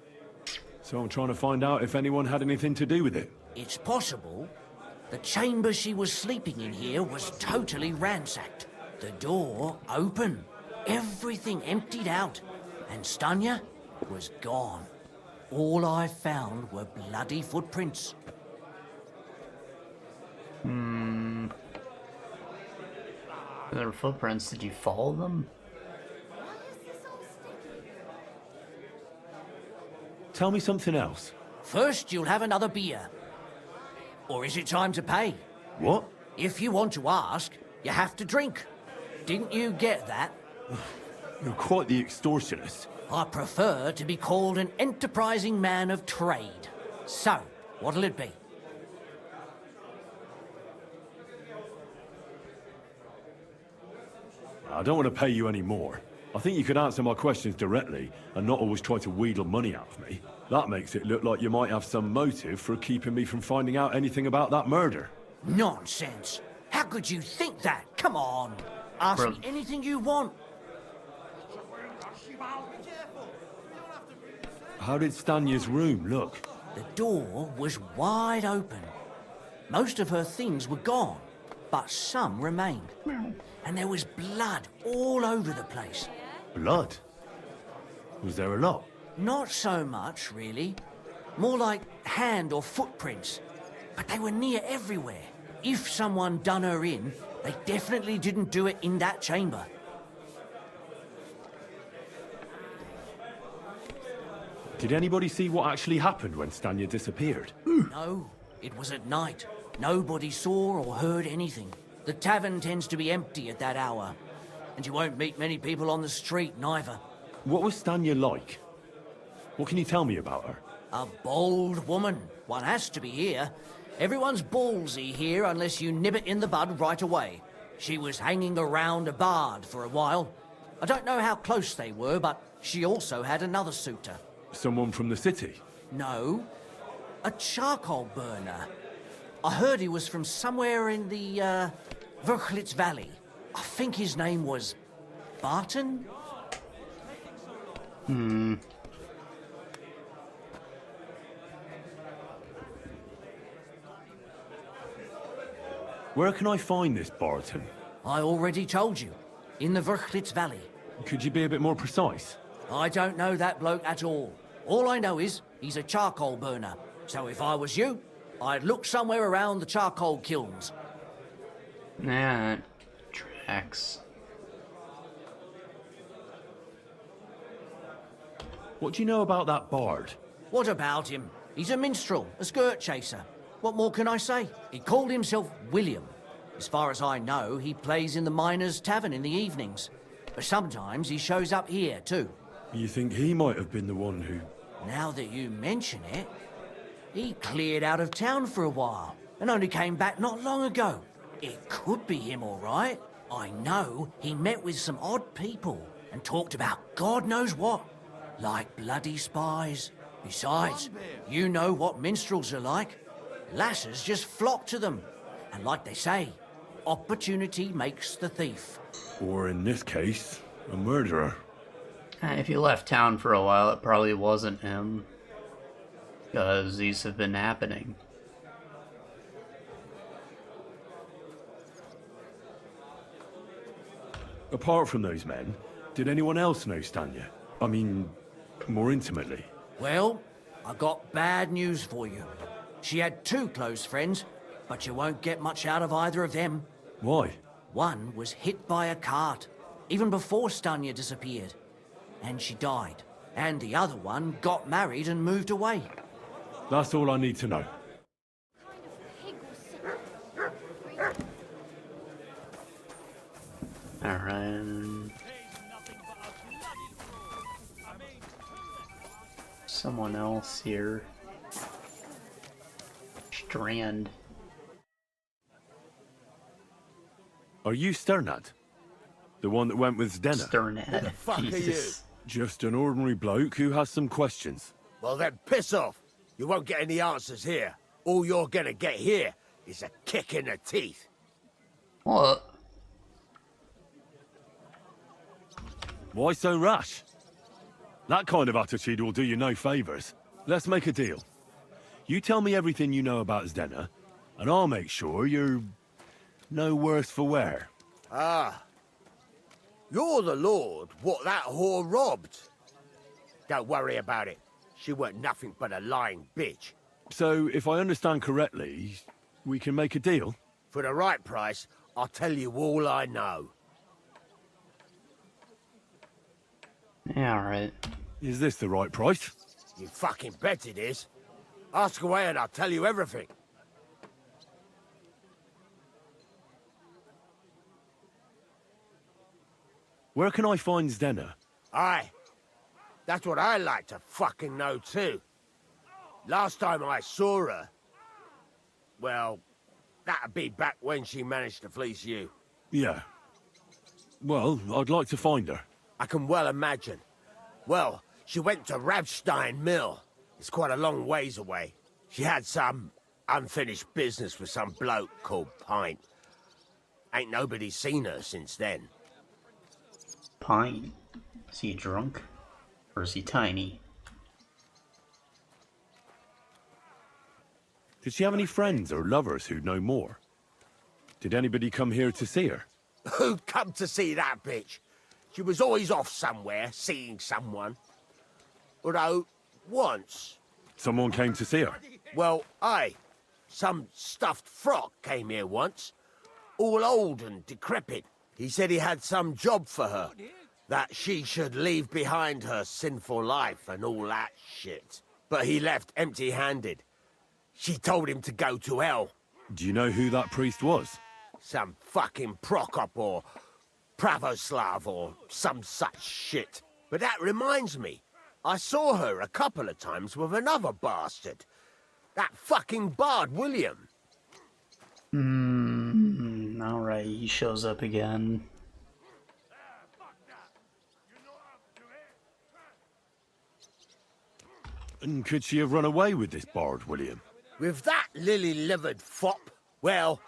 [SPEAKER 3] So I'm trying to find out if anyone had anything to do with it.
[SPEAKER 16] It's possible. The chamber she was sleeping in here was totally ransacked. The door open. Everything emptied out. And Stanya was gone. All I found were bloody footprints.
[SPEAKER 1] There were footprints. Did you follow them?
[SPEAKER 3] Tell me something else.
[SPEAKER 16] First, you'll have another beer. Or is it time to pay?
[SPEAKER 3] What?
[SPEAKER 16] If you want to ask, you have to drink. Didn't you get that?
[SPEAKER 3] You're quite the extortionist.
[SPEAKER 16] I prefer to be called an enterprising man of trade. So, what'll it be?
[SPEAKER 3] I don't want to pay you any more. I think you could answer my questions directly and not always try to wheedle money out of me. That makes it look like you might have some motive for keeping me from finding out anything about that murder.
[SPEAKER 16] Nonsense. How could you think that? Come on. Ask me anything you want.
[SPEAKER 3] How did Stanya's room look?
[SPEAKER 16] The door was wide open. Most of her things were gone, but some remained. And there was blood all over the place.
[SPEAKER 3] Blood? Was there a lot?
[SPEAKER 16] Not so much, really. More like hand or footprints. But they were near everywhere. If someone done her in, they definitely didn't do it in that chamber.
[SPEAKER 3] Did anybody see what actually happened when Stanya disappeared?
[SPEAKER 16] No, it was at night. Nobody saw or heard anything. The tavern tends to be empty at that hour. And you won't meet many people on the street, neither.
[SPEAKER 3] What was Stanya like? What can you tell me about her?
[SPEAKER 16] A bold woman. One has to be here. Everyone's ballsy here unless you nib it in the bud right away. She was hanging around a bard for a while. I don't know how close they were, but she also had another suitor.
[SPEAKER 3] Someone from the city?
[SPEAKER 16] No, a charcoal burner. I heard he was from somewhere in the, Verchlitz Valley. I think his name was Barton?
[SPEAKER 3] Where can I find this Barton?
[SPEAKER 16] I already told you. In the Verchlitz Valley.
[SPEAKER 3] Could you be a bit more precise?
[SPEAKER 16] I don't know that bloke at all. All I know is he's a charcoal burner. So if I was you, I'd look somewhere around the charcoal kilns.
[SPEAKER 1] Nah, tracks.
[SPEAKER 3] What do you know about that bard?
[SPEAKER 16] What about him? He's a minstrel, a skirt chaser. What more can I say? He called himself William. As far as I know, he plays in the Miners' Tavern in the evenings. But sometimes he shows up here, too.
[SPEAKER 3] You think he might have been the one who...
[SPEAKER 16] Now that you mention it, he cleared out of town for a while and only came back not long ago. It could be him, all right. I know he met with some odd people and talked about God knows what, like bloody spies. Besides, you know what minstrels are like. Lasses just flock to them. And like they say, opportunity makes the thief.
[SPEAKER 3] Or in this case, a murderer.
[SPEAKER 1] If he left town for a while, it probably wasn't him. Because these have been happening.
[SPEAKER 3] Apart from those men, did anyone else know Stanya? I mean, more intimately.
[SPEAKER 16] Well, I got bad news for you. She had two close friends, but you won't get much out of either of them.
[SPEAKER 3] Why?
[SPEAKER 16] One was hit by a cart, even before Stanya disappeared. And she died. And the other one got married and moved away.
[SPEAKER 3] That's all I need to know.
[SPEAKER 1] Alright. Someone else here. Strand.
[SPEAKER 3] Are you Sternad? The one that went with Zdena?
[SPEAKER 1] Sternad.
[SPEAKER 14] Who the fuck
[SPEAKER 1] Jesus.
[SPEAKER 3] Just an ordinary bloke who has some questions.
[SPEAKER 14] Well then, piss off. You won't get any answers here. All you're gonna get here is a kick in the teeth.
[SPEAKER 1] What?
[SPEAKER 3] Why so rash? That kind of attitude will do you no favors. Let's make a deal. You tell me everything you know about Zdena, and I'll make sure you're no worse for wear.
[SPEAKER 14] Ah. You're the lord what that whore robbed. Don't worry about it. She weren't nothing but a lying bitch.
[SPEAKER 3] So, if I understand correctly, we can make a deal?
[SPEAKER 14] For the right price, I'll tell you all I know.
[SPEAKER 1] Yeah, alright.
[SPEAKER 3] Is this the right price?
[SPEAKER 14] You fucking bet it is. Ask away and I'll tell you everything.
[SPEAKER 3] Where can I find Zdena?
[SPEAKER 14] Aye. That's what I like to fucking know too. Last time I saw her... Well, that'd be back when she managed to fleece you.
[SPEAKER 3] Yeah. Well, I'd like to find her.
[SPEAKER 14] I can well imagine. Well, she went to Rabstein Mill. It's quite a long ways away. She had some unfinished business with some bloke called Pint. Ain't nobody seen her since then.
[SPEAKER 1] Pine. Is he drunk? Or is he tiny?
[SPEAKER 3] Did she have any friends or lovers who'd know more? Did anybody come here to see her?
[SPEAKER 14] Who'd come to see that bitch? She was always off somewhere, seeing someone. Although, once...
[SPEAKER 3] Someone came to see her?
[SPEAKER 14] Well, aye. Some stuffed frock came here once. All old and decrepit. He said he had some job for her. That she should leave behind her sinful life and all that shit. But he left empty-handed. She told him to go to hell.
[SPEAKER 3] Do you know who that priest was?
[SPEAKER 14] Some fucking Prokop or Pravoslav or some such shit. But that reminds me, I saw her a couple of times with another bastard. That fucking bard, William.
[SPEAKER 1] Alright, he shows up again.
[SPEAKER 3] And could she have run away with this bard, William?
[SPEAKER 14] With that lily-livered fop? Well,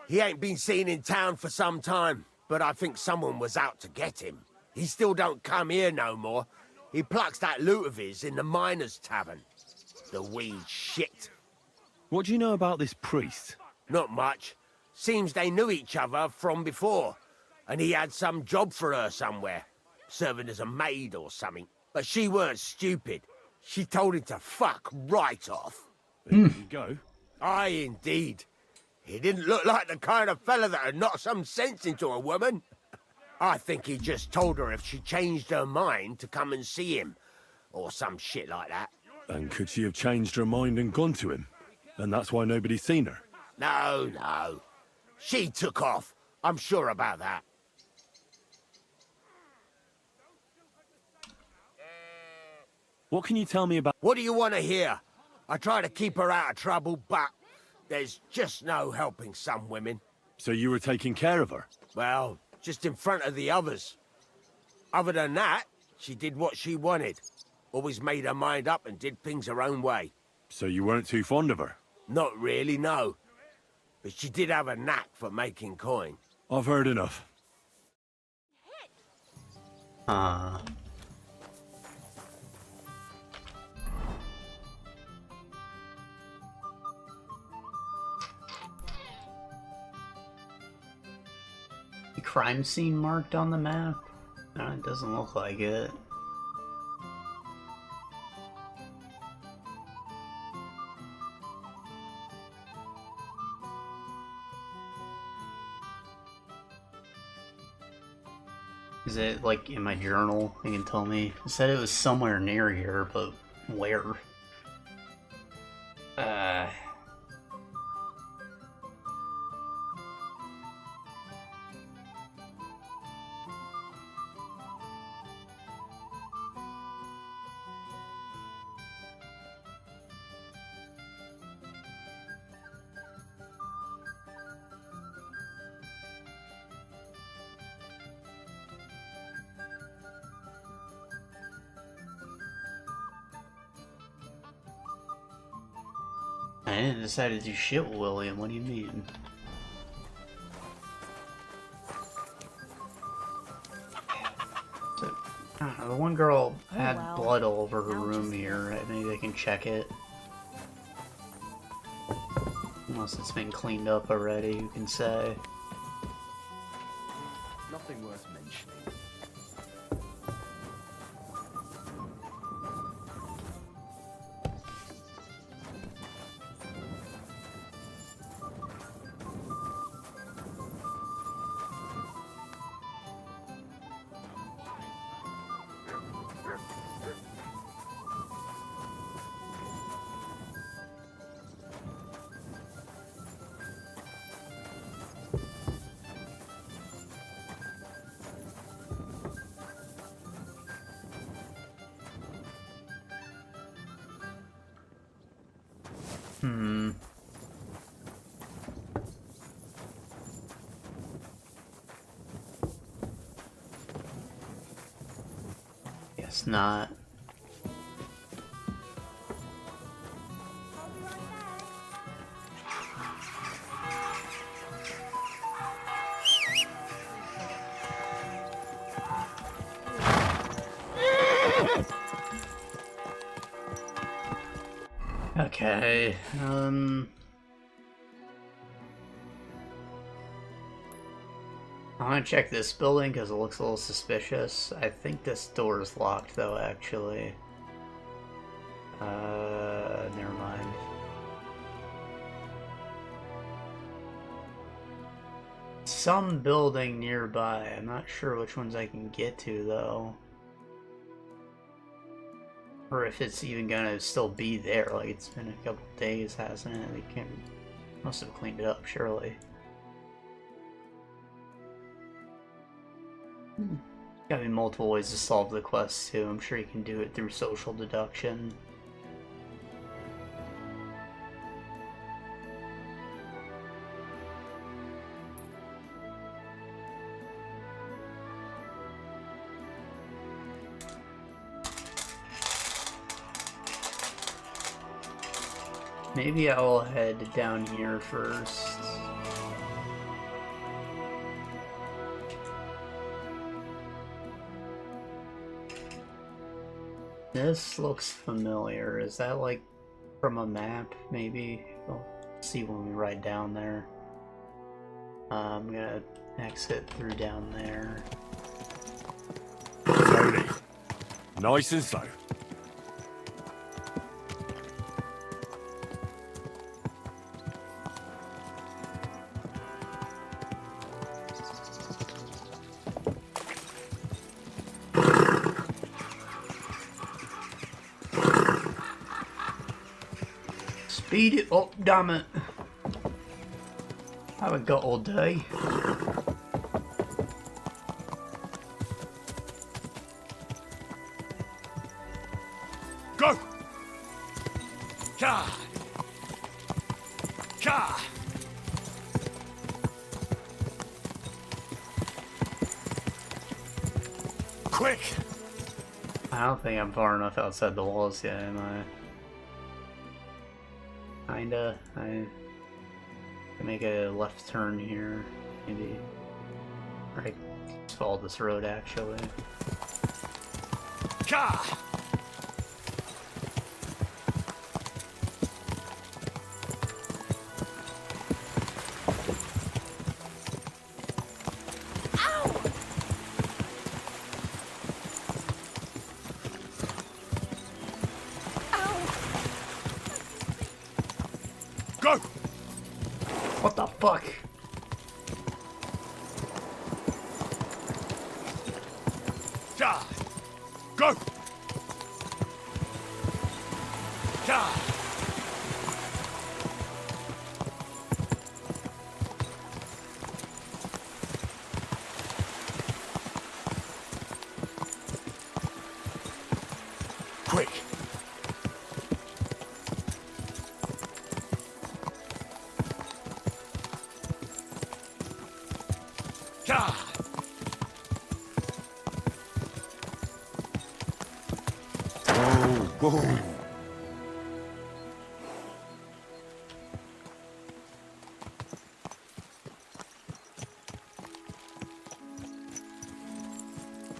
[SPEAKER 14] he ain't been seen in town for some time, but I think someone was out to get him. He still don't come here no more. He plucks that loot of his in the miners' tavern. The wee shit.
[SPEAKER 3] What do you know about this priest?
[SPEAKER 14] Not much. Seems they knew each other from before, and he had some job for her somewhere, serving as a maid or something. But she weren't stupid. She told him to fuck right off.
[SPEAKER 3] There you go.
[SPEAKER 14] Aye, indeed. He didn't look like the kind of fella that would knock some sense into a woman. I think he just told her if she changed her mind to come and see him, or some shit like that.
[SPEAKER 3] And could she have changed her mind and gone to him? And that's why nobody's seen her?
[SPEAKER 14] No, no. She took off. I'm sure about that.
[SPEAKER 3] What can you tell me about...
[SPEAKER 14] What do you want to hear? I try to keep her out of trouble, but there's just no helping some women.
[SPEAKER 3] So you were taking care of her?
[SPEAKER 14] Well, just in front of the others. Other than that, she did what she wanted. Always made her mind up and did things her own way.
[SPEAKER 3] So you weren't too fond of her?
[SPEAKER 14] Not really, no. But she did have a knack for making coin.
[SPEAKER 3] I've heard enough.
[SPEAKER 1] The crime scene marked on the map? No, it doesn't look like it. Is it like in my journal? You can tell me. It said it was somewhere near here, but where? I didn't decide to do shit with William, what do you mean? So, I don't know, the one girl had blood all over her room here, right? Maybe I can check it. Unless it's been cleaned up already, you can say.
[SPEAKER 4] Nothing worth mentioning.
[SPEAKER 1] Guess not. Okay, I want to check this building because it looks a little suspicious. I think this door is locked though, actually. Never mind. Some building nearby. I'm not sure which ones I can get to though. Or if it's even gonna still be there. Like, it's been a couple days, hasn't it? They must have cleaned it up, surely. Gotta be multiple ways to solve the quest too. I'm sure you can do it through social deduction. Maybe I'll head down here first. This looks familiar. Is that like from a map, maybe? We'll see when we ride down there. I'm gonna exit through down there.
[SPEAKER 3] Slowly. Nice and slow.
[SPEAKER 1] Speed it up, damn it. I haven't got all day.
[SPEAKER 3] Go! Ka! Ka! Quick!
[SPEAKER 1] I don't think I'm far enough outside the walls yet, am I? Kinda. I can make a left turn here, maybe. Or I just follow this road, actually.
[SPEAKER 3] Ka! Go!
[SPEAKER 1] What the fuck?
[SPEAKER 3] Ja! Go! Ja! Quick! Ja! Go, go!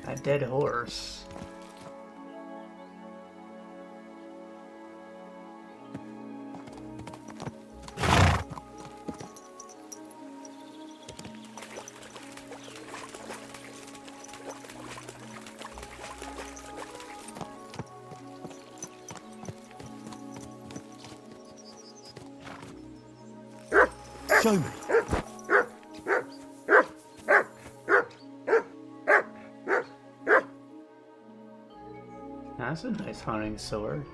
[SPEAKER 1] A dead horse.
[SPEAKER 3] Show me.
[SPEAKER 1] That's a nice hunting sword.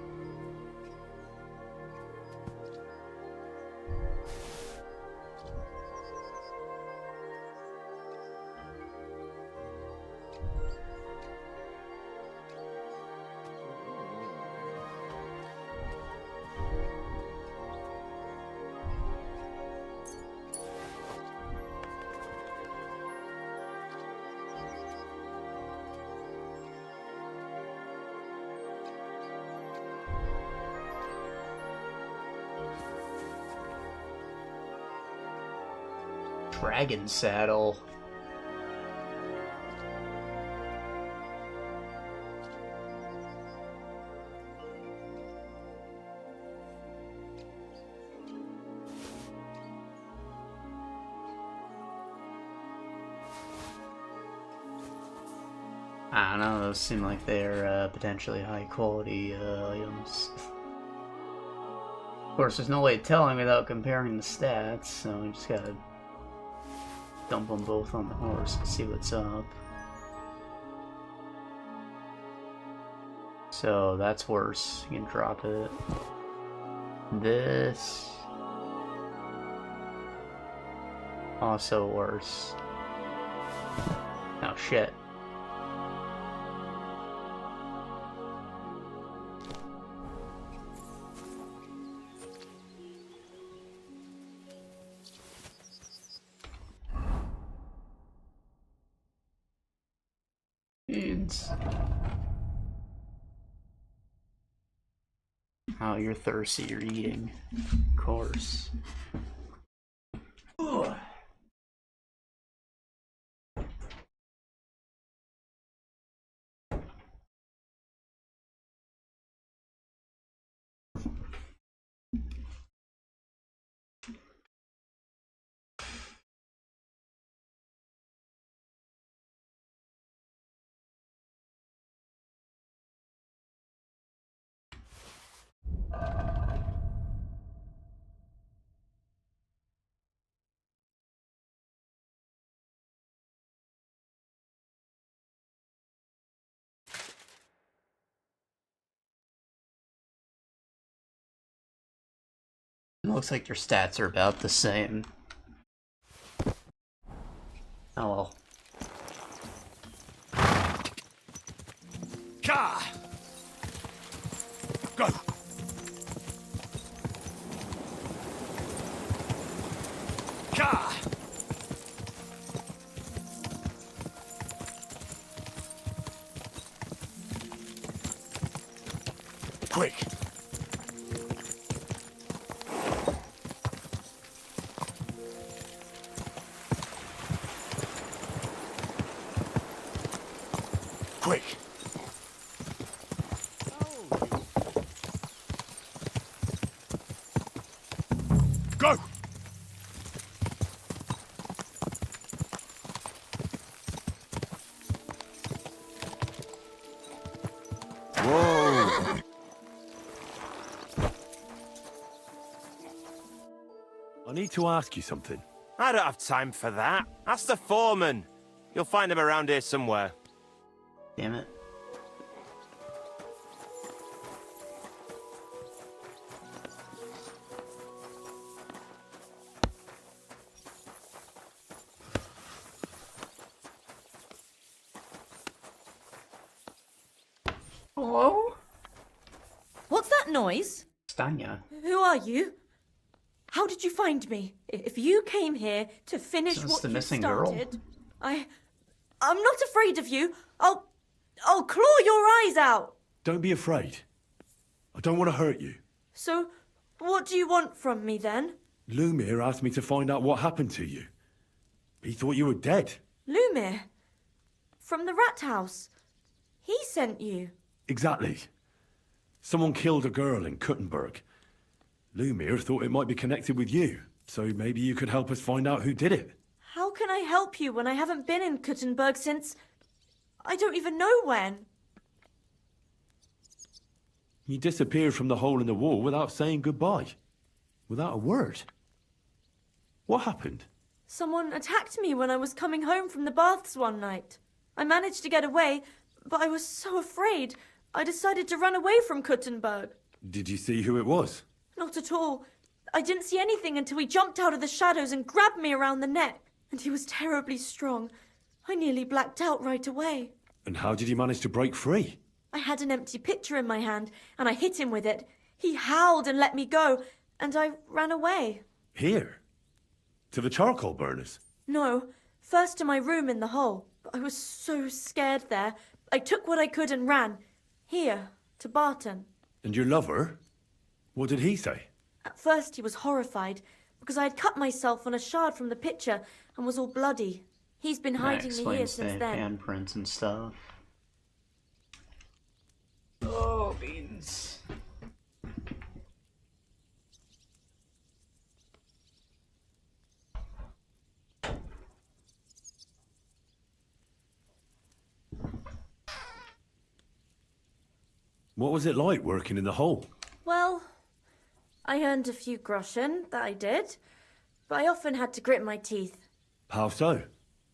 [SPEAKER 1] Dragon saddle. I don't know, those seem like they're potentially high quality items. Of course, there's no way of telling without comparing the stats, so we just gotta dump them both on the horse to see what's up. So that's worse. You can drop it. This also worse. Oh shit. Oh, you're thirsty, you're eating. Of course. Ugh. It looks like your stats are about the same. Oh well.
[SPEAKER 12] Ka! Go! Ka! Quick! Quick! Go!
[SPEAKER 3] Whoa! I need to ask you something.
[SPEAKER 17] I don't have time for that. Ask the foreman. You'll find him around here somewhere.
[SPEAKER 1] Damn it.
[SPEAKER 13] Hello? What's that noise?
[SPEAKER 1] Stanya.
[SPEAKER 13] Who are you? How did you find me? If you came here to finish
[SPEAKER 1] Just
[SPEAKER 13] what
[SPEAKER 1] the
[SPEAKER 13] you
[SPEAKER 1] missing
[SPEAKER 13] started,
[SPEAKER 1] girl.
[SPEAKER 13] I'm not afraid of you. I'll claw your eyes out.
[SPEAKER 3] Don't be afraid. I don't want to hurt you.
[SPEAKER 13] So, what do you want from me then?
[SPEAKER 3] Lumir asked me to find out what happened to you. He thought you were dead.
[SPEAKER 13] Lumir? From the rat house? He sent you?
[SPEAKER 3] Exactly. Someone killed a girl in Kuttenburg. Lumir thought it might be connected with you, so maybe you could help us find out who did it.
[SPEAKER 13] How can I help you when I haven't been in Kuttenburg since... I don't even know when.
[SPEAKER 3] You disappeared from the hole in the wall without saying goodbye. Without a word. What happened?
[SPEAKER 13] Someone attacked me when I was coming home from the baths one night. I managed to get away, but I was so afraid, I decided to run away from Kuttenburg.
[SPEAKER 3] Did you see who it was?
[SPEAKER 13] Not at all. I didn't see anything until he jumped out of the shadows and grabbed me around the neck. And he was terribly strong. I nearly blacked out right away.
[SPEAKER 3] And how did you manage to break free?
[SPEAKER 13] I had an empty pitcher in my hand, and I hit him with it. He howled and let me go, and I ran away.
[SPEAKER 3] Here? To the charcoal burners?
[SPEAKER 13] No, first to my room in the hole. But I was so scared there. I took what I could and ran. Here, to Barton.
[SPEAKER 3] And your lover? What did he say?
[SPEAKER 13] At first he was horrified, because I had cut myself on a shard from the pitcher and was all bloody. He's been hiding me here since then.
[SPEAKER 1] Handprints and stuff. Oh, beans.
[SPEAKER 3] What was it like working in the hole?
[SPEAKER 18] Well, I earned a few groschen, that I did. But I often had to grit my teeth.
[SPEAKER 3] How so?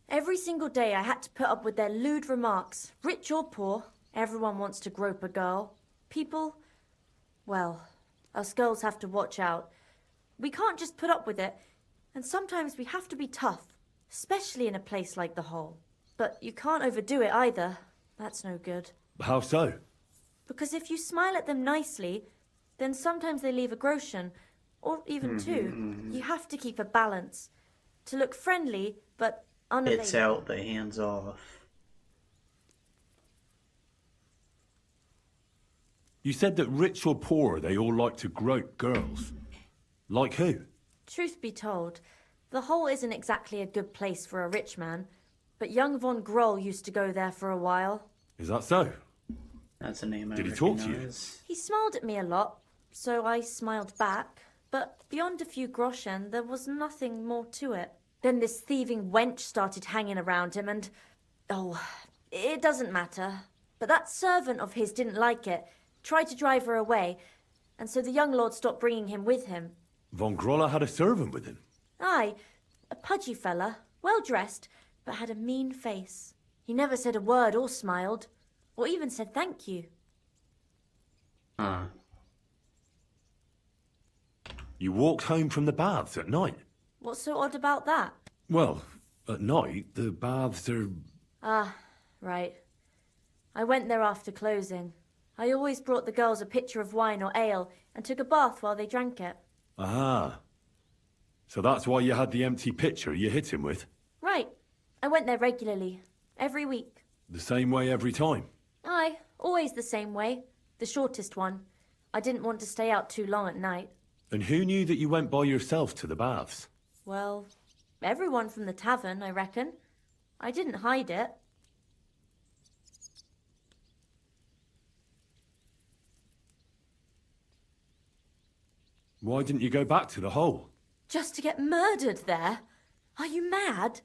[SPEAKER 18] Every single day I had to put up with their lewd remarks. Rich or poor, everyone wants to grope a girl. People, well, us girls have to watch out. We can't just put up with it, and sometimes we have to be tough, especially in a place like the hole. But you can't overdo it either. That's no good.
[SPEAKER 3] How so?
[SPEAKER 18] Because if you smile at them nicely, then sometimes they leave a groschen, or even two. You have to keep a balance. To look friendly, but unavailable.
[SPEAKER 1] It's out, but hands off.
[SPEAKER 3] You said that rich or poor, they all like to grope girls. Like who?
[SPEAKER 18] Truth be told, the hole isn't exactly a good place for a rich man, but young von Groll used to go there for a while.
[SPEAKER 3] Is that so?
[SPEAKER 1] That's a name I
[SPEAKER 3] Did he talk to you?
[SPEAKER 1] recognize.
[SPEAKER 18] He smiled at me a lot, so I smiled back, but beyond a few groschen, there was nothing more to it. Then this thieving wench started hanging around him and... oh, it doesn't matter. But that servant of his didn't like it, tried to drive her away, and so the young lord stopped bringing him with him.
[SPEAKER 3] Von Groller had a servant with him?
[SPEAKER 18] Aye, a pudgy fella, well-dressed, but had a mean face. He never said a word or smiled, or even said thank you.
[SPEAKER 1] Huh.
[SPEAKER 3] You walked home from the baths at night?
[SPEAKER 18] What's so odd about that?
[SPEAKER 3] Well, at night, the baths are...
[SPEAKER 18] Ah, right. I went there after closing. I always brought the girls a pitcher of wine or ale and took a bath while they drank it.
[SPEAKER 3] Ah. So that's why you had the empty pitcher you hit him with?
[SPEAKER 18] Right. I went there regularly, every week.
[SPEAKER 3] The same way every time?
[SPEAKER 18] Aye, always the same way. The shortest one. I didn't want to stay out too long at night.
[SPEAKER 3] And who knew that you went by yourself to the baths?
[SPEAKER 18] Well, everyone from the tavern, I reckon. I didn't hide it.
[SPEAKER 3] Why didn't you go back to the hole?
[SPEAKER 18] Just to get murdered there? Are you mad?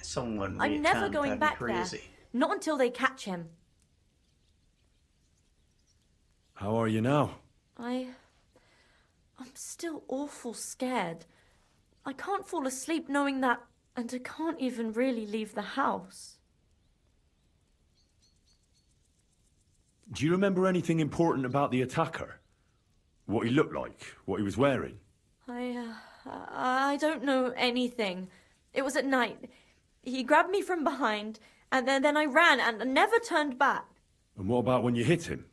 [SPEAKER 1] Someone
[SPEAKER 18] I'm never going back there. Not until they catch him.
[SPEAKER 3] How are you now?
[SPEAKER 18] I'm still awful scared. I can't fall asleep knowing that, and I can't even really leave the house.
[SPEAKER 3] Do you remember anything important about the attacker? What he looked like? What he was wearing?
[SPEAKER 18] I don't know anything. It was at night. He grabbed me from behind, and then I ran and never turned back.
[SPEAKER 3] And what about when you hit him?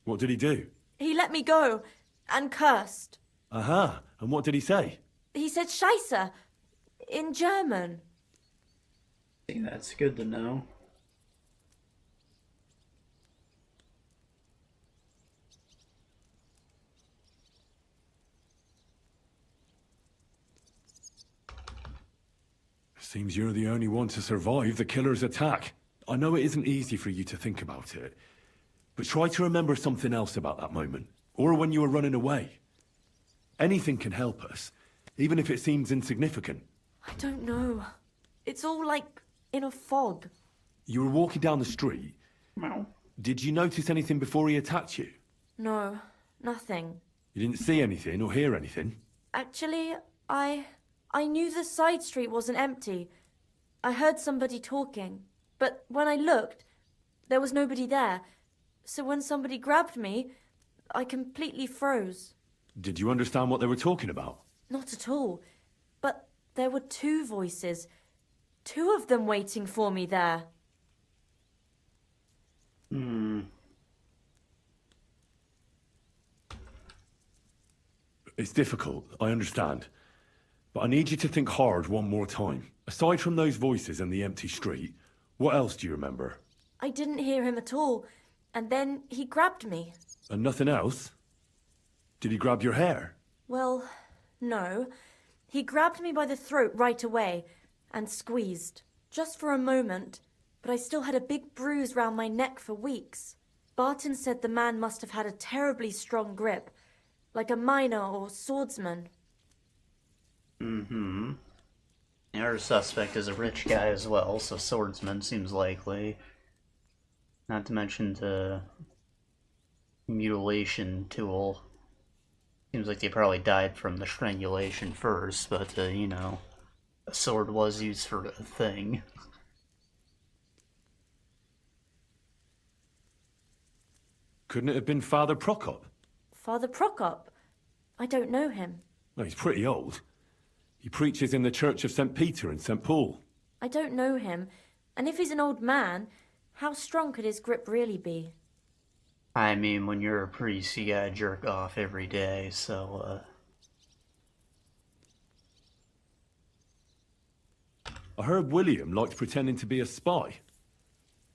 [SPEAKER 3] What did he do?
[SPEAKER 18] He let me go and cursed.
[SPEAKER 3] Aha, and what did he say?
[SPEAKER 18] He said Scheisse in German.
[SPEAKER 1] See, that's good to know.
[SPEAKER 3] Seems you're the only one to survive the killer's attack. I know it isn't easy for you to think about it, but try to remember something else about that moment, or when you were running away. Anything can help us, even if it seems insignificant.
[SPEAKER 18] I don't know. It's all like in a fog.
[SPEAKER 3] You were walking down the street.
[SPEAKER 1] No.
[SPEAKER 3] Did you notice anything before he attacked you?
[SPEAKER 18] No, nothing.
[SPEAKER 3] You didn't see anything or hear anything?
[SPEAKER 18] Actually, I knew the side street wasn't empty. I heard somebody talking, but when I looked, there was nobody there. So when somebody grabbed me, I completely froze.
[SPEAKER 3] Did you understand what they were talking about?
[SPEAKER 18] Not at all. But there were two voices. Two of them waiting for me there.
[SPEAKER 3] It's difficult, I understand. But I need you to think hard one more time. Aside from those voices and the empty street, what else do you remember?
[SPEAKER 18] I didn't hear him at all. And then he grabbed me.
[SPEAKER 3] And nothing else? Did he grab your hair?
[SPEAKER 18] Well, no. He grabbed me by the throat right away and squeezed. Just for a moment, but I still had a big bruise round my neck for weeks. Barton said the man must have had a terribly strong grip, like a miner or swordsman.
[SPEAKER 1] Our suspect is a rich guy as well, so swordsman seems likely. Not to mention mutilation tool. Seems like they probably died from the strangulation first, but, you know, a sword was used for a thing.
[SPEAKER 3] Couldn't it have been Father Prokop?
[SPEAKER 18] Father Prokop? I don't know him.
[SPEAKER 3] No, he's pretty old. He preaches in the Church of St. Peter and St. Paul.
[SPEAKER 18] I don't know him. And if he's an old man, how strong could his grip really be?
[SPEAKER 1] I mean, when you're a priest, you gotta jerk off every day, so,
[SPEAKER 3] I heard William liked pretending to be a spy.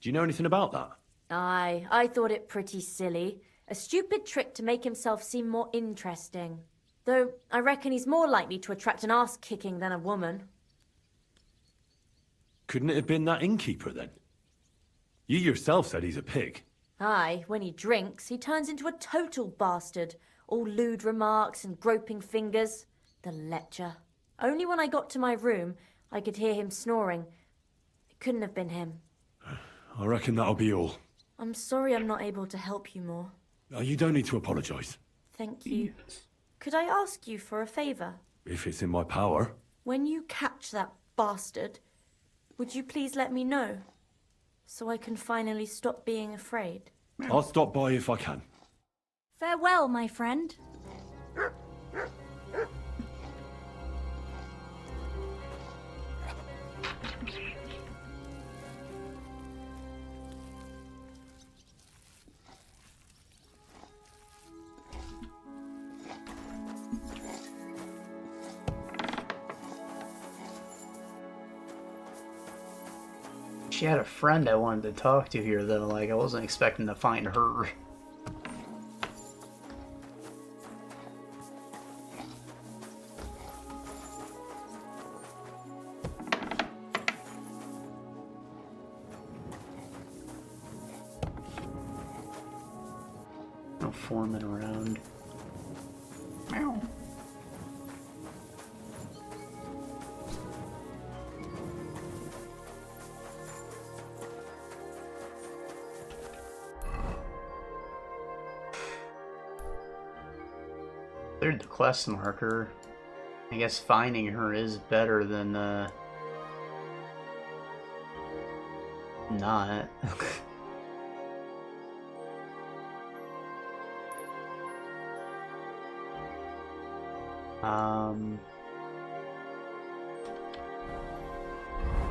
[SPEAKER 3] Do you know anything about that?
[SPEAKER 18] Aye, I thought it pretty silly. A stupid trick to make himself seem more interesting. Though, I reckon he's more likely to attract an ass-kicking than a woman.
[SPEAKER 3] Couldn't it have been that innkeeper, then? You yourself said he's a pig.
[SPEAKER 18] Aye, when he drinks, he turns into a total bastard. All lewd remarks and groping fingers. The lecher. Only when I got to my room, I could hear him snoring. It couldn't have been him.
[SPEAKER 3] I reckon that'll be all.
[SPEAKER 18] I'm sorry I'm not able to help you more.
[SPEAKER 3] You don't need to apologise.
[SPEAKER 18] Thank you. Could I ask you for a favour?
[SPEAKER 3] If it's in my power.
[SPEAKER 18] When you catch that bastard, would you please let me know? So I can finally stop being afraid.
[SPEAKER 3] I'll stop by if I can.
[SPEAKER 19] Farewell, my friend.
[SPEAKER 1] she had a friend I wanted to talk to here, though. Like, I wasn't expecting to find her. No foreman around. Meow. Cleared the quest marker. I guess finding her is better than, not.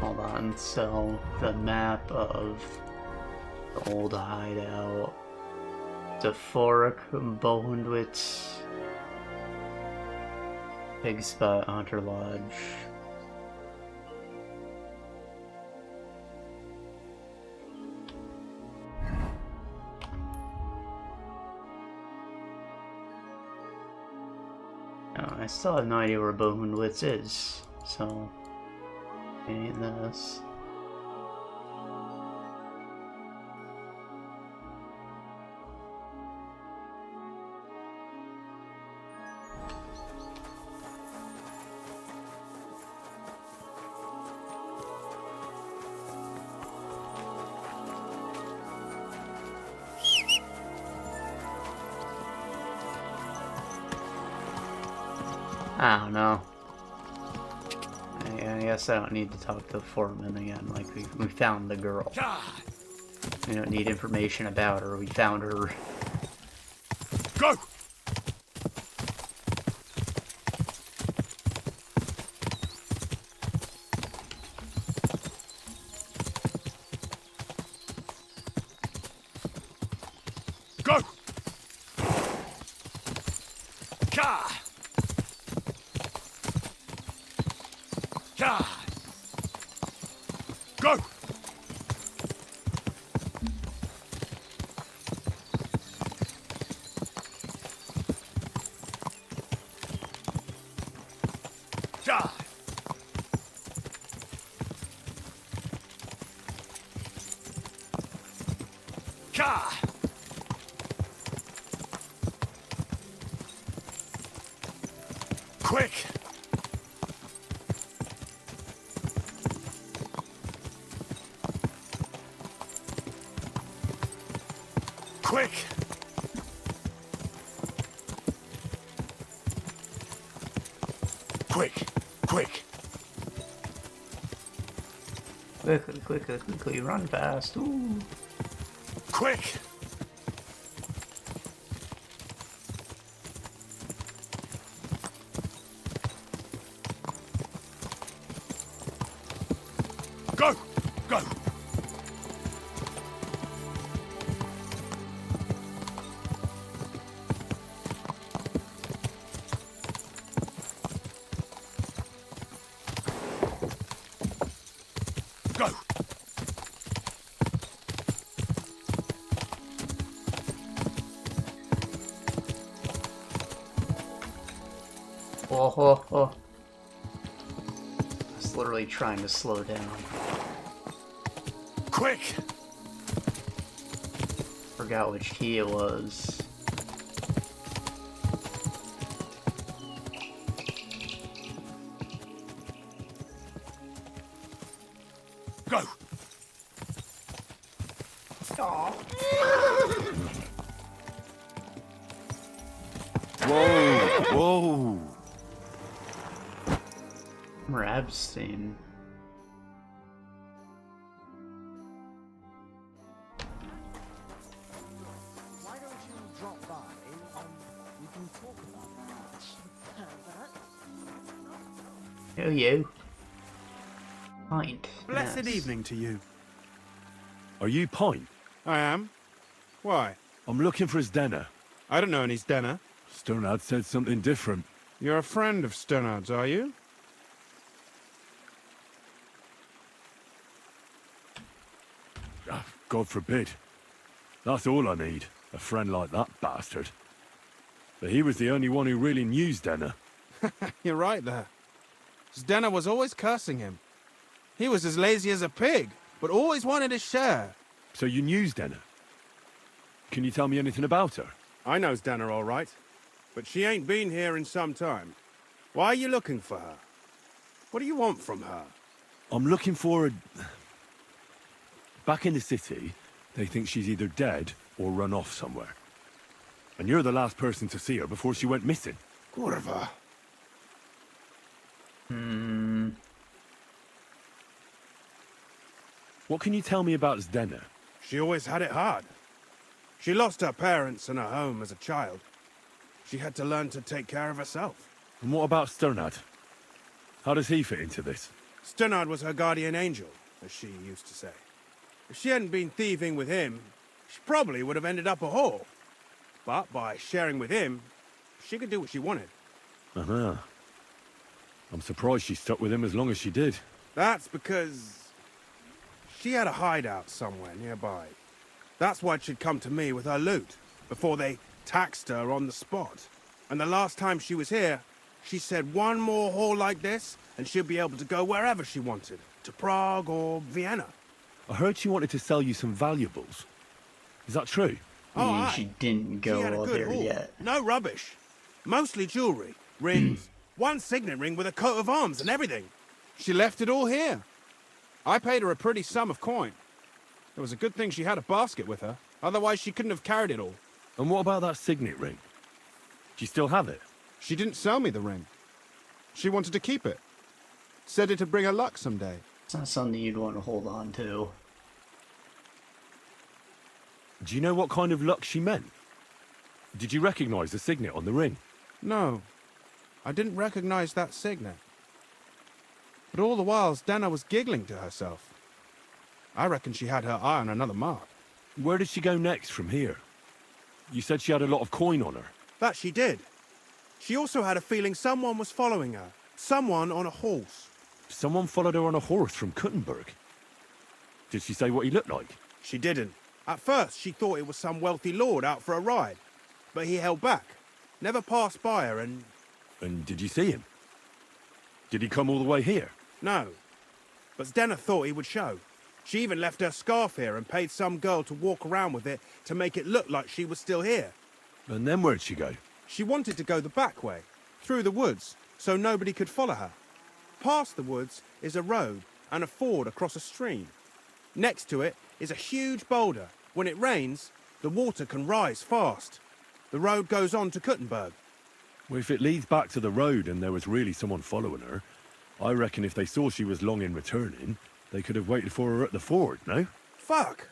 [SPEAKER 1] Hold on, so the map of the old hideout. Deforik, Bohundwitz, Pig Spot, Hunter Lodge. Oh, I still have no idea where Bohundwitz is, so ain't this. I don't know. I guess I don't need to talk to the foreman again. Like, we found the girl. We don't need information about her. We found her.
[SPEAKER 3] Go! Go! Ka! Ka! Go! Ka! Ka! Quick! Quick!
[SPEAKER 14] Quick! Quick!
[SPEAKER 1] Quickly, run fast. Ooh.
[SPEAKER 14] Quick! Go! Go! Go!
[SPEAKER 1] Oh. I was literally trying to slow down.
[SPEAKER 14] Quick!
[SPEAKER 1] Forgot which key it was.
[SPEAKER 14] Go!
[SPEAKER 3] Whoa!
[SPEAKER 1] Rabstein.
[SPEAKER 7] Why don't you drop by and we can talk about that?
[SPEAKER 1] You. Pint.
[SPEAKER 12] Blessed
[SPEAKER 1] yes.
[SPEAKER 12] evening to you.
[SPEAKER 3] Are you Pint?
[SPEAKER 12] I am. Why?
[SPEAKER 3] I'm looking for Zdena.
[SPEAKER 12] I don't know any Zdena.
[SPEAKER 3] Sternad said something different.
[SPEAKER 12] You're a friend of Sternad's, are you?
[SPEAKER 3] God forbid. That's all I need. A friend like that bastard. But he was the only one who really knew Zdena.
[SPEAKER 12] You're right there. Zdena was always cursing him. He was as lazy as a pig, but always wanted his share.
[SPEAKER 3] So you knew Zdena? Can you tell me anything about her?
[SPEAKER 12] I know Zdena all right, but she ain't been here in some time. Why are you looking for her? What do you want from her?
[SPEAKER 3] I'm looking for a... Back in the city, they think she's either dead or run off somewhere. And you're the last person to see her before she went missing.
[SPEAKER 12] Kurva.
[SPEAKER 3] What can you tell me about Zdena?
[SPEAKER 12] She always had it hard. She lost her parents and her home as a child. She had to learn to take care of herself.
[SPEAKER 3] And what about Sternad? How does he fit into this?
[SPEAKER 12] Sternad was her guardian angel, as she used to say. If she hadn't been thieving with him, she probably would have ended up a whore. But by sharing with him, she could do what she wanted.
[SPEAKER 3] Uh-huh. I'm surprised she stuck with him as long as she did.
[SPEAKER 12] That's because she had a hideout somewhere nearby. That's why she'd come to me with her loot, before they taxed her on the spot. And the last time she was here, she said one more haul like this, and she'll be able to go wherever she wanted. To Prague or Vienna.
[SPEAKER 3] I heard she wanted to sell you some valuables. Is that true?
[SPEAKER 12] Oh,
[SPEAKER 1] she didn't go
[SPEAKER 12] she had a good
[SPEAKER 1] there
[SPEAKER 12] haul.
[SPEAKER 1] yet.
[SPEAKER 12] No rubbish. Mostly jewelry, rings, one signet ring with a coat of arms and everything. She left it all here. I paid her a pretty sum of coin. It was a good thing she had a basket with her. Otherwise, she couldn't have carried it all.
[SPEAKER 3] And what about that signet ring? Do you still have it?
[SPEAKER 12] She didn't sell me the ring. She wanted to keep it. Said it'd bring her luck someday.
[SPEAKER 1] It's not something you'd want to hold on to.
[SPEAKER 3] Do you know what kind of luck she meant? Did you recognize the signet on the ring?
[SPEAKER 12] No, I didn't recognize that signet. But all the while, Zdena was giggling to herself. I reckon she had her eye on another mark.
[SPEAKER 3] Where did she go next from here? You said she had a lot of coin on her.
[SPEAKER 12] That she did. She also had a feeling someone was following her. Someone on a horse.
[SPEAKER 3] Someone followed her on a horse from Kuttenburg. Did she say what he looked like?
[SPEAKER 12] She didn't. At first, she thought it was some wealthy lord out for a ride. But he held back. Never passed by her and...
[SPEAKER 3] And did you see him? Did he come all the way here?
[SPEAKER 12] No. But Zdena thought he would show. She even left her scarf here and paid some girl to walk around with it to make it look like she was still here.
[SPEAKER 3] And then where'd she go?
[SPEAKER 12] She wanted to go the back way, through the woods, so nobody could follow her. Past the woods is a road and a ford across a stream. Next to it is a huge boulder. When it rains, the water can rise fast. The road goes on to Kuttenburg.
[SPEAKER 3] Well, if it leads back to the road and there was really someone following her, I reckon if they saw she was long in returning, they could have waited for her at the ford, no?
[SPEAKER 12] Fuck!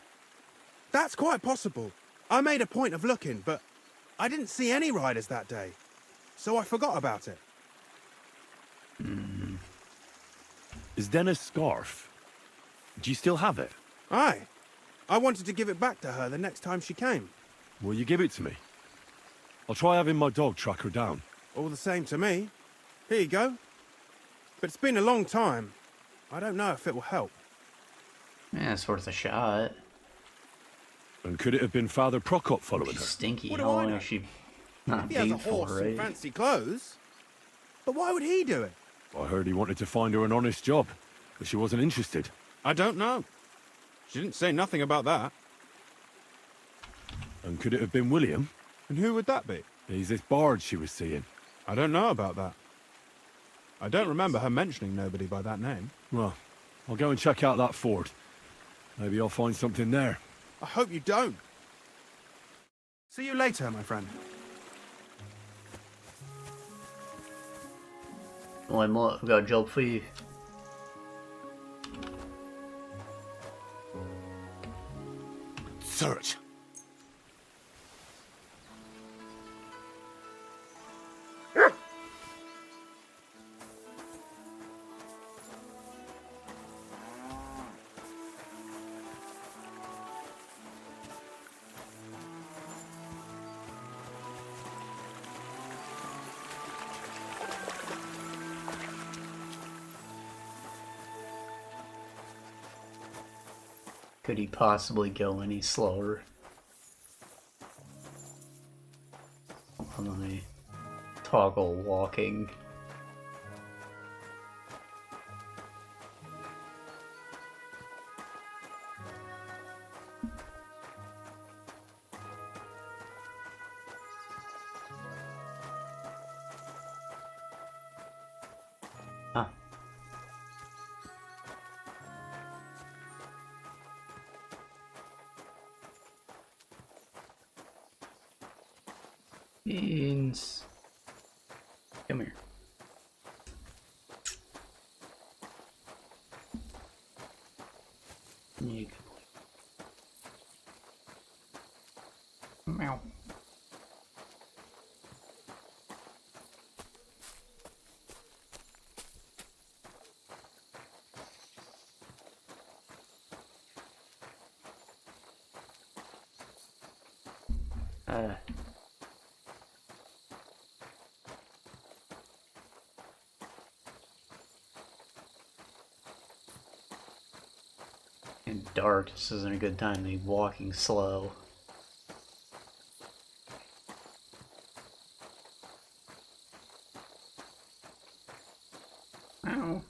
[SPEAKER 12] That's quite possible. I made a point of looking, but I didn't see any riders that day, so I forgot about it.
[SPEAKER 3] Is Zdena's scarf? Do you still have it?
[SPEAKER 12] Aye. I wanted to give it back to her the next time she came.
[SPEAKER 3] Will you give it to me? I'll try having my dog track her down.
[SPEAKER 12] All the same to me. Here you go. But it's been a long time. I don't know if it will help.
[SPEAKER 1] Yeah, it's worth a shot.
[SPEAKER 3] And could it have been Father Prokop following her?
[SPEAKER 1] Stinky.
[SPEAKER 12] What do
[SPEAKER 1] How
[SPEAKER 12] I
[SPEAKER 1] long
[SPEAKER 12] know?
[SPEAKER 1] is she not
[SPEAKER 12] He has a
[SPEAKER 1] painful,
[SPEAKER 12] horse and
[SPEAKER 1] right?
[SPEAKER 12] fancy clothes. But why would he do it?
[SPEAKER 3] I heard he wanted to find her an honest job, but she wasn't interested.
[SPEAKER 12] I don't know. She didn't say nothing about that.
[SPEAKER 3] And could it have been William?
[SPEAKER 12] And who would that be?
[SPEAKER 3] He's this bard she was seeing.
[SPEAKER 12] I don't know about that. I don't remember her mentioning nobody by that name.
[SPEAKER 3] Well, I'll go and check out that ford. Maybe I'll find something there.
[SPEAKER 12] I hope you don't. See you later, my friend.
[SPEAKER 1] Ouais, moi, regarde, job free.
[SPEAKER 14] Search.
[SPEAKER 1] Could he possibly go any slower? Let me toggle walking. Huh. Beans. Come here. You meow. In dark, this isn't a good time to be walking slow. Ow.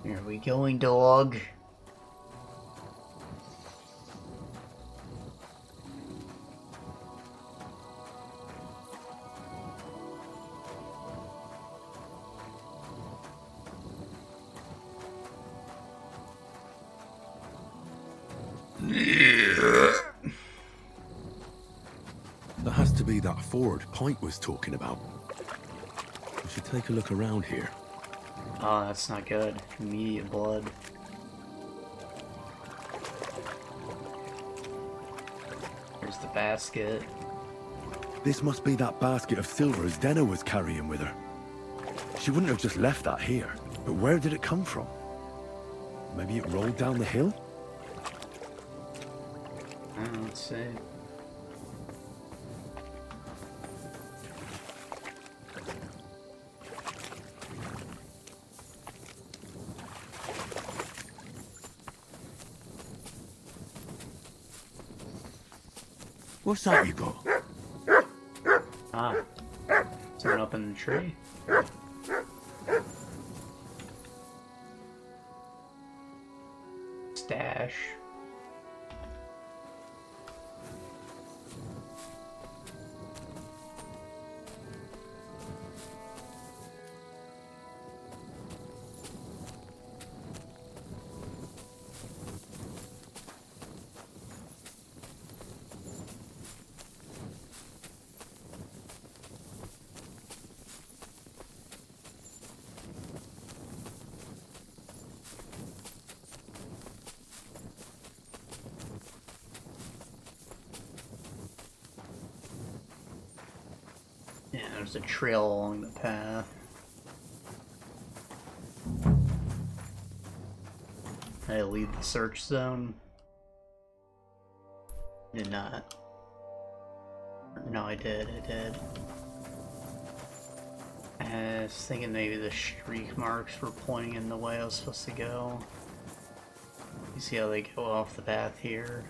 [SPEAKER 1] Here we going, dog.
[SPEAKER 3] ford Pint was talking about. We should take a look around here.
[SPEAKER 1] Oh, that's not good. Immediate blood. There's the basket.
[SPEAKER 3] This must be that basket of silver Zdena was carrying with her. She wouldn't have just left that here. But where did it come from? Maybe it rolled down the hill?
[SPEAKER 1] Let's see.
[SPEAKER 3] What's that you got?
[SPEAKER 1] Ah. Something up in the tree. Stash. Yeah, there's a trail along the path. I leave the search zone. Did not. No, I did. I was thinking maybe the streak marks were pointing in the way I was supposed to go. You see how they go off the path here?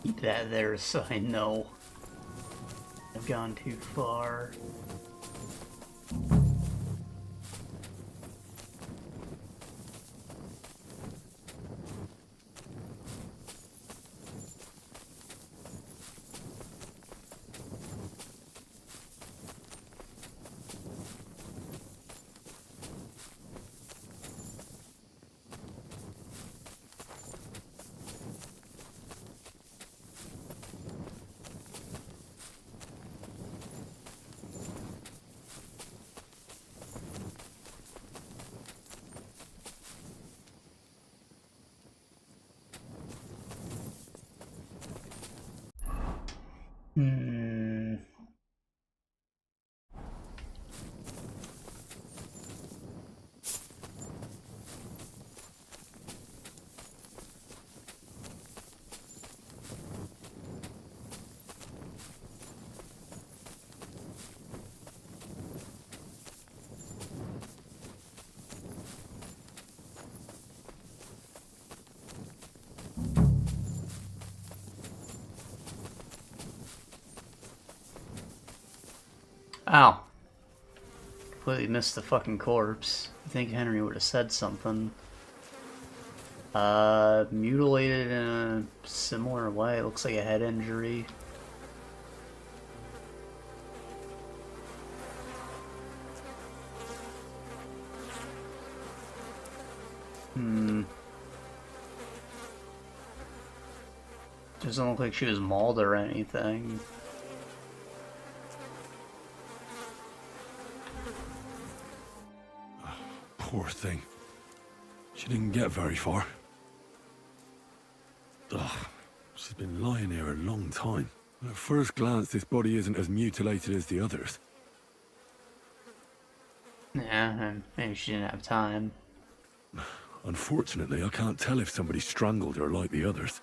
[SPEAKER 1] Keep that there so I know I've gone too far. Ow. Completely missed the fucking corpse. I think Henry would have said something. Mutilated in a similar way. Looks like a head injury. Doesn't look like she was mauled or anything.
[SPEAKER 3] Poor thing. She didn't get very far. Ugh, she's been lying here a long time. At first glance, this body isn't as mutilated as the others.
[SPEAKER 1] Yeah, maybe she didn't have time.
[SPEAKER 3] Unfortunately, I can't tell if somebody strangled her like the others.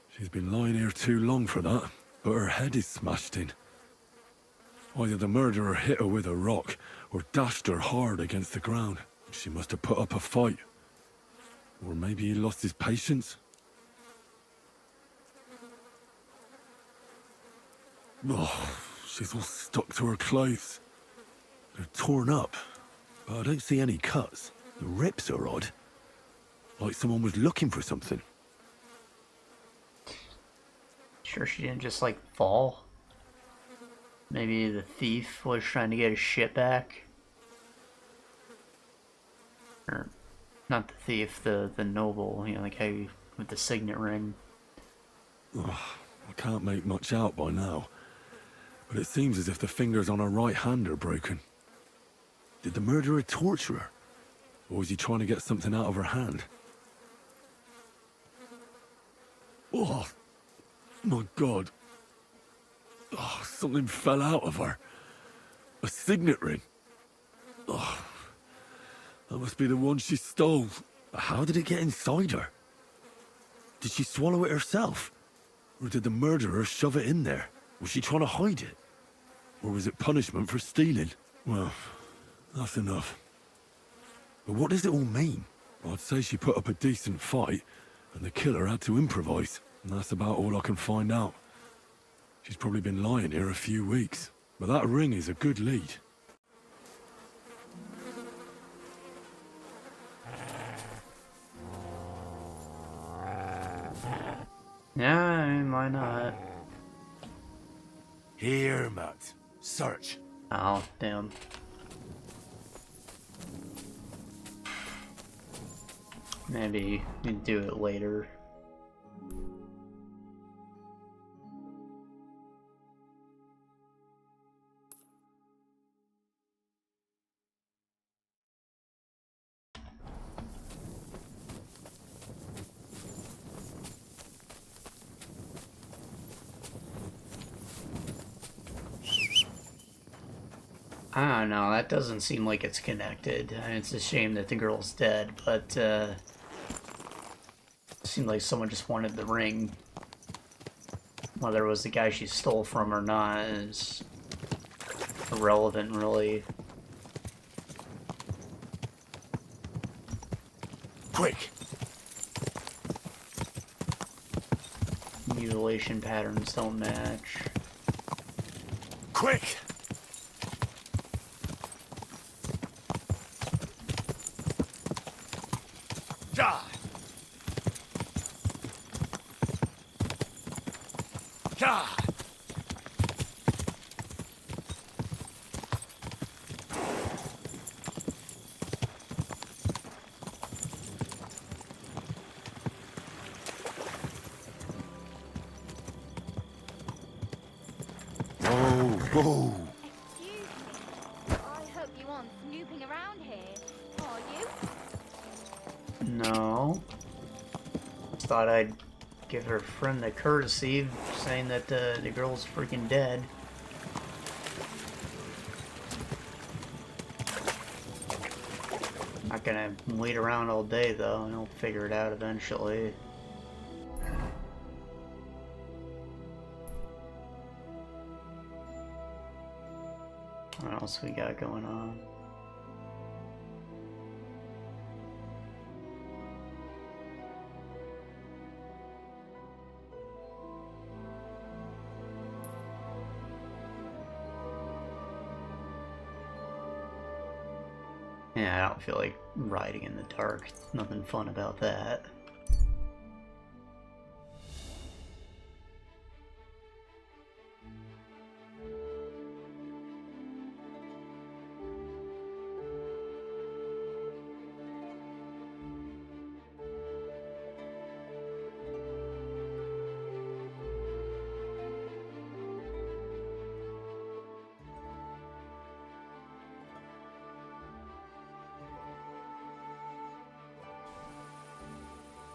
[SPEAKER 3] She's been lying here too long for that, but her head is smashed in. Either the murderer hit her with a rock, or dashed her hard against the ground. She must have put up a fight. Or maybe he lost his patience? Oh, she's all stuck to her clothes. They're torn up, but I don't see any cuts. The rips are odd. Like someone was looking for something.
[SPEAKER 1] Sure she didn't just, like, fall? Maybe the thief was trying to get his shit back? Or, not the thief, the noble, you know, like how you, with the signet ring.
[SPEAKER 3] Oh, I can't make much out by now. But it seems as if the fingers on her right hand are broken. Did the murderer torture her? Or was he trying to get something out of her hand? Oh, my God. Oh, something fell out of her. A signet ring. Oh, that must be the one she stole. How did it get inside her? Did she swallow it herself? Or did the murderer shove it in there? Was she trying to hide it? Or was it punishment for stealing? Well, that's enough. But what does it all mean? I'd say she put up a decent fight, and the killer had to improvise. And that's about all I can find out. She's probably been lying here a few weeks. But that ring is a good lead.
[SPEAKER 1] Yeah, I mean, why not?
[SPEAKER 3] Here, Matt. Search.
[SPEAKER 1] Oh, damn. Maybe you do it later. I don't know, that doesn't seem like it's connected. I mean, it's a shame that the girl's dead, but it seemed like someone just wanted the ring. Whether it was the guy she stole from or not is irrelevant, really.
[SPEAKER 3] Quick!
[SPEAKER 1] Mutilation patterns don't match.
[SPEAKER 3] Quick! Die! Die! Whoa!
[SPEAKER 20] Excuse me. I hope you aren't snooping around here, are you?
[SPEAKER 1] No. Thought I'd give her friend the courtesy saying that the girl's freaking dead. Not gonna wait around all day though, and I'll figure it out eventually. What else we got going on? Yeah, I don't feel like riding in the dark. Nothing fun about that.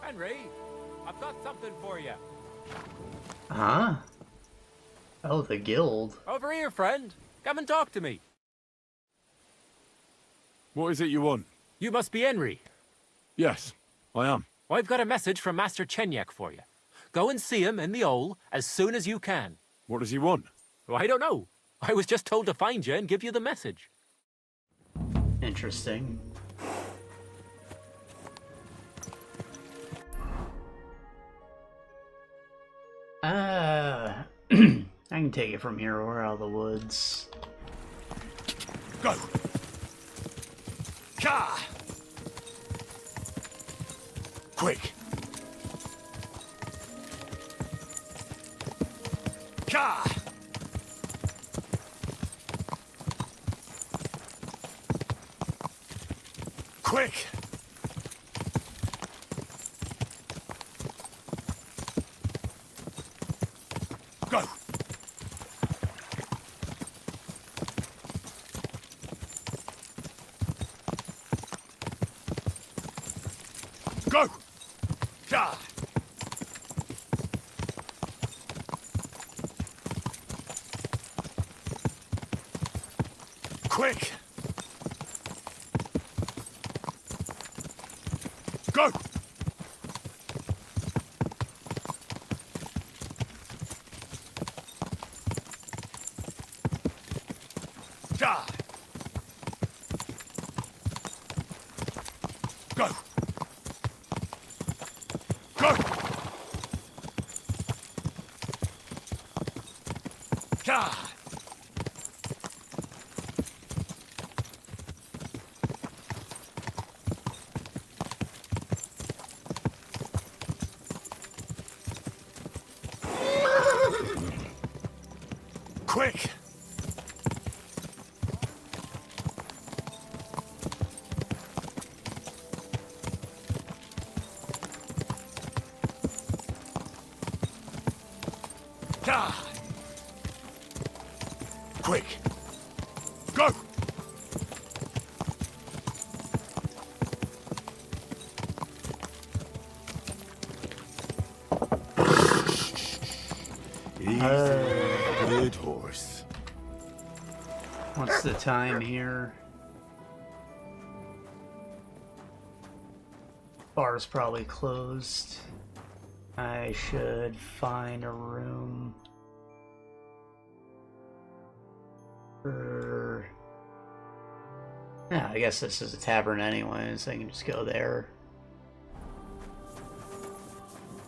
[SPEAKER 21] Henry, I've got something for you.
[SPEAKER 1] Huh? Oh, the guild.
[SPEAKER 21] Over here, friend. Come and talk to me.
[SPEAKER 3] What is it you want?
[SPEAKER 21] You must be Henry.
[SPEAKER 3] Yes, I am.
[SPEAKER 21] I've got a message from Master Chenyek for you. Go and see him in the Ole as soon as you can.
[SPEAKER 3] What does he want?
[SPEAKER 21] Well, I don't know. I was just told to find you and give you the message.
[SPEAKER 1] Interesting. I can take it from here. We're out of the woods.
[SPEAKER 14] Go! Ka! Quick! Ka! Quick! Go! Go! Ka! Quick! Go! Da! Go! Go! Da! Quick! Da! Quick! Go! He's a good horse.
[SPEAKER 1] What's the time here? Bar's probably closed. I should find a room for... Yeah, I guess this is a tavern anyways. I can just go there.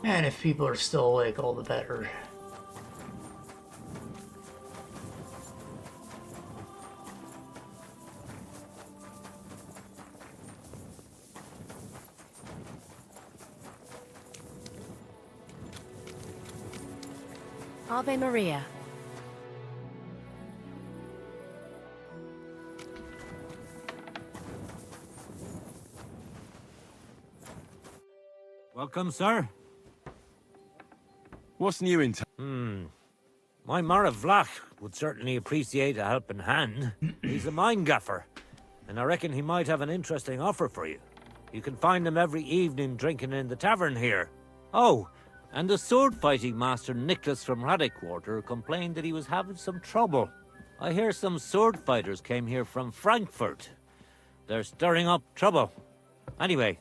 [SPEAKER 1] And if people are still awake, all the better.
[SPEAKER 10] Ave Maria.
[SPEAKER 8] Welcome, sir.
[SPEAKER 3] What's new in town?
[SPEAKER 22] My Mara Vlach would certainly appreciate a helping hand. He's a mine gaffer, and I reckon he might have an interesting offer for you. You can find him every evening drinking in the tavern here. Oh, and the sword-fighting master Nicholas from Radekwarter complained that he was having some trouble. I hear some sword fighters came here from Frankfurt. They're stirring up trouble. Anyway,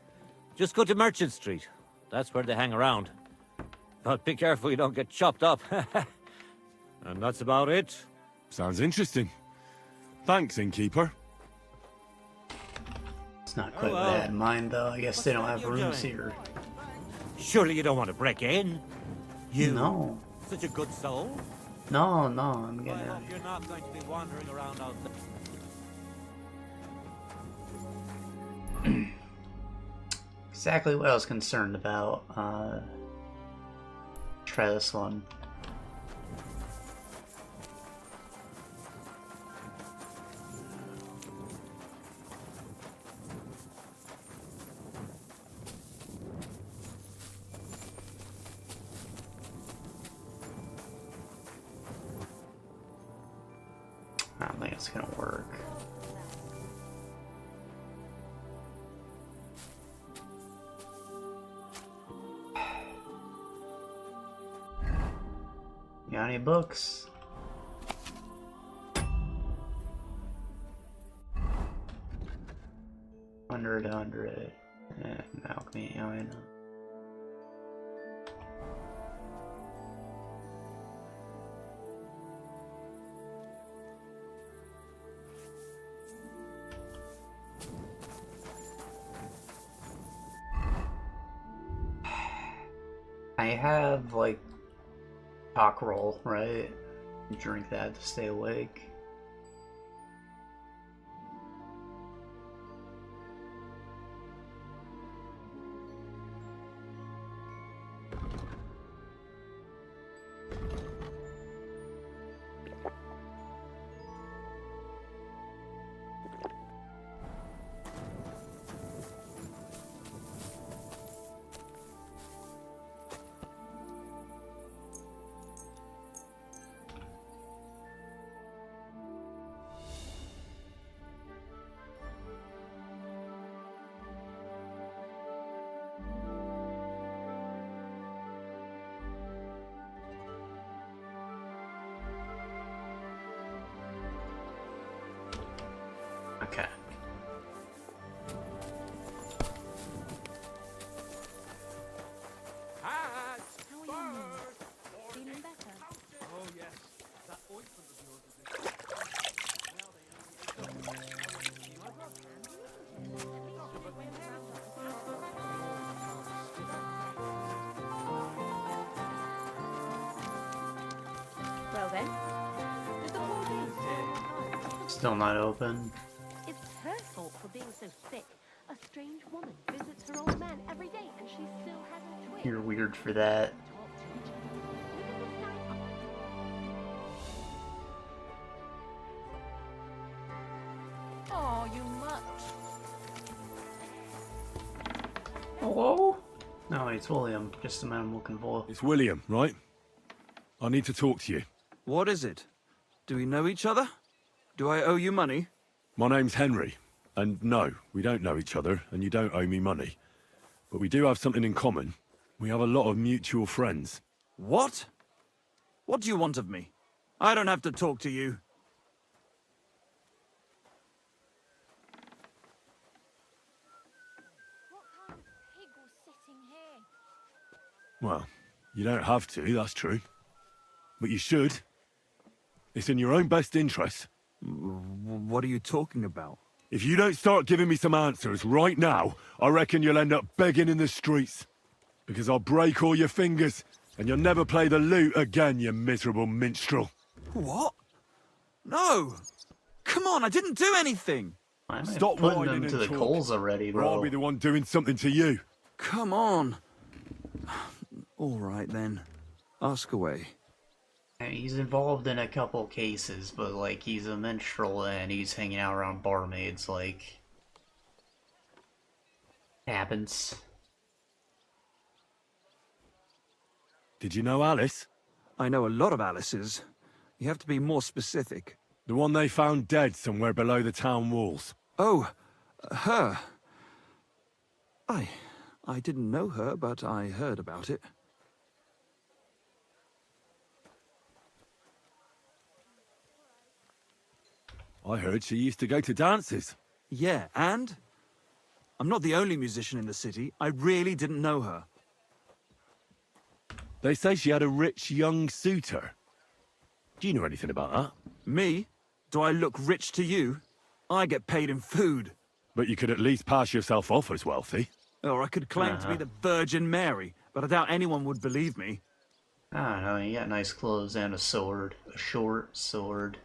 [SPEAKER 22] just go to Merchant Street. That's where they hang around. But be careful you don't get chopped up. And that's about it.
[SPEAKER 3] Sounds interesting. Thanks, innkeeper.
[SPEAKER 1] It's not quite what I had in mind, though. I guess they don't have rooms here.
[SPEAKER 22] Surely you don't want to break in? You?
[SPEAKER 1] No.
[SPEAKER 22] Such a good soul?
[SPEAKER 1] No, I'm
[SPEAKER 22] I
[SPEAKER 1] gonna...
[SPEAKER 22] hope you're not going to be wandering around out there.
[SPEAKER 1] Exactly what I was concerned about. Try this one. I don't think it's gonna work. Got any books? Hundred, and alchemy. Oh, I know. I have like cockerel, right? Drink that to stay awake. Okay.
[SPEAKER 2] Hat!
[SPEAKER 20] How are you? Feeling better?
[SPEAKER 2] Oh, yes. That ointment of yours is
[SPEAKER 11] Well then, did the poor beast
[SPEAKER 1] Still not open.
[SPEAKER 11] It's her fault for being so sick. A strange woman visits her old man every day, and she still hasn't twitched.
[SPEAKER 1] You're weird for that.
[SPEAKER 11] Oh, you mutt.
[SPEAKER 1] Hello? No, it's William. Just the man I'm looking for.
[SPEAKER 3] It's William, right? I need to talk to you.
[SPEAKER 6] What is it? Do we know each other? Do I owe you money?
[SPEAKER 3] My name's Henry, and no, we don't know each other, and you don't owe me money. But we do have something in common. We have a lot of mutual friends.
[SPEAKER 6] What? What do you want of me? I don't have to talk to you.
[SPEAKER 20] What kind of pig was sitting here?
[SPEAKER 3] Well, you don't have to, that's true. But you should. It's in your own best interest.
[SPEAKER 6] What are you talking about?
[SPEAKER 3] If you don't start giving me some answers right now, I reckon you'll end up begging in the streets. Because I'll break all your fingers, and you'll never play the lute again, you miserable minstrel.
[SPEAKER 6] What? No! Come on, I didn't do anything!
[SPEAKER 3] Stop
[SPEAKER 1] putting
[SPEAKER 3] whining
[SPEAKER 1] them
[SPEAKER 3] and
[SPEAKER 1] to the
[SPEAKER 3] talk,
[SPEAKER 1] coals already,
[SPEAKER 3] or
[SPEAKER 1] bro.
[SPEAKER 3] I'll be the one doing something to you.
[SPEAKER 6] Come on! All right, then. Ask away.
[SPEAKER 1] He's involved in a couple cases, but, like, he's a minstrel and he's hanging out around barmaids, like... happens.
[SPEAKER 3] Did you know Alice?
[SPEAKER 6] I know a lot of Alice's. You have to be more specific.
[SPEAKER 3] The one they found dead somewhere below the town walls.
[SPEAKER 6] Oh, her. I didn't know her, but I heard about it.
[SPEAKER 3] I heard she used to go to dances.
[SPEAKER 6] Yeah, and? I'm not the only musician in the city. I really didn't know her.
[SPEAKER 3] They say she had a rich young suitor. Do you know anything about that?
[SPEAKER 6] Me? Do I look rich to you? I get paid in food.
[SPEAKER 3] But you could at least pass yourself off as wealthy.
[SPEAKER 6] Or I could claim to be the Virgin Mary, but I doubt anyone would believe me.
[SPEAKER 1] I don't know, you got nice clothes and a sword. A short sword.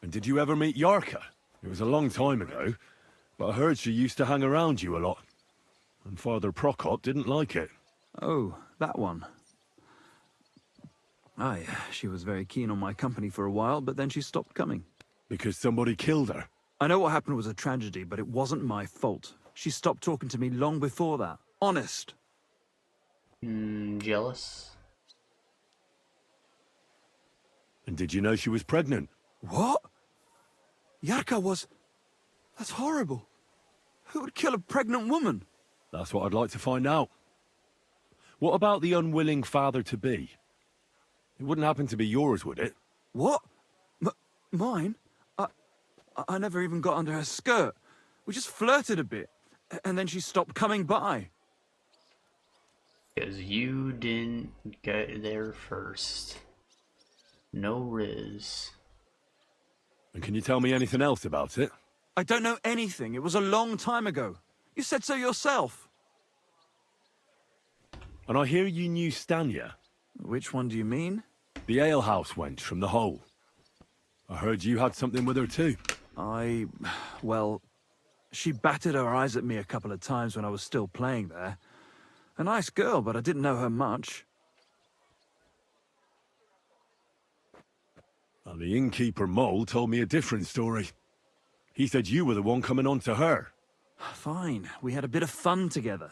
[SPEAKER 3] And did you ever meet Yarka? It was a long time ago, but I heard she used to hang around you a lot. And Father Prokop didn't like it.
[SPEAKER 6] Oh, that one. Aye, she was very keen on my company for a while, but then she stopped coming.
[SPEAKER 3] Because somebody killed her?
[SPEAKER 6] I know what happened was a tragedy, but it wasn't my fault. She stopped talking to me long before that. Honest.
[SPEAKER 1] Jealous?
[SPEAKER 3] And did you know she was pregnant?
[SPEAKER 6] What? Yarka was... That's horrible. Who would kill a pregnant woman?
[SPEAKER 3] That's what I'd like to find out. What about the unwilling father-to-be? It wouldn't happen to be yours, would it?
[SPEAKER 6] What? Mine? I never even got under her skirt. We just flirted a bit, and then she stopped coming by.
[SPEAKER 1] Because you didn't get there first. No riz.
[SPEAKER 3] And can you tell me anything else about it?
[SPEAKER 6] I don't know anything. It was a long time ago. You said so yourself.
[SPEAKER 3] And I hear you knew Stanya.
[SPEAKER 6] Which one do you mean?
[SPEAKER 3] The alehouse wench from the hole. I heard you had something with her too.
[SPEAKER 6] Well, she batted her eyes at me a couple of times when I was still playing there. A nice girl, but I didn't know her much.
[SPEAKER 3] Well, the innkeeper Mole told me a different story. He said you were the one coming on to her.
[SPEAKER 6] Fine, we had a bit of fun together.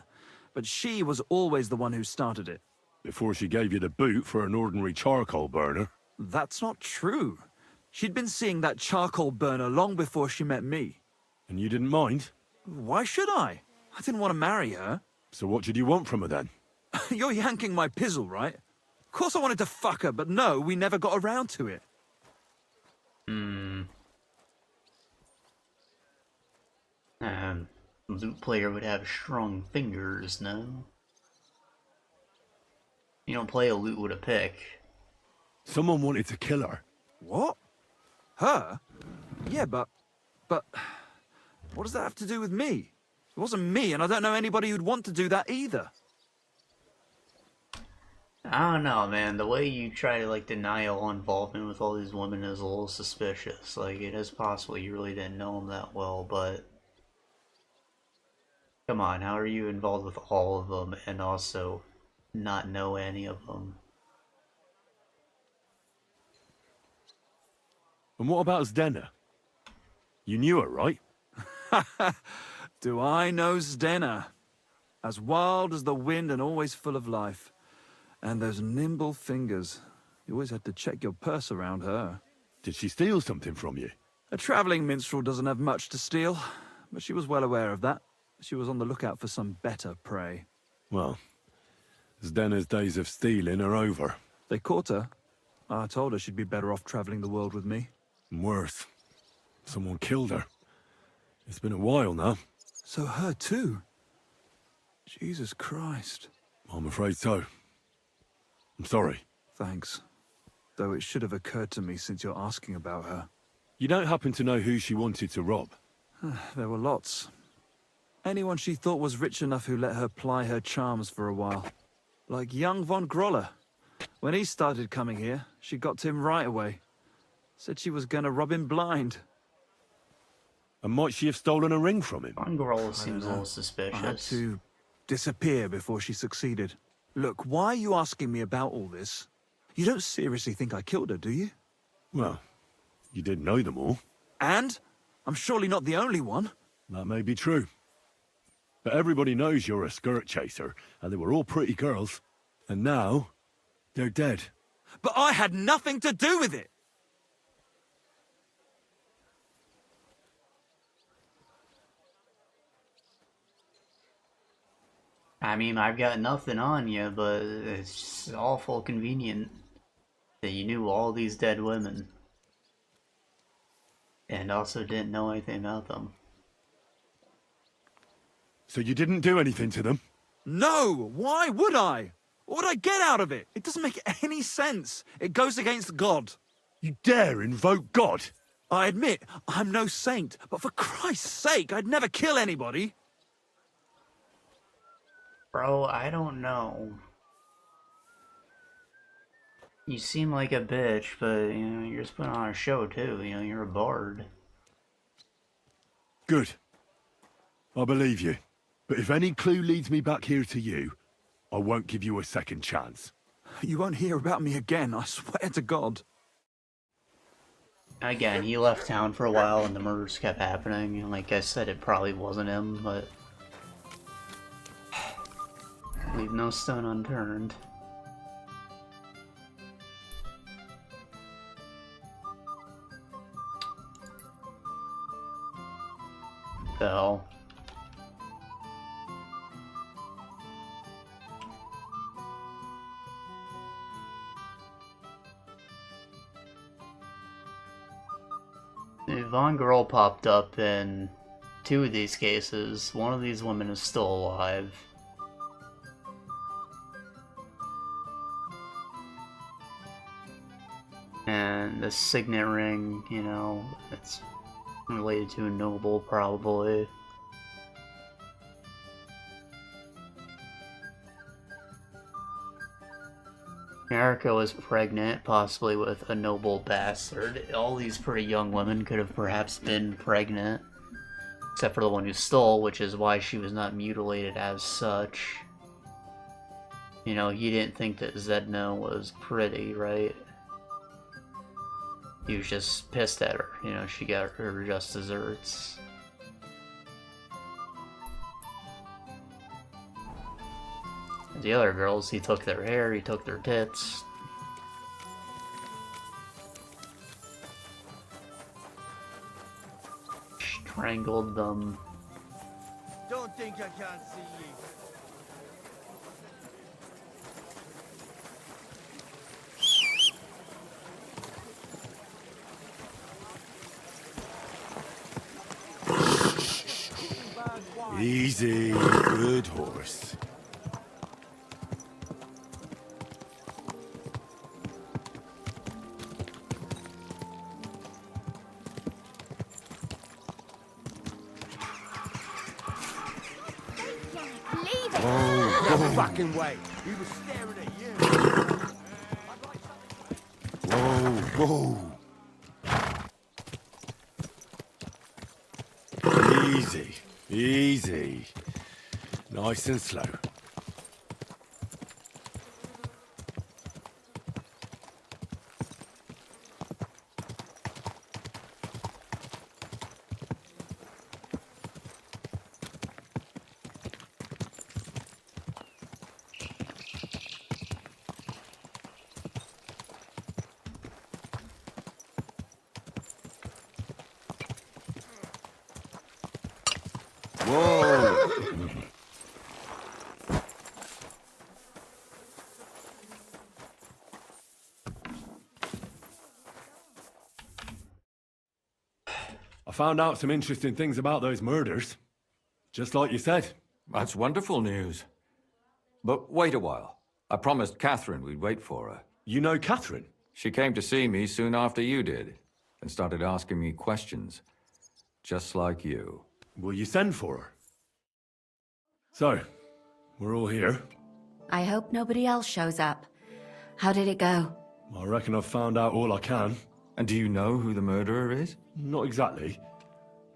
[SPEAKER 6] But she was always the one who started it.
[SPEAKER 3] Before she gave you the boot for an ordinary charcoal burner.
[SPEAKER 6] That's not true. She'd been seeing that charcoal burner long before she met me.
[SPEAKER 3] And you didn't mind?
[SPEAKER 6] Why should I? I didn't want to marry her.
[SPEAKER 3] So what did you want from her then?
[SPEAKER 6] You're yanking my pizzle, right? Of course I wanted to fuck her, but no, we never got around to it.
[SPEAKER 1] Loot player would have strong fingers, no? You don't play a loot with a pick.
[SPEAKER 3] Someone wanted to kill her.
[SPEAKER 6] What? Her? Yeah, but... What does that have to do with me? It wasn't me, and I don't know anybody who'd want to do that either.
[SPEAKER 1] I don't know, man. The way you try to, like, deny all involvement with all these women is a little suspicious. Like, it is possible you really didn't know them that well, but... Come on, how are you involved with all of them and also not know any of them?
[SPEAKER 3] And what about Zdena? You knew her, right?
[SPEAKER 6] Do I know Zdena? As wild as the wind and always full of life. And those nimble fingers. You always had to check your purse around her.
[SPEAKER 3] Did she steal something from you?
[SPEAKER 6] A travelling minstrel doesn't have much to steal, but she was well aware of that. She was on the lookout for some better prey.
[SPEAKER 3] Well, Zdena's days of stealing are over.
[SPEAKER 6] They caught her. I told her she'd be better off travelling the world with me.
[SPEAKER 3] And worse, someone killed her. It's been a while now.
[SPEAKER 6] So her too? Jesus Christ.
[SPEAKER 3] I'm afraid so. I'm sorry.
[SPEAKER 6] Thanks. Though it should have occurred to me since you're asking about her.
[SPEAKER 3] You don't happen to know who she wanted to rob?
[SPEAKER 6] There were lots. Anyone she thought was rich enough who let her ply her charms for a while. Like young von Groller. When he started coming here, she got to him right away. Said she was gonna rob him blind.
[SPEAKER 3] And might she have stolen a ring from him?
[SPEAKER 1] Von Groller seems a little suspicious.
[SPEAKER 6] I had to disappear before she succeeded. Look, why are you asking me about all this? You don't seriously think I killed her, do you?
[SPEAKER 3] Well, you did know them all.
[SPEAKER 6] And? I'm surely not the only one.
[SPEAKER 3] That may be true. But everybody knows you're a skirt chaser, and they were all pretty girls. And now, they're dead.
[SPEAKER 6] But I had nothing to do with it!
[SPEAKER 1] I mean, I've got nothing on you, but it's just awful convenient that you knew all these dead women. And also didn't know anything about them.
[SPEAKER 3] So you didn't do anything to them?
[SPEAKER 6] No! Why would I? What would I get out of it? It doesn't make any sense. It goes against God.
[SPEAKER 3] You dare invoke God?
[SPEAKER 6] I admit, I'm no saint, but for Christ's sake, I'd never kill anybody.
[SPEAKER 1] Bro, I don't know. You seem like a bitch, but, you know, you're just putting on a show, too. You know, you're a bard.
[SPEAKER 3] Good. I believe you. But if any clue leads me back here to you, I won't give you a second chance.
[SPEAKER 6] You won't hear about me again, I swear to God.
[SPEAKER 1] Again, he left town for a while and the murders kept happening. And like I said, it probably wasn't him, but... leave no stone unturned. The hell? Von Girl popped up in 2 of these cases. One of these women is still alive. And the signet ring, you know, it's related to a noble, probably. America was pregnant, possibly with a noble bastard. All these pretty young women could have perhaps been pregnant. Except for the one who stole, which is why she was not mutilated as such. You know, he didn't think that Zdena was pretty, right? He was just pissed at her. You know, she got her just desserts. The other girls, he took their hair, he took their tits. Strangled them.
[SPEAKER 4] Don't think I can't see you.
[SPEAKER 3] Easy, good horse.
[SPEAKER 20] Leave it!
[SPEAKER 14] No fucking way. He was staring at you.
[SPEAKER 3] Whoa, whoa. Easy, easy. Nice and slow. Whoa! I found out some interesting things about those murders. Just like you said.
[SPEAKER 5] That's wonderful news. But wait a while. I promised Catherine we'd wait for her.
[SPEAKER 3] You know Catherine?
[SPEAKER 5] She came to see me soon after you did, and started asking me questions. Just like you.
[SPEAKER 3] Will you send for her? So, we're all here.
[SPEAKER 9] I hope nobody else shows up. How did it go?
[SPEAKER 3] I reckon I've found out all I can.
[SPEAKER 5] And do you know who the murderer is?
[SPEAKER 3] Not exactly,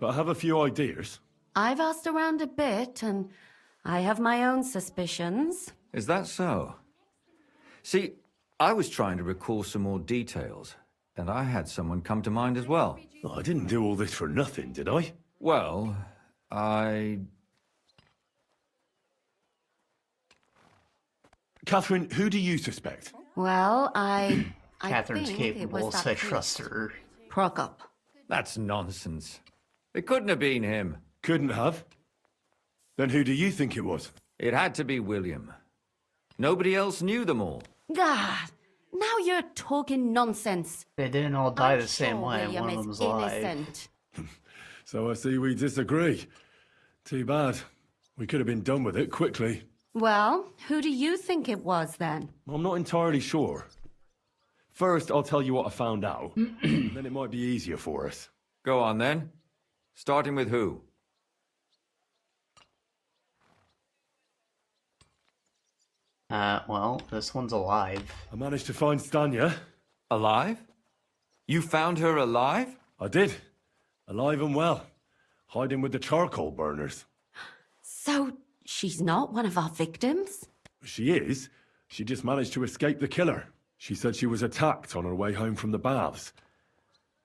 [SPEAKER 3] but I have a few ideas.
[SPEAKER 9] I've asked around a bit, and I have my own suspicions.
[SPEAKER 5] Is that so? See, I was trying to recall some more details, and I had someone come to mind as well.
[SPEAKER 3] I didn't do all this for nothing, did I?
[SPEAKER 5] Well,
[SPEAKER 3] Catherine, who do you suspect?
[SPEAKER 9] Well, I
[SPEAKER 1] Catherine's
[SPEAKER 9] think
[SPEAKER 1] capable,
[SPEAKER 9] it was
[SPEAKER 1] so I
[SPEAKER 9] that
[SPEAKER 1] trust
[SPEAKER 9] priest.
[SPEAKER 1] her.
[SPEAKER 9] Prokop.
[SPEAKER 5] That's nonsense. It couldn't have been him.
[SPEAKER 3] Couldn't have? Then who do you think it was?
[SPEAKER 5] It had to be William. Nobody else knew them all.
[SPEAKER 9] God, now you're talking nonsense.
[SPEAKER 1] They didn't all die
[SPEAKER 9] I'm
[SPEAKER 1] the same
[SPEAKER 9] sure
[SPEAKER 1] way.
[SPEAKER 9] William
[SPEAKER 1] One of
[SPEAKER 9] is
[SPEAKER 1] them's alive.
[SPEAKER 9] innocent.
[SPEAKER 3] So I see we disagree. Too bad. We could have been done with it quickly.
[SPEAKER 9] Well, who do you think it was then?
[SPEAKER 3] I'm not entirely sure. First, I'll tell you what I found out. Then it might be easier for us.
[SPEAKER 5] Go on then. Starting with who?
[SPEAKER 1] Well, this one's alive.
[SPEAKER 3] I managed to find Stanya.
[SPEAKER 5] Alive? You found her alive?
[SPEAKER 3] I did. Alive and well. Hiding with the charcoal burners.
[SPEAKER 9] So, she's not one of our victims?
[SPEAKER 3] She is. She just managed to escape the killer. She said she was attacked on her way home from the baths.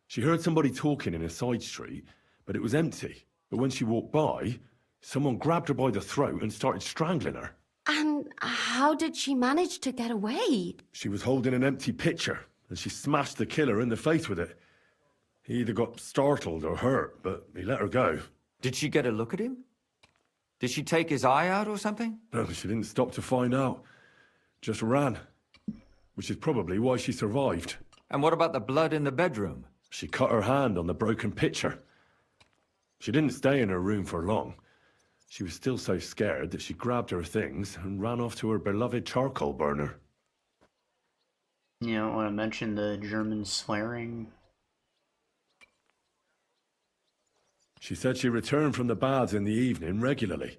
[SPEAKER 3] She heard somebody talking in a side street, but it was empty. But when she walked by, someone grabbed her by the throat and started strangling her.
[SPEAKER 9] And how did she manage to get away?
[SPEAKER 3] She was holding an empty pitcher, and she smashed the killer in the face with it. He either got startled or hurt, but he let her go.
[SPEAKER 5] Did she get a look at him? Did she take his eye out or something?
[SPEAKER 3] No, she didn't stop to find out. Just ran. Which is probably why she survived.
[SPEAKER 5] And what about the blood in the bedroom?
[SPEAKER 3] She cut her hand on the broken pitcher. She didn't stay in her room for long. She was still so scared that she grabbed her things and ran off to her beloved charcoal burner.
[SPEAKER 1] You don't want to mention the German swearing?
[SPEAKER 3] She said she returned from the baths in the evening regularly,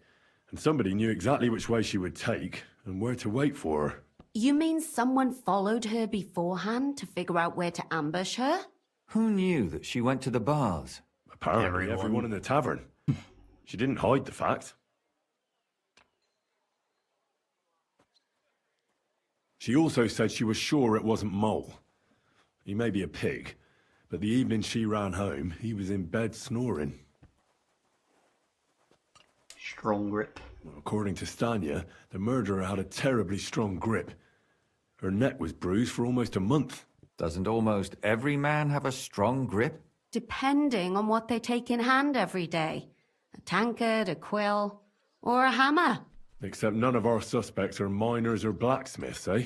[SPEAKER 3] and somebody knew exactly which way she would take and where to wait for her.
[SPEAKER 9] You mean someone followed her beforehand to figure out where to ambush her?
[SPEAKER 5] Who knew that she went to the baths?
[SPEAKER 3] Apparently everyone in the tavern. She didn't hide the fact. She also said she was sure it wasn't Mole. He may be a pig, but the evening she ran home, he was in bed snoring.
[SPEAKER 1] Strong grip.
[SPEAKER 3] According to Stanya, the murderer had a terribly strong grip. Her neck was bruised for almost a month.
[SPEAKER 5] Doesn't almost every man have a strong grip?
[SPEAKER 9] Depending on what they take in hand every day. A tankard, a quill, or a hammer.
[SPEAKER 3] Except none of our suspects are miners or blacksmiths, eh?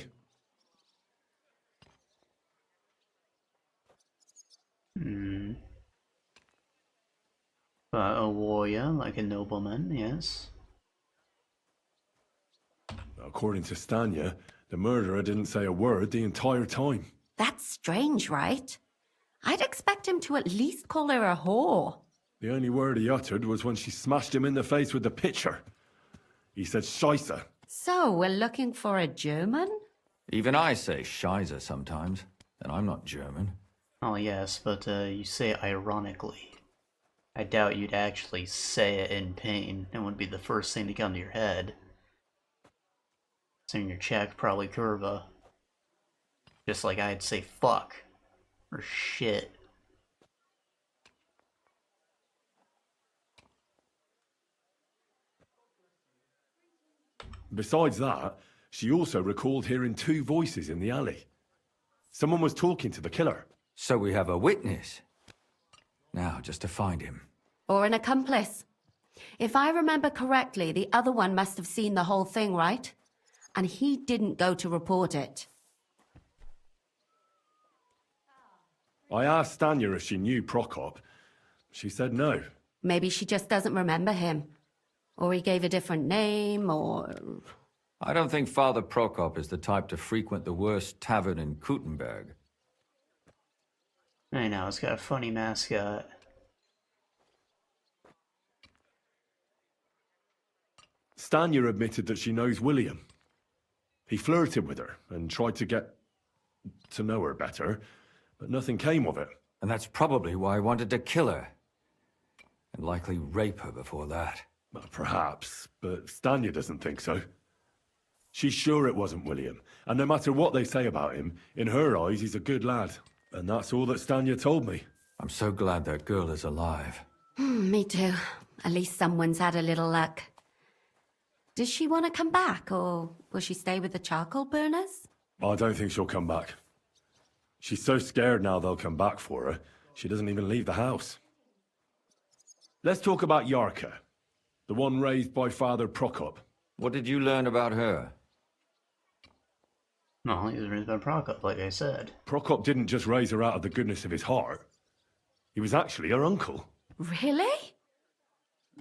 [SPEAKER 1] But a warrior, like a nobleman, yes.
[SPEAKER 3] According to Stanya, the murderer didn't say a word the entire time.
[SPEAKER 9] That's strange, right? I'd expect him to at least call her a whore.
[SPEAKER 3] The only word he uttered was when she smashed him in the face with the pitcher. He said Scheisse.
[SPEAKER 9] So, we're looking for a German?
[SPEAKER 5] Even I say Scheisse sometimes, and I'm not German.
[SPEAKER 1] Oh yes, but you say it ironically. I doubt you'd actually say it in pain. It would be the first thing to come to your head. So in your Czech, probably kurva. Just like I'd say fuck. Or shit.
[SPEAKER 3] Besides that, she also recalled hearing two voices in the alley. Someone was talking to the killer.
[SPEAKER 5] So we have a witness. Now, just to find him.
[SPEAKER 9] Or an accomplice. If I remember correctly, the other one must have seen the whole thing, right? And he didn't go to report it.
[SPEAKER 3] I asked Stanya if she knew Prokop. She said no.
[SPEAKER 9] Maybe she just doesn't remember him. Or he gave a different name, or...
[SPEAKER 5] I don't think Father Prokop is the type to frequent the worst tavern in Kuttenburg.
[SPEAKER 1] I know, it's got a funny mascot.
[SPEAKER 3] Stanya admitted that she knows William. He flirted with her and tried to get to know her better, but nothing came of it.
[SPEAKER 5] And that's probably why he wanted to kill her. And likely rape her before that.
[SPEAKER 3] Well, perhaps, but Stanya doesn't think so. She's sure it wasn't William, and no matter what they say about him, in her eyes he's a good lad. And that's all that Stanya told me.
[SPEAKER 5] I'm so glad that girl is alive.
[SPEAKER 9] Me too. At least someone's had a little luck. Does she want to come back, or will she stay with the charcoal burners?
[SPEAKER 3] I don't think she'll come back. She's so scared now they'll come back for her, she doesn't even leave the house. Let's talk about Yarka, the one raised by Father Prokop.
[SPEAKER 5] What did you learn about her?
[SPEAKER 1] No, he was raised by Prokop, like I said.
[SPEAKER 3] Prokop didn't just raise her out of the goodness of his heart. He was actually her uncle.
[SPEAKER 9] Really?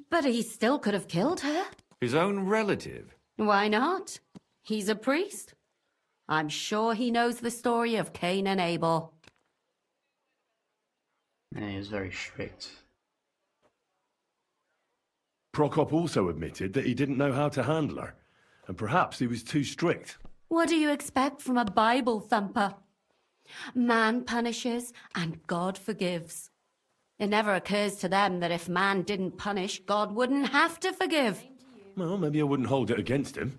[SPEAKER 9] But he still could have killed her.
[SPEAKER 5] His own relative?
[SPEAKER 9] Why not? He's a priest. I'm sure he knows the story of Cain and Abel.
[SPEAKER 1] Yeah, he was very strict.
[SPEAKER 3] Prokop also admitted that he didn't know how to handle her, and perhaps he was too strict.
[SPEAKER 9] What do you expect from a Bible thumper? Man punishes and God forgives. It never occurs to them that if man didn't punish, God wouldn't have to forgive.
[SPEAKER 3] Well, maybe I wouldn't hold it against him.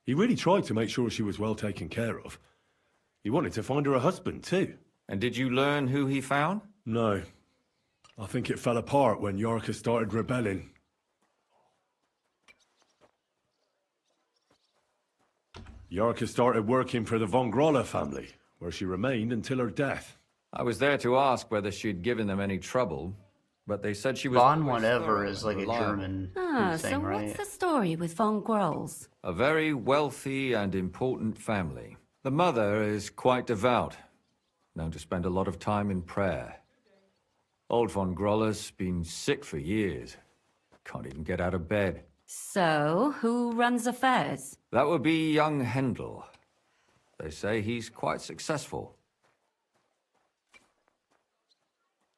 [SPEAKER 3] He really tried to make sure she was well taken care of. He wanted to find her a husband, too.
[SPEAKER 5] And did you learn who he found?
[SPEAKER 3] No. I think it fell apart when Yarka started rebelling. Yarka started working for the von Grolle family, where she remained until her death.
[SPEAKER 5] I was there to ask whether she'd given them any trouble, but they said she was...
[SPEAKER 1] Von whatever is like
[SPEAKER 5] reliable.
[SPEAKER 1] a German
[SPEAKER 9] Ah,
[SPEAKER 1] thing,
[SPEAKER 9] so
[SPEAKER 1] right?
[SPEAKER 9] what's the story with von Grolls?
[SPEAKER 5] A very wealthy and important family. The mother is quite devout, known to spend a lot of time in prayer. Old von Groller's been sick for years. Can't even get out of bed.
[SPEAKER 9] So, who runs affairs?
[SPEAKER 5] That would be young Hendel. They say he's quite successful.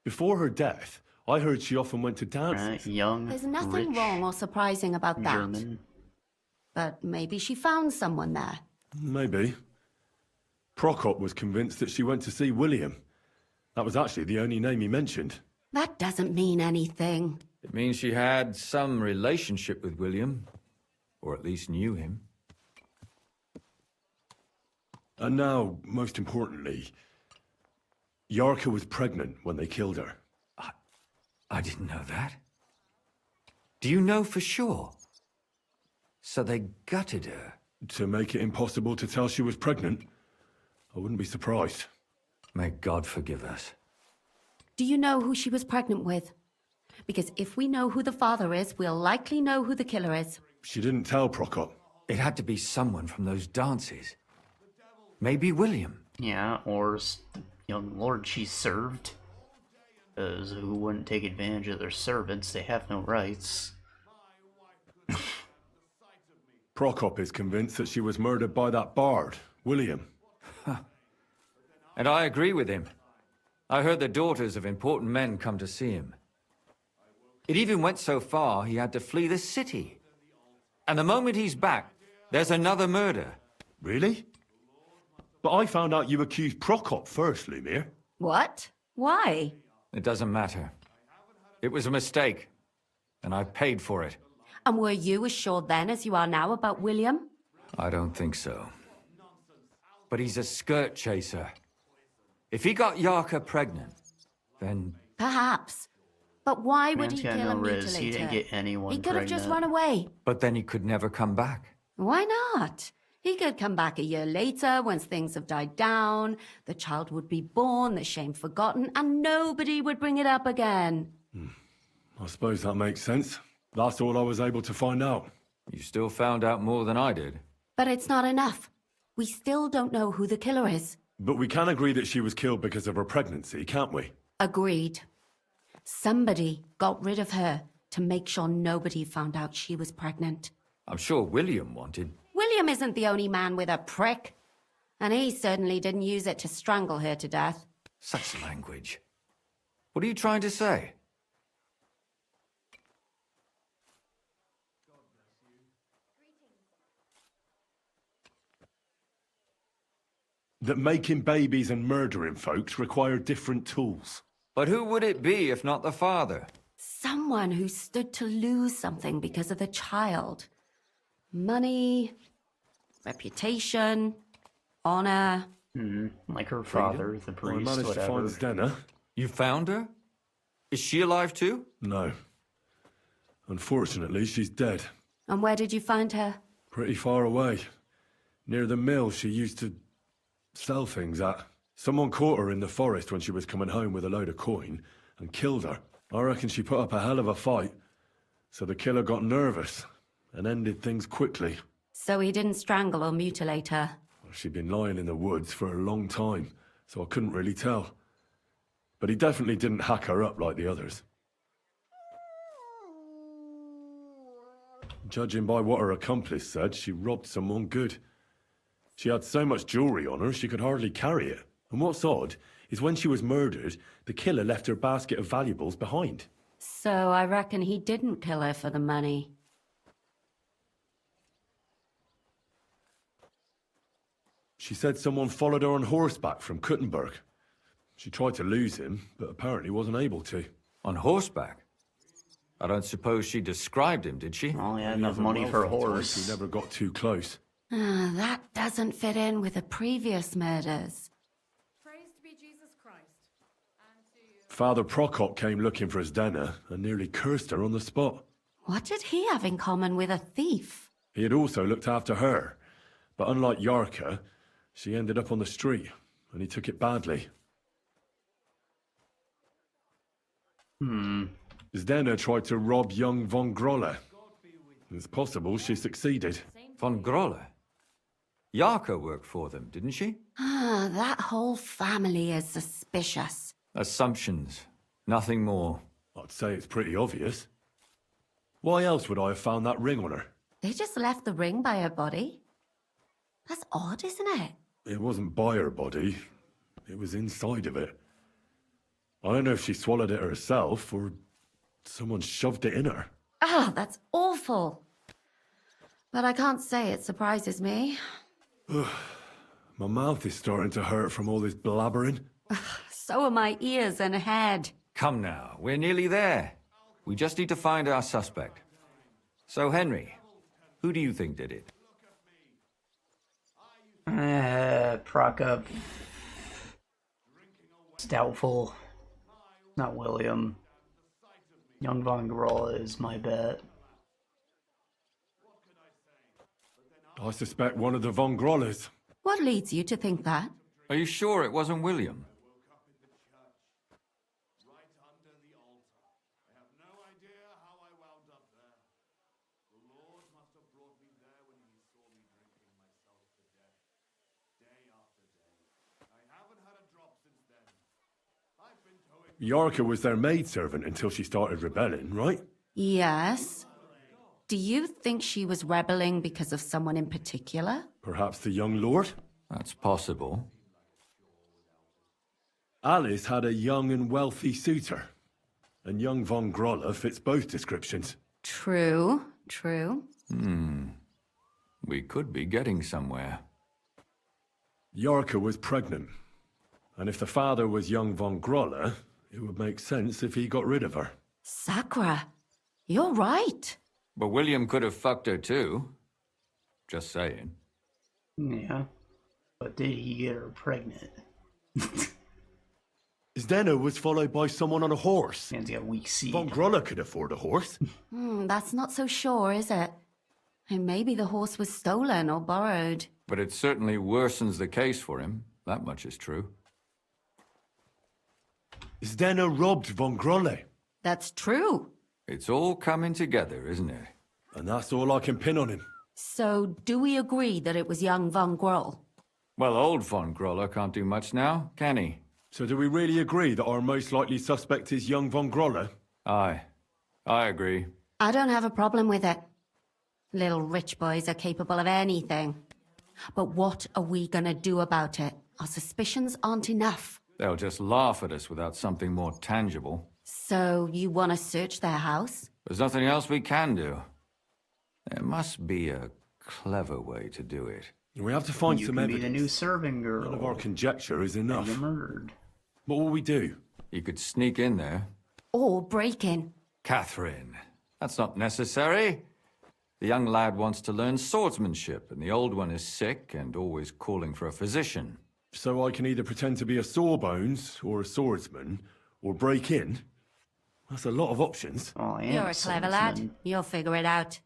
[SPEAKER 3] Before her death, I heard she often went to dances.
[SPEAKER 1] Young,
[SPEAKER 9] There's nothing
[SPEAKER 1] rich,
[SPEAKER 9] wrong or surprising about that.
[SPEAKER 1] German.
[SPEAKER 9] But maybe she found someone there.
[SPEAKER 3] Maybe. Prokop was convinced that she went to see William. That was actually the only name he mentioned.
[SPEAKER 9] That doesn't mean anything.
[SPEAKER 5] It means she had some relationship with William, or at least knew him.
[SPEAKER 3] And now, most importantly, Yarka was pregnant when they killed her.
[SPEAKER 5] I didn't know that. Do you know for sure? So they gutted her?
[SPEAKER 3] To make it impossible to tell she was pregnant? I wouldn't be surprised.
[SPEAKER 5] May God forgive us.
[SPEAKER 9] Do you know who she was pregnant with? Because if we know who the father is, we'll likely know who the killer is.
[SPEAKER 3] She didn't tell Prokop.
[SPEAKER 5] It had to be someone from those dances. Maybe William.
[SPEAKER 1] Yeah, or the young lord she served. Because who wouldn't take advantage of their servants? They have no rights.
[SPEAKER 3] Prokop is convinced that she was murdered by that bard, William.
[SPEAKER 5] And I agree with him. I heard the daughters of important men come to see him. It even went so far he had to flee the city. And the moment he's back, there's another murder.
[SPEAKER 3] Really? But I found out you accused Prokop first, Lumir.
[SPEAKER 9] What? Why?
[SPEAKER 5] It doesn't matter. It was a mistake, and I paid for it.
[SPEAKER 9] And were you as sure then as you are now about William?
[SPEAKER 5] I don't think so. But he's a skirt chaser. If he got Yarka pregnant, then...
[SPEAKER 9] Perhaps. But why would he
[SPEAKER 1] Man's got
[SPEAKER 9] kill
[SPEAKER 1] no
[SPEAKER 9] and
[SPEAKER 1] riz.
[SPEAKER 9] mutilate
[SPEAKER 1] He didn't
[SPEAKER 9] her?
[SPEAKER 1] get anyone
[SPEAKER 9] He could have just
[SPEAKER 1] pregnant.
[SPEAKER 9] run away.
[SPEAKER 5] But then he could never come back.
[SPEAKER 9] Why not? He could come back a year later, once things have died down, the child would be born, the shame forgotten, and nobody would bring it up again.
[SPEAKER 3] I suppose that makes sense. That's all I was able to find out.
[SPEAKER 5] You still found out more than I did.
[SPEAKER 9] But it's not enough. We still don't know who the killer is.
[SPEAKER 3] But we can agree that she was killed because of her pregnancy, can't we?
[SPEAKER 9] Agreed. Somebody got rid of her to make sure nobody found out she was pregnant.
[SPEAKER 5] I'm sure William wanted...
[SPEAKER 9] William isn't the only man with a prick. And he certainly didn't use it to strangle her to death.
[SPEAKER 5] Such language. What are you trying to say?
[SPEAKER 3] That making babies and murdering folks require different tools.
[SPEAKER 5] But who would it be if not the father?
[SPEAKER 9] Someone who stood to lose something because of the child. Money, reputation, honor.
[SPEAKER 1] Like her father, the priest,
[SPEAKER 3] I managed to find Zdena.
[SPEAKER 5] You found her? Is she alive too?
[SPEAKER 3] No. Unfortunately, she's dead.
[SPEAKER 9] And where did you find her?
[SPEAKER 3] Pretty far away. Near the mill she used to sell things at. Someone caught her in the forest when she was coming home with a load of coin and killed her. I reckon she put up a hell of a fight. So the killer got nervous and ended things quickly.
[SPEAKER 9] So he didn't strangle or mutilate her?
[SPEAKER 3] She'd been lying in the woods for a long time, so I couldn't really tell. But he definitely didn't hack her up like the others. Judging by what her accomplice said, she robbed someone good. She had so much jewelry on her, she could hardly carry it. And what's odd is when she was murdered, the killer left her basket of valuables behind.
[SPEAKER 9] So I reckon he didn't kill her for the money.
[SPEAKER 3] She said someone followed her on horseback from Kuttenburg. She tried to lose him, but apparently wasn't able to.
[SPEAKER 5] On horseback? I don't suppose she described him, did she?
[SPEAKER 1] Well, he had enough money for a horse.
[SPEAKER 3] She never got too close.
[SPEAKER 9] That doesn't fit in with the previous murders.
[SPEAKER 10] Praised be Jesus Christ.
[SPEAKER 3] Father Prokop came looking for Zdena and nearly cursed her on the spot.
[SPEAKER 9] What did he have in common with a thief?
[SPEAKER 3] He had also looked after her, but unlike Yarka, she ended up on the street, and he took it badly. Zdena tried to rob young von Grolle. It's possible she succeeded.
[SPEAKER 5] Von Grolle? Yarka worked for them, didn't she?
[SPEAKER 9] That whole family is suspicious.
[SPEAKER 5] Assumptions. Nothing more.
[SPEAKER 3] I'd say it's pretty obvious. Why else would I have found that ring on her?
[SPEAKER 9] They just left the ring by her body? That's odd, isn't it?
[SPEAKER 3] It wasn't by her body. It was inside of it. I don't know if she swallowed it herself or someone shoved it in her.
[SPEAKER 9] That's awful. But I can't say it surprises me.
[SPEAKER 3] My mouth is starting to hurt from all this blabbering.
[SPEAKER 9] So are my ears and head.
[SPEAKER 5] Come now, we're nearly there. We just need to find our suspect. So, Henry, who do you think did it?
[SPEAKER 1] Prokop. It's doubtful. Not William. Young von Grolla is my bet.
[SPEAKER 3] I suspect one of the von Grollas.
[SPEAKER 9] What leads you to think that?
[SPEAKER 5] Are you sure it wasn't William?
[SPEAKER 3] Yorka was their maidservant until she started rebelling, right?
[SPEAKER 9] Yes. Do you think she was rebelling because of someone in particular?
[SPEAKER 3] Perhaps the young lord?
[SPEAKER 5] That's possible.
[SPEAKER 3] Alice had a young and wealthy suitor, and young von Grolla fits both descriptions.
[SPEAKER 9] True, true.
[SPEAKER 5] We could be getting somewhere.
[SPEAKER 3] Yorka was pregnant, and if the father was young von Grolla, it would make sense if he got rid of her.
[SPEAKER 9] Sakura, you're right.
[SPEAKER 5] But William could have fucked her too. Just saying.
[SPEAKER 1] Yeah. But did he get her pregnant?
[SPEAKER 3] Zdena was followed by someone on a horse.
[SPEAKER 1] Man's got weak seed.
[SPEAKER 3] Von Grolla could afford a horse.
[SPEAKER 9] That's not so sure, is it? And maybe the horse was stolen or borrowed.
[SPEAKER 5] But it certainly worsens the case for him. That much is true.
[SPEAKER 3] Zdena robbed von Grolla.
[SPEAKER 9] That's true.
[SPEAKER 5] It's all coming together, isn't it?
[SPEAKER 3] And that's all I can pin on him.
[SPEAKER 9] So, do we agree that it was young von Groll?
[SPEAKER 5] Well, old von Grolla can't do much now, can he?
[SPEAKER 3] So do we really agree that our most likely suspect is young von Grolla?
[SPEAKER 5] Aye. I agree.
[SPEAKER 9] I don't have a problem with it. Little rich boys are capable of anything. But what are we gonna do about it? Our suspicions aren't enough.
[SPEAKER 5] They'll just laugh at us without something more tangible.
[SPEAKER 9] So, you want to search their house?
[SPEAKER 5] There's nothing else we can do. There must be a clever way to do it.
[SPEAKER 3] We have to find
[SPEAKER 1] You
[SPEAKER 3] some
[SPEAKER 1] can
[SPEAKER 3] evidence.
[SPEAKER 1] be the new serving girl.
[SPEAKER 3] None of our conjecture is enough.
[SPEAKER 1] You're murdered.
[SPEAKER 3] What will we do?
[SPEAKER 5] You could sneak in there.
[SPEAKER 9] Or break in?
[SPEAKER 5] Catherine, that's not necessary. The young lad wants to learn swordsmanship, and the old one is sick and always calling for a physician.
[SPEAKER 3] So I can either pretend to be a sawbones or a swordsman, or break in? That's a lot of options.
[SPEAKER 1] Oh, I am
[SPEAKER 9] You're a clever lad. You'll figure it out.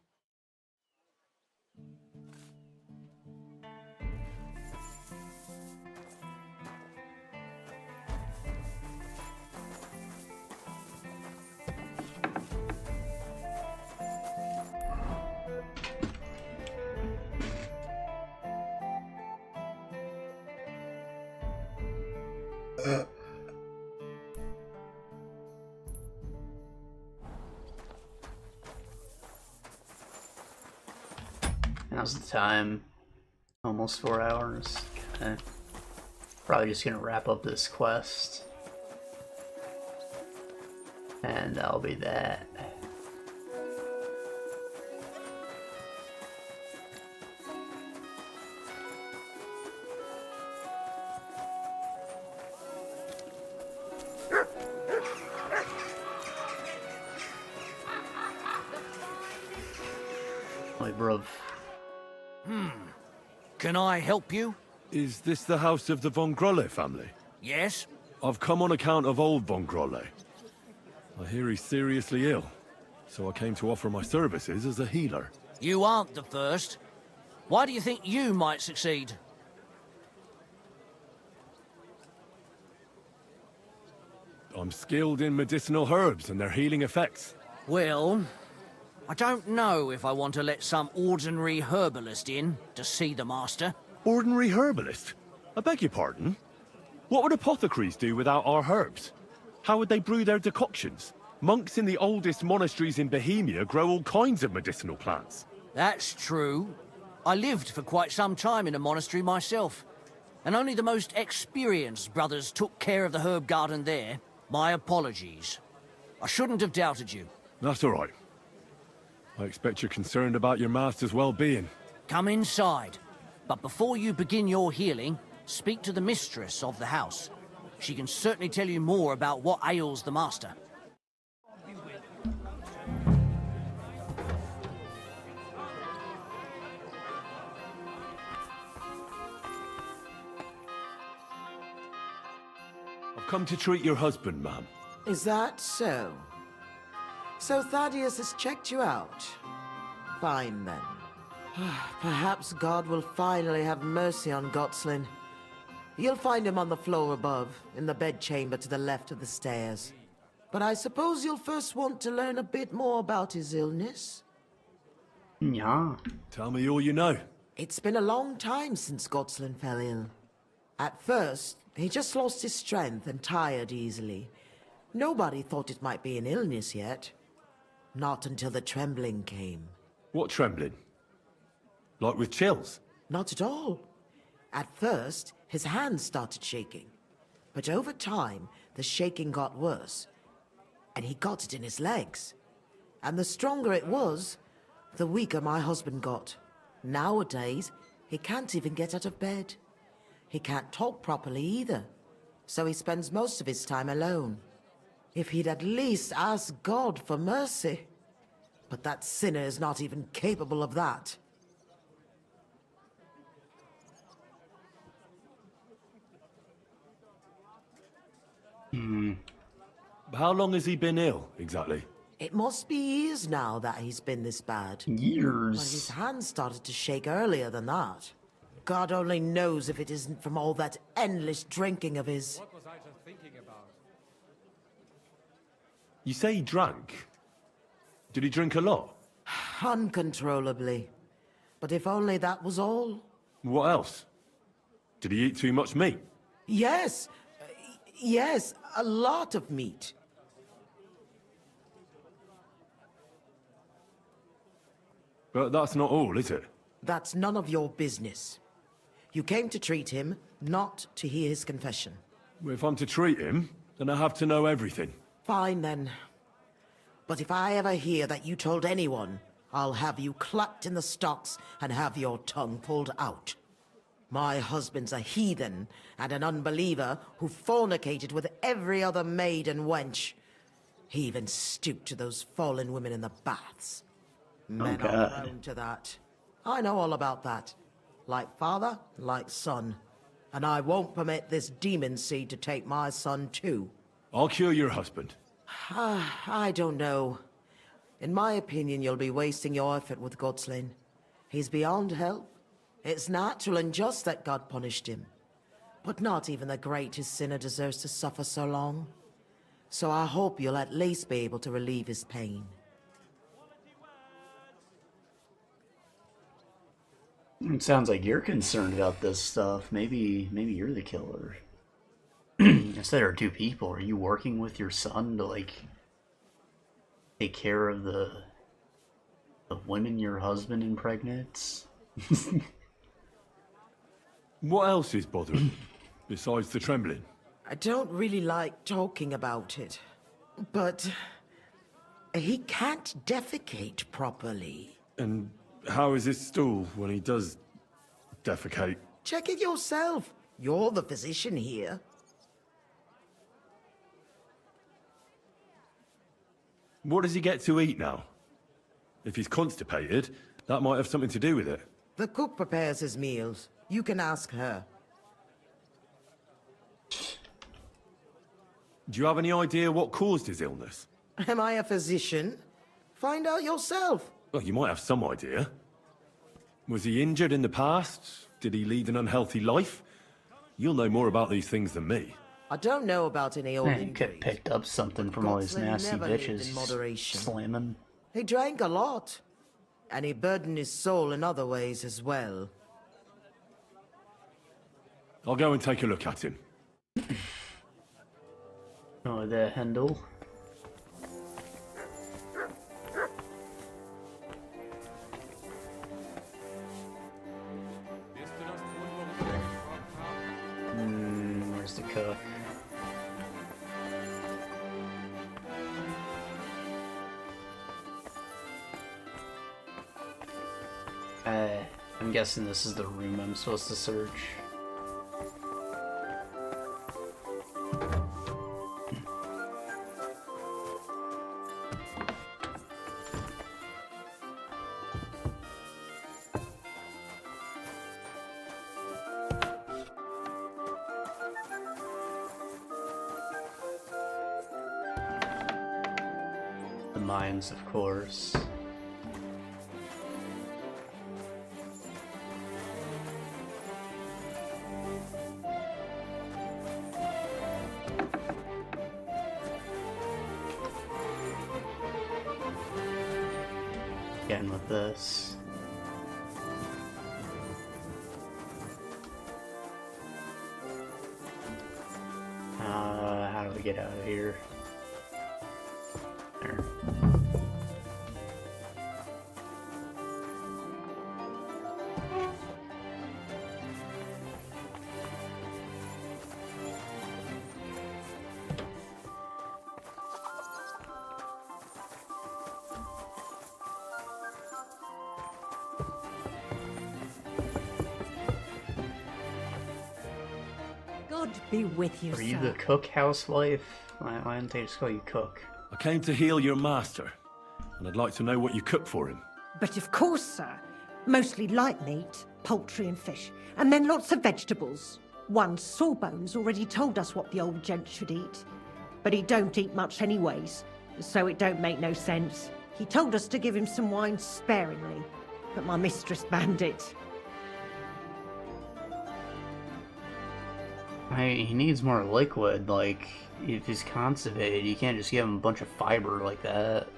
[SPEAKER 1] Now's the time. Almost 4 hours. Okay. Probably just gonna wrap up this quest. And that'll be that. My bruv.
[SPEAKER 15] Can I help you?
[SPEAKER 3] Is this the house of the von Grolle family?
[SPEAKER 15] Yes?
[SPEAKER 3] I've come on account of old von Grolle. I hear he's seriously ill, so I came to offer my services as a healer.
[SPEAKER 15] You aren't the first. Why do you think you might succeed?
[SPEAKER 3] I'm skilled in medicinal herbs and their healing effects.
[SPEAKER 15] Well, I don't know if I want to let some ordinary herbalist in to see the master.
[SPEAKER 3] Ordinary herbalist? I beg your pardon? What would apothecaries do without our herbs? How would they brew their decoctions? Monks in the oldest monasteries in Bohemia grow all kinds of medicinal plants.
[SPEAKER 15] That's true. I lived for quite some time in a monastery myself, and only the most experienced brothers took care of the herb garden there. My apologies. I shouldn't have doubted you.
[SPEAKER 3] That's all right. I expect you're concerned about your master's well-being.
[SPEAKER 15] Come inside. But before you begin your healing, speak to the mistress of the house. She can certainly tell you more about what ails the master.
[SPEAKER 3] I've come to treat your husband, ma'am.
[SPEAKER 16] Is that so? So Thaddeus has checked you out? Fine then. Perhaps God will finally have mercy on Gotslin. You'll find him on the floor above, in the bedchamber to the left of the stairs. But I suppose you'll first want to learn a bit more about his illness?
[SPEAKER 1] Yeah.
[SPEAKER 3] Tell me all you know.
[SPEAKER 16] It's been a long time since Gotslin fell ill. At first, he just lost his strength and tired easily. Nobody thought it might be an illness yet. Not until the trembling came.
[SPEAKER 3] What trembling? Like with chills?
[SPEAKER 16] Not at all. At first, his hands started shaking. But over time, the shaking got worse. And he got it in his legs. And the stronger it was, the weaker my husband got. Nowadays, he can't even get out of bed. He can't talk properly either. So he spends most of his time alone. If he'd at least ask God for mercy. But that sinner is not even capable of that.
[SPEAKER 3] How long has he been ill, exactly?
[SPEAKER 16] It must be years now that he's been this bad.
[SPEAKER 1] Years?
[SPEAKER 16] But his hands started to shake earlier than that. God only knows if it isn't from all that endless drinking of his.
[SPEAKER 2] What was I just thinking about?
[SPEAKER 3] You say he drank? Did he drink a lot?
[SPEAKER 16] Uncontrollably. But if only that was all.
[SPEAKER 3] What else? Did he eat too much meat?
[SPEAKER 16] Yes. Yes, a lot of meat.
[SPEAKER 3] But that's not all, is it?
[SPEAKER 16] That's none of your business. You came to treat him, not to hear his confession.
[SPEAKER 3] If I'm to treat him, then I have to know everything.
[SPEAKER 16] Fine then. But if I ever hear that you told anyone, I'll have you clapped in the stocks and have your tongue pulled out. My husband's a heathen and an unbeliever who fornicated with every other maid and wench. He even stooped to those fallen women in the baths. Men are prone to that. I know all about that. Like father, like son. And I won't permit this demon seed to take my son too.
[SPEAKER 3] I'll cure your husband.
[SPEAKER 16] I don't know. In my opinion, you'll be wasting your effort with Gotslin. He's beyond help. It's natural and just that God punished him. But not even the greatest sinner deserves to suffer so long. So I hope you'll at least be able to relieve his pain.
[SPEAKER 1] It sounds like you're concerned about this stuff. Maybe you're the killer. Instead, there are two people. Are you working with your son to, like, take care of the women your husband impregnates?
[SPEAKER 3] What else is bothering besides the trembling?
[SPEAKER 16] I don't really like talking about it, but he can't defecate properly.
[SPEAKER 3] And how is his stool when he does defecate?
[SPEAKER 16] Check it yourself. You're the physician here.
[SPEAKER 3] What does he get to eat now? If he's constipated, that might have something to do with it.
[SPEAKER 16] The cook prepares his meals. You can ask her.
[SPEAKER 3] Do you have any idea what caused his illness?
[SPEAKER 16] Am I a physician? Find out yourself.
[SPEAKER 3] Well, you might have some idea. Was he injured in the past? Did he lead an unhealthy life? You'll know more about these things than me.
[SPEAKER 16] I don't know about any old
[SPEAKER 1] He could have picked up something from all these nasty bitches slamming.
[SPEAKER 16] He drank a lot. And he burdened his soul in other ways as well.
[SPEAKER 3] I'll go and take a look at him.
[SPEAKER 1] Oh, there, Handel. Where's the cook? I'm guessing this is the room I'm supposed to search. The mines, of course. Again with this. How do we get out of here? There.
[SPEAKER 13] God be with you,
[SPEAKER 1] Are you
[SPEAKER 13] sir.
[SPEAKER 1] the cook, housewife? Why didn't they just call you cook?
[SPEAKER 3] I came to heal your master, and I'd like to know what you cooked for him.
[SPEAKER 13] But of course, sir. Mostly light meat, poultry and fish, and then lots of vegetables. One Sawbones already told us what the old gent should eat. But he don't eat much anyways, so it don't make no sense. He told us to give him some wine sparingly, but my mistress banned it.
[SPEAKER 1] He needs more liquid, like, if he's constipated, you can't just give him a bunch of fiber like that.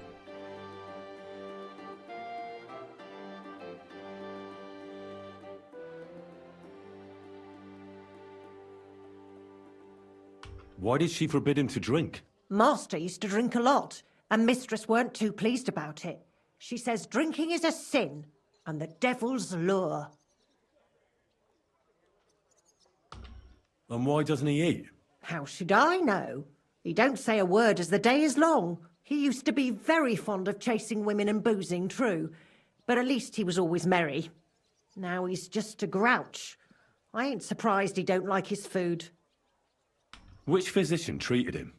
[SPEAKER 3] Why did she forbid him to drink?
[SPEAKER 13] Master used to drink a lot, and mistress weren't too pleased about it. She says drinking is a sin, and the devil's lure.
[SPEAKER 3] And why doesn't he eat?
[SPEAKER 13] How should I know? He don't say a word as the day is long. He used to be very fond of chasing women and boozing, true, but at least he was always merry. Now he's just a grouch. I ain't surprised he don't like his food.
[SPEAKER 3] Which physician treated him?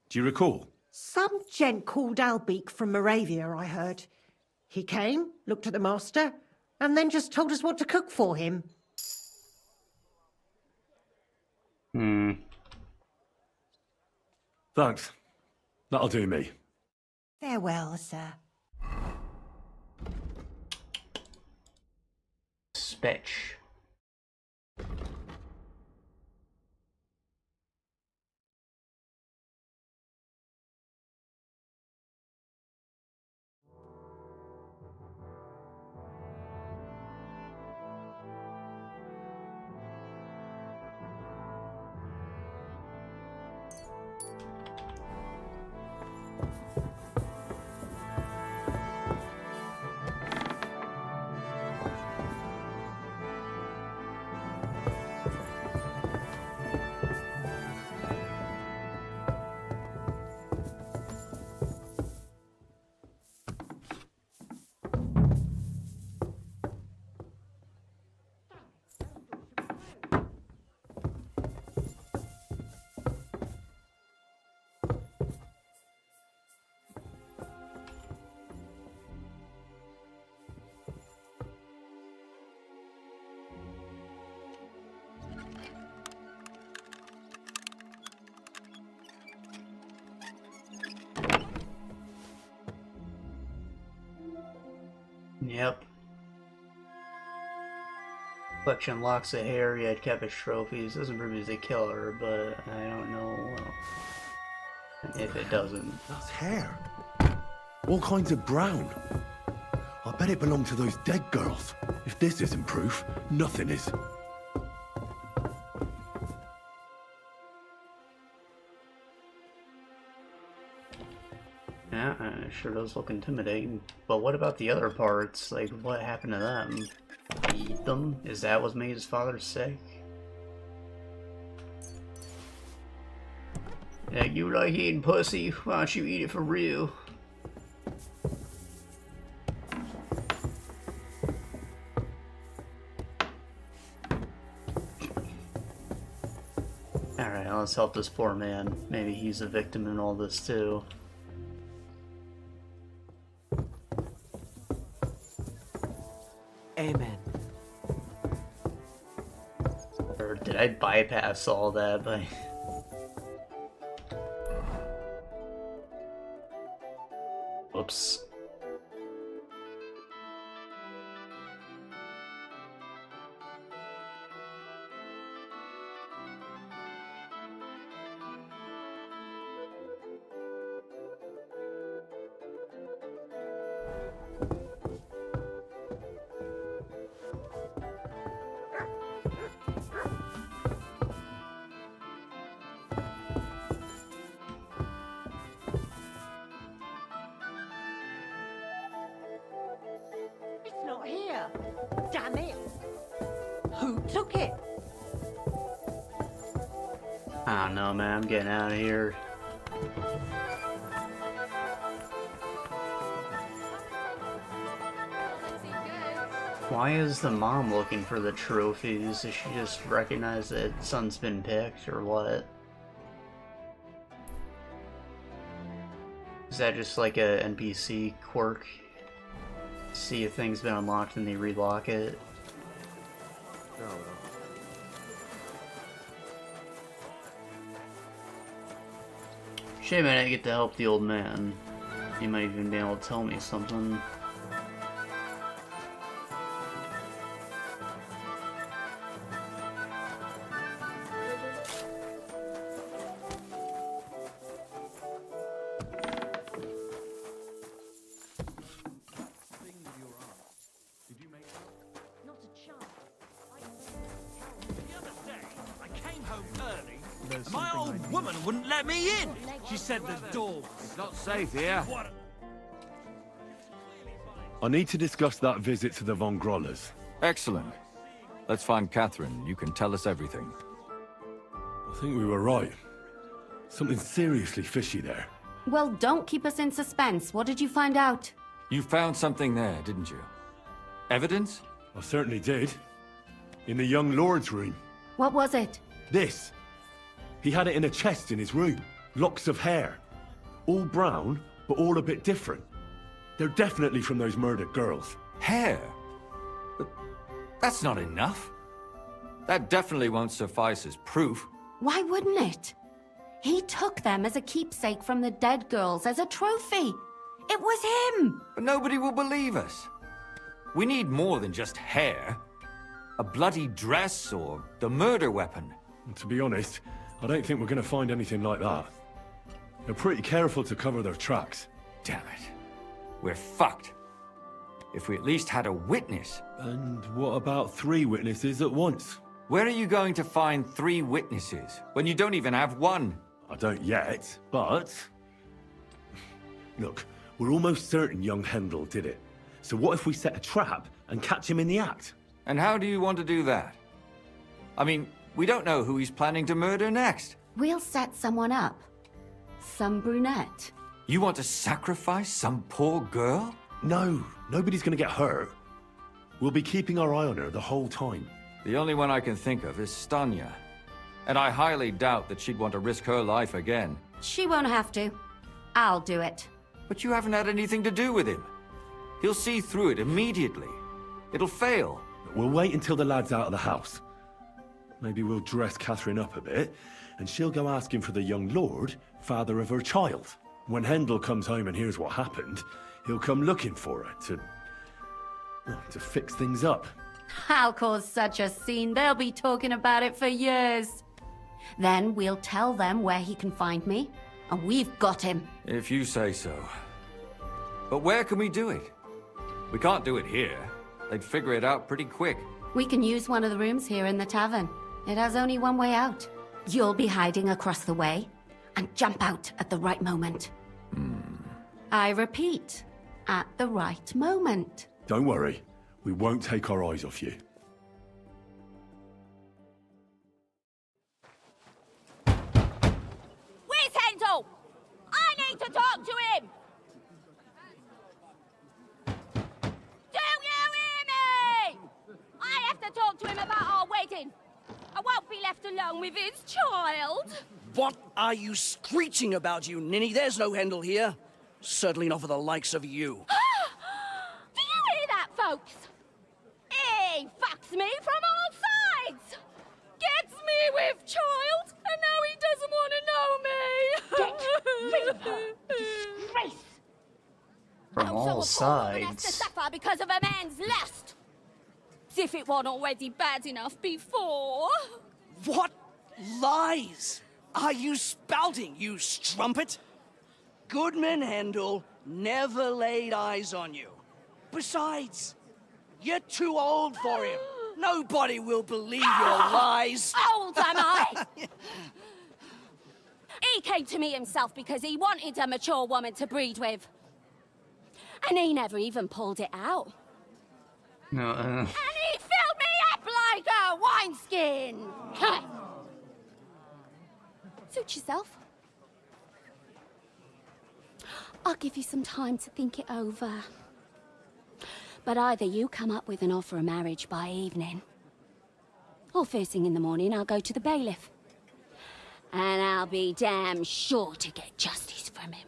[SPEAKER 3] Do you recall?
[SPEAKER 13] Some gent called Albeek from Moravia, I heard. He came, looked at the master, and then just told us what to cook for him.
[SPEAKER 3] Thanks. That'll do me.
[SPEAKER 13] Farewell, sir.
[SPEAKER 1] Spetch. Yep. Collection locks of hair, he had kept his trophies. Doesn't prove he's a killer, but I don't know if it doesn't.
[SPEAKER 3] That's hair. All kinds of brown. I bet it belonged to those dead girls. If this isn't proof, nothing is.
[SPEAKER 1] Yeah, it sure does look intimidating. But what about the other parts? Like, what happened to them? Did he eat them? Is that what made his father sick? Yeah, you like eating pussy? Why don't you eat it for real? let's help this poor man. Maybe he's a victim in all this too.
[SPEAKER 15] Amen.
[SPEAKER 1] Or did I bypass all that by... Whoops.
[SPEAKER 13] It's not here. Damn it. Who took it?
[SPEAKER 1] I don't know, man. I'm getting out of here. Why is the mom looking for the trophies? Does she just recognize that son's been picked, or what? Is that just like a NPC quirk? See if things been unlocked and they relock it? Shame I didn't get to help the old man. He might even be able to tell me something.
[SPEAKER 2] My old woman wouldn't let me in. She said the door was
[SPEAKER 22] not safe here.
[SPEAKER 3] I need to discuss that visit to the Von Grollers.
[SPEAKER 5] Excellent. Let's find Catherine. You can tell us everything.
[SPEAKER 3] I think we were right. Something seriously fishy there.
[SPEAKER 9] Well, don't keep us in suspense. What did you find out?
[SPEAKER 5] You found something there, didn't you? Evidence?
[SPEAKER 3] I certainly did. In the young lord's room.
[SPEAKER 9] What was it?
[SPEAKER 3] This. He had it in a chest in his room. Locks of hair. All brown, but all a bit different. They're definitely from those murdered girls.
[SPEAKER 5] Hair? But that's not enough. That definitely won't suffice as proof.
[SPEAKER 9] Why wouldn't it? He took them as a keepsake from the dead girls, as a trophy. It was him!
[SPEAKER 5] But nobody will believe us. We need more than just hair. A bloody dress or the murder weapon.
[SPEAKER 3] And to be honest, I don't think we're going to find anything like that. They're pretty careful to cover their tracks.
[SPEAKER 5] Damn it. We're fucked. If we at least had a witness.
[SPEAKER 3] And what about 3 witnesses at once?
[SPEAKER 5] Where are you going to find 3 witnesses when you don't even have one?
[SPEAKER 3] I don't yet, but... Look, we're almost certain young Hendel did it. So what if we set a trap and catch him in the act?
[SPEAKER 5] And how do you want to do that? I mean, we don't know who he's planning to murder next.
[SPEAKER 9] We'll set someone up. Some brunette.
[SPEAKER 5] You want to sacrifice some poor girl?
[SPEAKER 3] No, nobody's gonna get hurt. We'll be keeping our eye on her the whole time.
[SPEAKER 5] The only one I can think of is Stanya. And I highly doubt that she'd want to risk her life again.
[SPEAKER 9] She won't have to. I'll do it.
[SPEAKER 5] But you haven't had anything to do with him. He'll see through it immediately. It'll fail.
[SPEAKER 3] We'll wait until the lad's out of the house. Maybe we'll dress Catherine up a bit, and she'll go asking for the young lord, father of her child. When Hendel comes home and hears what happened, he'll come looking for her to fix things up.
[SPEAKER 9] I'll cause such a scene, they'll be talking about it for years. Then we'll tell them where he can find me, and we've got him.
[SPEAKER 5] If you say so. But where can we do it? We can't do it here. They'd figure it out pretty quick.
[SPEAKER 9] We can use one of the rooms here in the tavern. It has only one way out. You'll be hiding across the way, and jump out at the right moment. I repeat, at the right moment.
[SPEAKER 3] Don't worry, we won't take our eyes off you.
[SPEAKER 20] Where's Hendel? I need to talk to him! Do you hear me? I have to talk to him about our wedding. I won't be left alone
[SPEAKER 17] with his child?
[SPEAKER 18] What are you screeching about, you ninny? There's no Hendel here. Certainly not for the likes of you.
[SPEAKER 17] Do you hear that, folks? He fucks me from all sides! Gets me with child, and now he doesn't want to know me! Get rid of her! Disgrace!
[SPEAKER 1] From all
[SPEAKER 17] Has to
[SPEAKER 1] sides.
[SPEAKER 17] suffer because of a man's lust! As if it wasn't already bad enough before.
[SPEAKER 18] What lies are you spouting, you strumpet? Goodman Hendel never laid eyes on you. Besides, you're too old for him. Nobody will believe your lies.
[SPEAKER 17] Old am I? He came to me himself because he wanted a mature woman to breed with. And he never even pulled it out.
[SPEAKER 1] No,
[SPEAKER 17] And he filled me up like a wineskin! Suit yourself. I'll give you some time to think it over. But either you come up with an offer of marriage by evening, or first thing in the morning I'll go to the bailiff. And I'll be damn sure to get justice from him.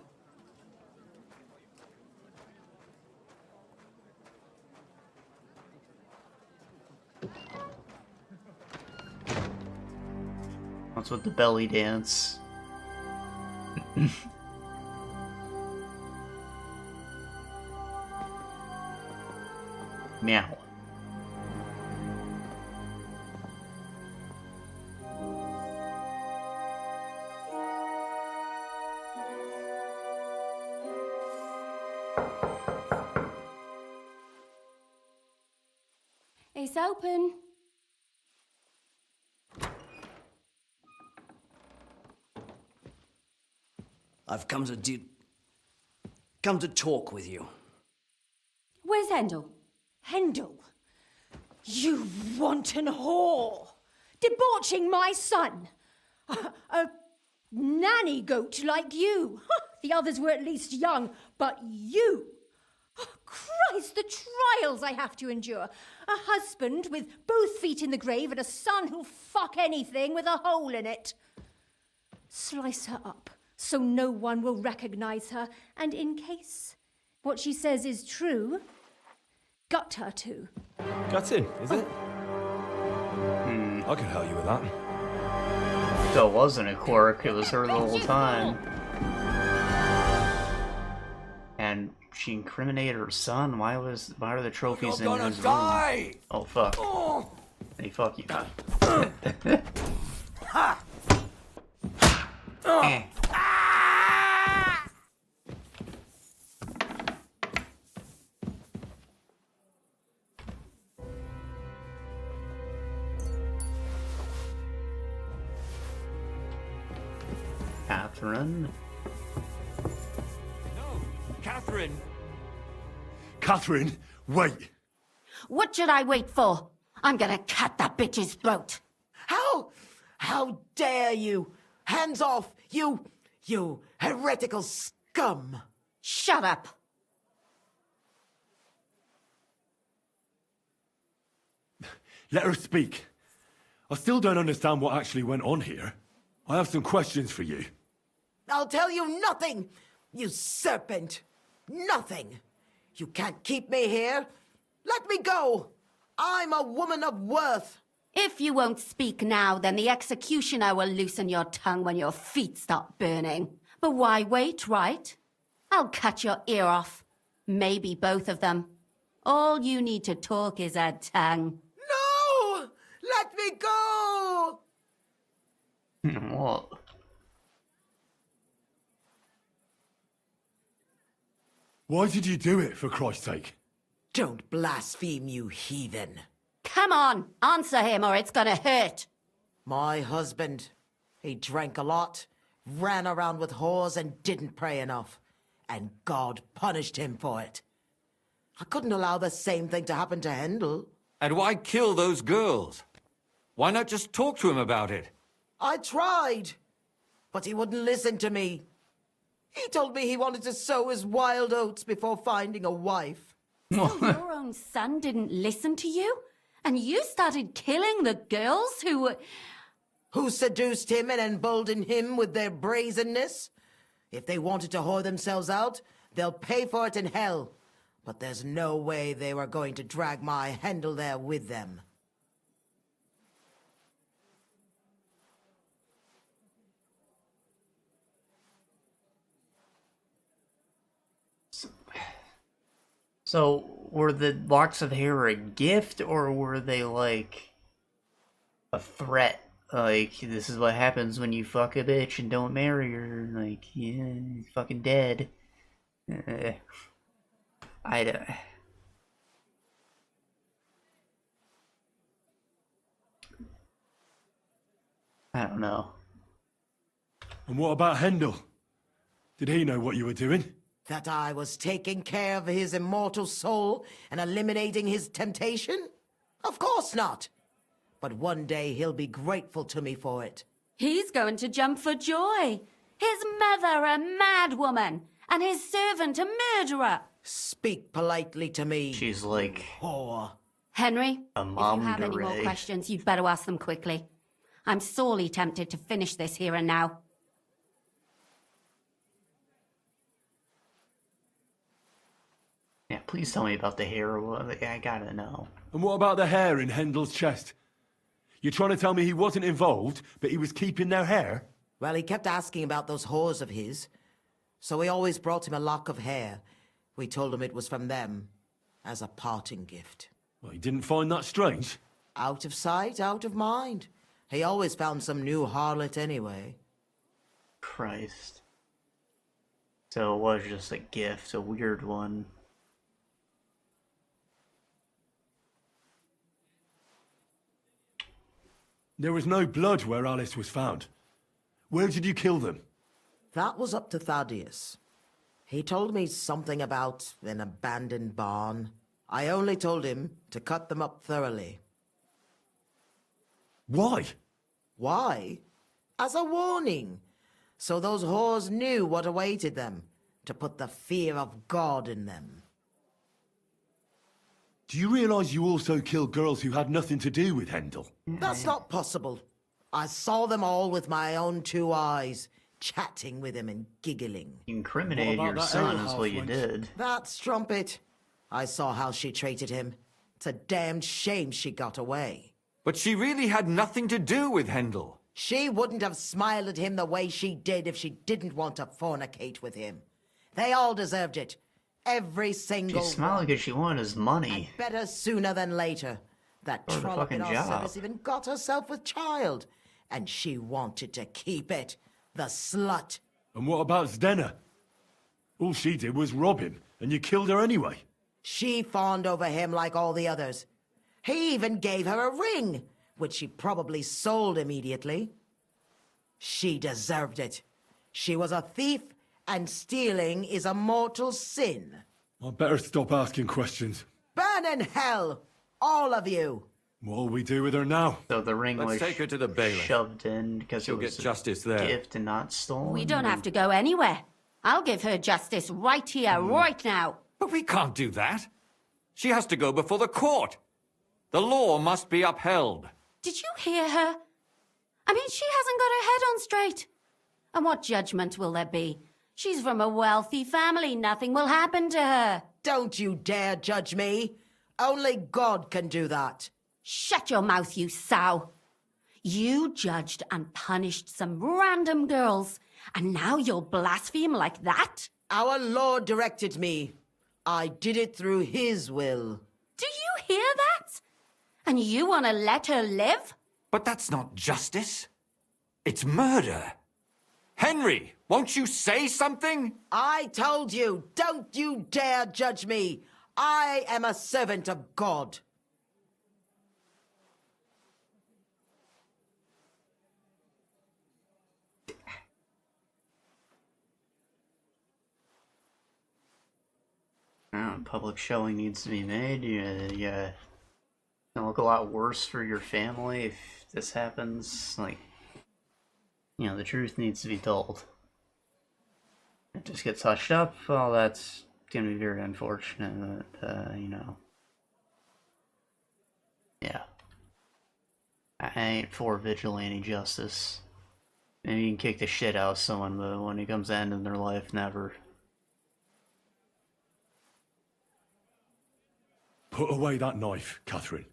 [SPEAKER 1] What's with the belly dance? Meow.
[SPEAKER 17] It's open.
[SPEAKER 18] I've come to talk with you.
[SPEAKER 17] Where's Hendel?
[SPEAKER 13] Hendel, you wanton whore! Debauching my son! A nanny goat like you! The others were at least young, but you! Christ, the trials I have to endure! A husband with both feet in the grave and a son who'll fuck anything with a hole in it. Slice her up so no one will recognize her, and in case what she says is true, gut her too.
[SPEAKER 3] Gutting, is it? I can help you with that.
[SPEAKER 1] So it wasn't a quirk, it was her the whole time. And she incriminated her son. Why are the trophies in his room? Oh fuck. Hey, fuck you. Catherine?
[SPEAKER 21] No, Catherine!
[SPEAKER 3] Catherine, wait!
[SPEAKER 9] What should I wait for? I'm gonna cut that bitch's throat.
[SPEAKER 16] How dare you? Hands off, you heretical scum!
[SPEAKER 9] Shut up!
[SPEAKER 3] Let her speak. I still don't understand what actually went on here. I have some questions for you.
[SPEAKER 16] I'll tell you nothing, you serpent! Nothing! You can't keep me here! Let me go! I'm a woman of worth!
[SPEAKER 9] If you won't speak now, then the executioner will loosen your tongue when your feet start burning. But why wait, right? I'll cut your ear off. Maybe both of them. All you need to talk is a tongue.
[SPEAKER 16] No! Let me go!
[SPEAKER 1] What?
[SPEAKER 3] Why did you do it, for Christ's sake?
[SPEAKER 16] Don't blaspheme, you heathen.
[SPEAKER 9] Come on, answer him or it's gonna hurt.
[SPEAKER 16] My husband, he drank a lot, ran around with whores and didn't pray enough. And God punished him for it. I couldn't allow the same thing to happen to Hendel.
[SPEAKER 5] And why kill those girls? Why not just talk to him about it?
[SPEAKER 16] I tried, but he wouldn't listen to me. He told me he wanted to sow his wild oats before finding a wife.
[SPEAKER 9] So your own son didn't listen to you? And you started killing the girls who were...
[SPEAKER 16] Who seduced him and emboldened him with their brazenness? If they wanted to whore themselves out, they'll pay for it in hell. But there's no way they were going to drag my Handel there with them.
[SPEAKER 1] So, were the locks of hair a gift, or were they, like, a threat? Like, this is what happens when you fuck a bitch and don't marry her. Like, yeah, you're fucking dead. I don't know.
[SPEAKER 3] And what about Handel? Did he know what you were doing?
[SPEAKER 16] That I was taking care of his immortal soul and eliminating his temptation? Of course not. But one day he'll be grateful to me for it.
[SPEAKER 9] He's going to jump for joy. His mother a mad woman, and his servant a murderer.
[SPEAKER 16] Speak politely to me.
[SPEAKER 1] She's like...
[SPEAKER 16] whore.
[SPEAKER 9] Henry,
[SPEAKER 1] a
[SPEAKER 9] if you have any more
[SPEAKER 1] Monterey.
[SPEAKER 9] questions, you'd better ask them quickly. I'm sorely tempted to finish this here and now.
[SPEAKER 1] Yeah, please tell me about the hair. I gotta know.
[SPEAKER 3] And what about the hair in Handel's chest? You're trying to tell me he wasn't involved, but he was keeping their hair?
[SPEAKER 16] Well, he kept asking about those whores of his. So we always brought him a lock of hair. We told him it was from them, as a parting gift.
[SPEAKER 3] Well, he didn't find that strange?
[SPEAKER 16] Out of sight, out of mind. He always found some new harlot anyway.
[SPEAKER 1] Christ. So it was just a gift, a weird one.
[SPEAKER 3] There was no blood where Alice was found. Where did you kill them?
[SPEAKER 16] That was up to Thaddeus. He told me something about an abandoned barn. I only told him to cut them up thoroughly.
[SPEAKER 3] Why?
[SPEAKER 16] Why? As a warning. So those whores knew what awaited them. To put the fear of God in them.
[SPEAKER 3] Do you realize you also killed girls who had nothing to do with Handel?
[SPEAKER 16] That's not possible. I saw them all with my own 2 eyes, chatting with him and giggling.
[SPEAKER 1] You incriminated your son is what you did.
[SPEAKER 16] That strumpet. I saw how she treated him. It's a damned shame she got away.
[SPEAKER 5] But she really had nothing to do with Handel.
[SPEAKER 16] She wouldn't have smiled at him the way she did if she didn't want to fornicate with him. They all deserved it. Every single
[SPEAKER 1] She smiled because she wanted his money.
[SPEAKER 16] And better sooner than later. That
[SPEAKER 1] Or the
[SPEAKER 16] trollop in
[SPEAKER 1] fucking
[SPEAKER 16] our
[SPEAKER 1] job.
[SPEAKER 16] service even got herself with child. And she wanted to keep it. The slut.
[SPEAKER 3] And what about Zdena? All she did was rob him, and you killed her anyway.
[SPEAKER 16] She fawned over him like all the others. He even gave her a ring, which she probably sold immediately. She deserved it. She was a thief, and stealing is a mortal sin.
[SPEAKER 3] I'd better stop asking questions.
[SPEAKER 16] Burn in hell, all of you.
[SPEAKER 3] What'll we do with her now?
[SPEAKER 1] So the ring
[SPEAKER 5] Let's
[SPEAKER 1] was
[SPEAKER 5] take her to the bailiff.
[SPEAKER 1] shoved in because
[SPEAKER 5] She'll
[SPEAKER 1] it was
[SPEAKER 5] get justice there.
[SPEAKER 1] a gift and not stolen.
[SPEAKER 9] We don't have to go anywhere. I'll give her justice right here, right now.
[SPEAKER 5] But we can't do that. She has to go before the court. The law must be upheld.
[SPEAKER 9] Did you hear her? I mean, she hasn't got her head on straight. And what judgment will there be? She's from a wealthy family. Nothing will happen to her.
[SPEAKER 16] Don't you dare judge me. Only God can do that.
[SPEAKER 9] Shut your mouth, you sow. You judged and punished some random girls, and now you'll blaspheme like that?
[SPEAKER 16] Our Lord directed me. I did it through His will.
[SPEAKER 9] Do you hear that? And you want to let her live?
[SPEAKER 5] But that's not justice. It's murder. Henry, won't you say something?
[SPEAKER 16] I told you, don't you dare judge me. I am a servant of God.
[SPEAKER 1] Public showing needs to be made. Yeah, it'll look a lot worse for your family if this happens. Like, you know, the truth needs to be told. If it just gets hushed up, well, that's gonna be very unfortunate. But, you know, yeah, I ain't for vigilante justice. Maybe you can kick the shit out of someone, but when it comes to ending their life, never.
[SPEAKER 3] Put away that knife, Catherine.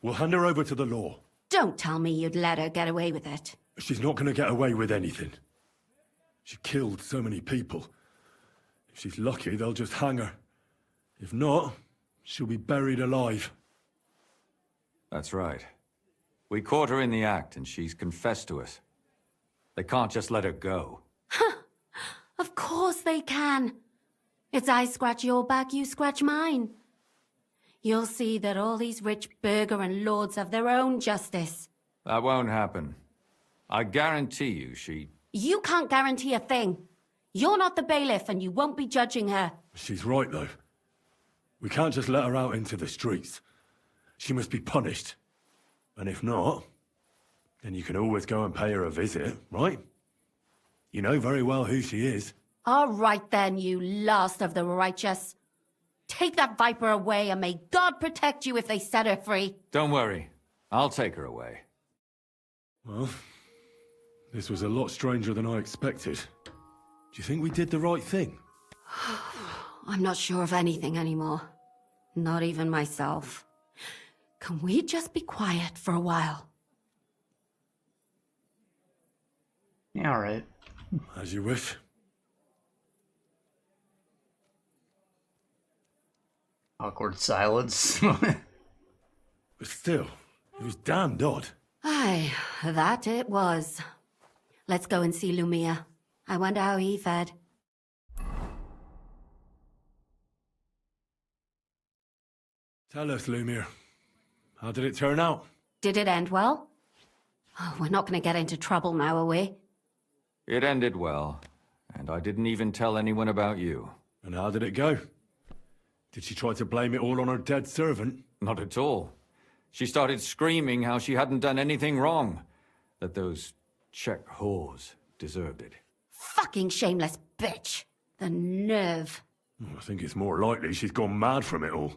[SPEAKER 3] We'll hand her over to the law.
[SPEAKER 9] Don't tell me you'd let her get away with it.
[SPEAKER 3] She's not gonna get away with anything. She killed so many people. If she's lucky, they'll just hang her. If not, she'll be buried alive.
[SPEAKER 5] That's right. We caught her in the act, and she's confessed to us. They can't just let her go.
[SPEAKER 9] Of course they can. It's I scratch your back, you scratch mine. You'll see that all these rich burgher and lords have their own justice.
[SPEAKER 5] That won't happen. I guarantee you she...
[SPEAKER 9] You can't guarantee a thing. You're not the bailiff and you won't be judging her.
[SPEAKER 3] She's right, though. We can't just let her out into the streets. She must be punished. And if not, then you can always go and pay her a visit, right? You know very well who she is.
[SPEAKER 9] All right then, you last of the righteous. Take that viper away and may God protect you if they set her free.
[SPEAKER 5] Don't worry. I'll take her away.
[SPEAKER 3] Well, this was a lot stranger than I expected. Do you think we did the right thing?
[SPEAKER 9] I'm not sure of anything anymore. Not even myself. Can we just be quiet for a while?
[SPEAKER 1] Yeah, alright.
[SPEAKER 3] As you wish.
[SPEAKER 1] Awkward silence.
[SPEAKER 3] But still, it was damned odd.
[SPEAKER 9] Aye, that it was. Let's go and see Lumia. I wonder how he fared.
[SPEAKER 3] Tell us, Lumir. How did it turn out?
[SPEAKER 9] Did it end well? Oh, we're not going to get into trouble now, are we?
[SPEAKER 5] It ended well, and I didn't even tell anyone about you.
[SPEAKER 3] And how did it go? Did she try to blame it all on her dead servant?
[SPEAKER 5] Not at all. She started screaming how she hadn't done anything wrong. That those Czech whores deserved it.
[SPEAKER 9] Fucking shameless bitch. The nerve.
[SPEAKER 3] I think it's more likely she's gone mad from it all.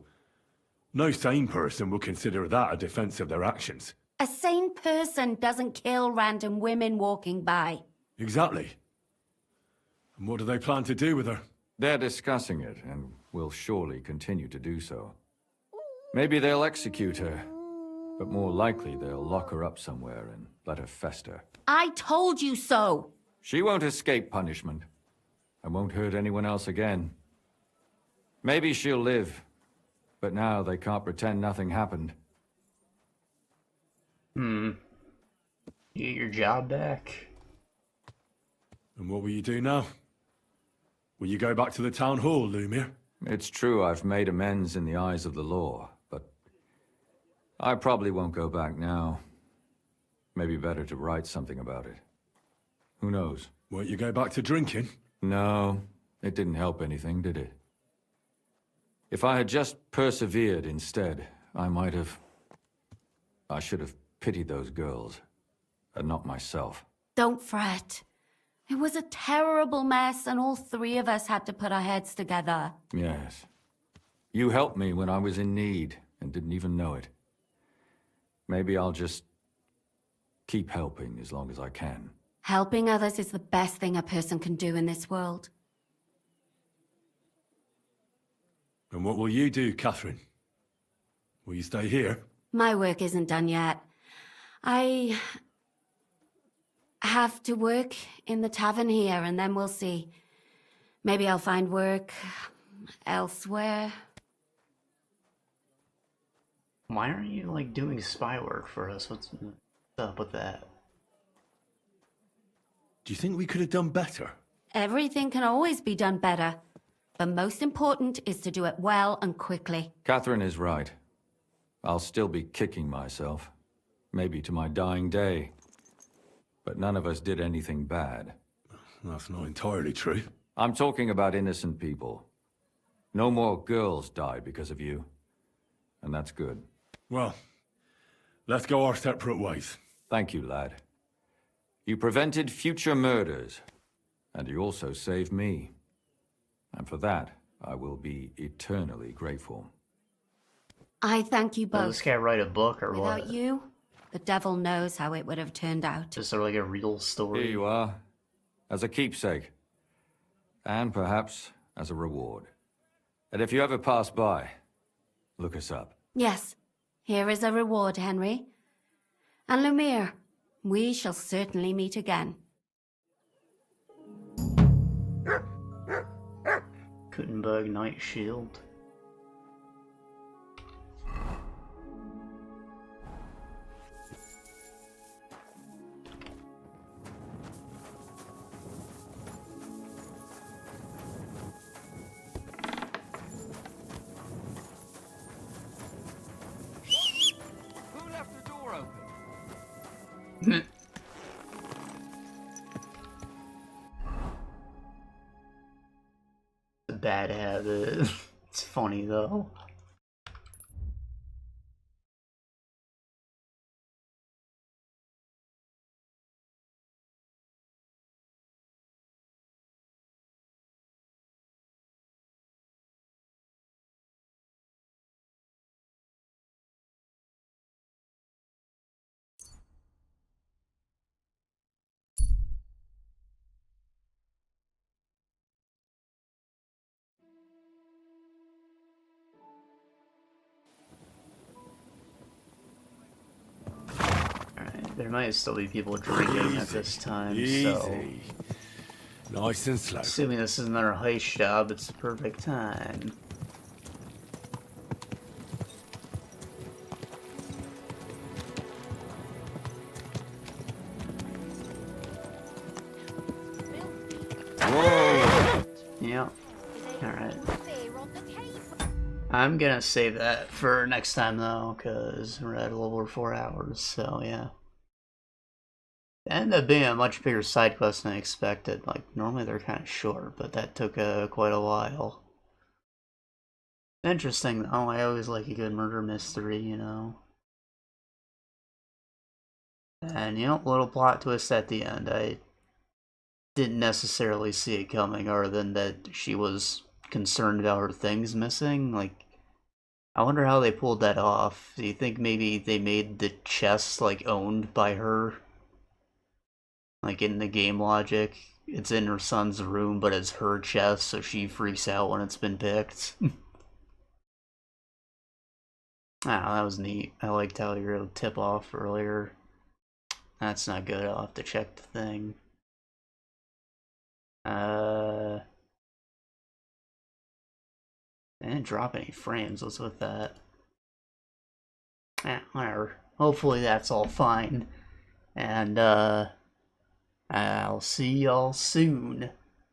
[SPEAKER 3] No sane person would consider that a defense of their actions.
[SPEAKER 9] A sane person doesn't kill random women walking by.
[SPEAKER 3] Exactly. And what do they plan to do with her?
[SPEAKER 5] They're discussing it, and will surely continue to do so. Maybe they'll execute her, but more likely they'll lock her up somewhere and let her fester.
[SPEAKER 9] I told you so!
[SPEAKER 5] She won't escape punishment, and won't hurt anyone else again. Maybe she'll live, but now they can't pretend nothing happened.
[SPEAKER 1] You get your job back?
[SPEAKER 3] And what will you do now? Will you go back to the town hall, Lumir?
[SPEAKER 5] It's true I've made amends in the eyes of the law, but I probably won't go back now. Maybe better to write something about it. Who knows?
[SPEAKER 3] Won't you go back to drinking?
[SPEAKER 5] No, it didn't help anything, did it? If I had just persevered instead, I should have pitied those girls, and not myself.
[SPEAKER 9] Don't fret. It was a terrible mess, and all three of us had to put our heads together.
[SPEAKER 5] Yes. You helped me when I was in need, and didn't even know it. Maybe I'll just keep helping as long as I can.
[SPEAKER 9] Helping others is the best thing a person can do in this world.
[SPEAKER 3] And what will you do, Catherine? Will you stay here?
[SPEAKER 9] My work isn't done yet. I have to work in the tavern here, and then we'll see. Maybe I'll find work elsewhere.
[SPEAKER 1] Why aren't you, like, doing spy work for us? What's up with that?
[SPEAKER 3] Do you think we could have done better?
[SPEAKER 9] Everything can always be done better. But most important is to do it well and quickly.
[SPEAKER 5] Catherine is right. I'll still be kicking myself. Maybe to my dying day. But none of us did anything bad.
[SPEAKER 3] That's not entirely true.
[SPEAKER 5] I'm talking about innocent people. No more girls died because of you. And that's good.
[SPEAKER 3] Well, let's go our separate ways.
[SPEAKER 5] Thank you, lad. You prevented future murders. And you also saved me. And for that, I will be eternally grateful.
[SPEAKER 9] I thank you
[SPEAKER 1] Will
[SPEAKER 9] both.
[SPEAKER 1] this guy write a book or what?
[SPEAKER 9] Without you, The devil knows how it would have turned out.
[SPEAKER 1] Is there like a real story?
[SPEAKER 5] Here you are, as a keepsake. And perhaps as a reward. And if you ever pass by, look us up.
[SPEAKER 9] Yes, here is a reward, Henry. And Lumiere, we shall certainly meet again.
[SPEAKER 1] Kuttenburg Knight Shield.
[SPEAKER 15] Who left the door open?
[SPEAKER 1] A bad habit. It's funny though. There might still be people drinking at this time, so...
[SPEAKER 3] Nice and slow.
[SPEAKER 1] Assuming this is another heist job, it's the perfect time.
[SPEAKER 5] Whoa!
[SPEAKER 1] Yeah. Alright. I'm gonna save that for next time though, because we're at a little over 4 hours, so yeah. It ended up being a much bigger side quest than I expected. Like, normally they're kind of short, but that took quite a while. Interesting though, I always like a good murder mystery, you know. And, you know, little plot twist at the end. I didn't necessarily see it coming, other than that she was concerned about her things missing. Like, I wonder how they pulled that off. Do you think maybe they made the chest, like, owned by her? Like, in the game logic, it's in her son's room, but it's her chest, so she freaks out when it's been picked. Ah, that was neat. I liked how you were able to tip off earlier. That's not good, I'll have to check the thing. I didn't drop any frames, what's with that? Whatever. Hopefully that's all fine. And, I'll see y'all soon.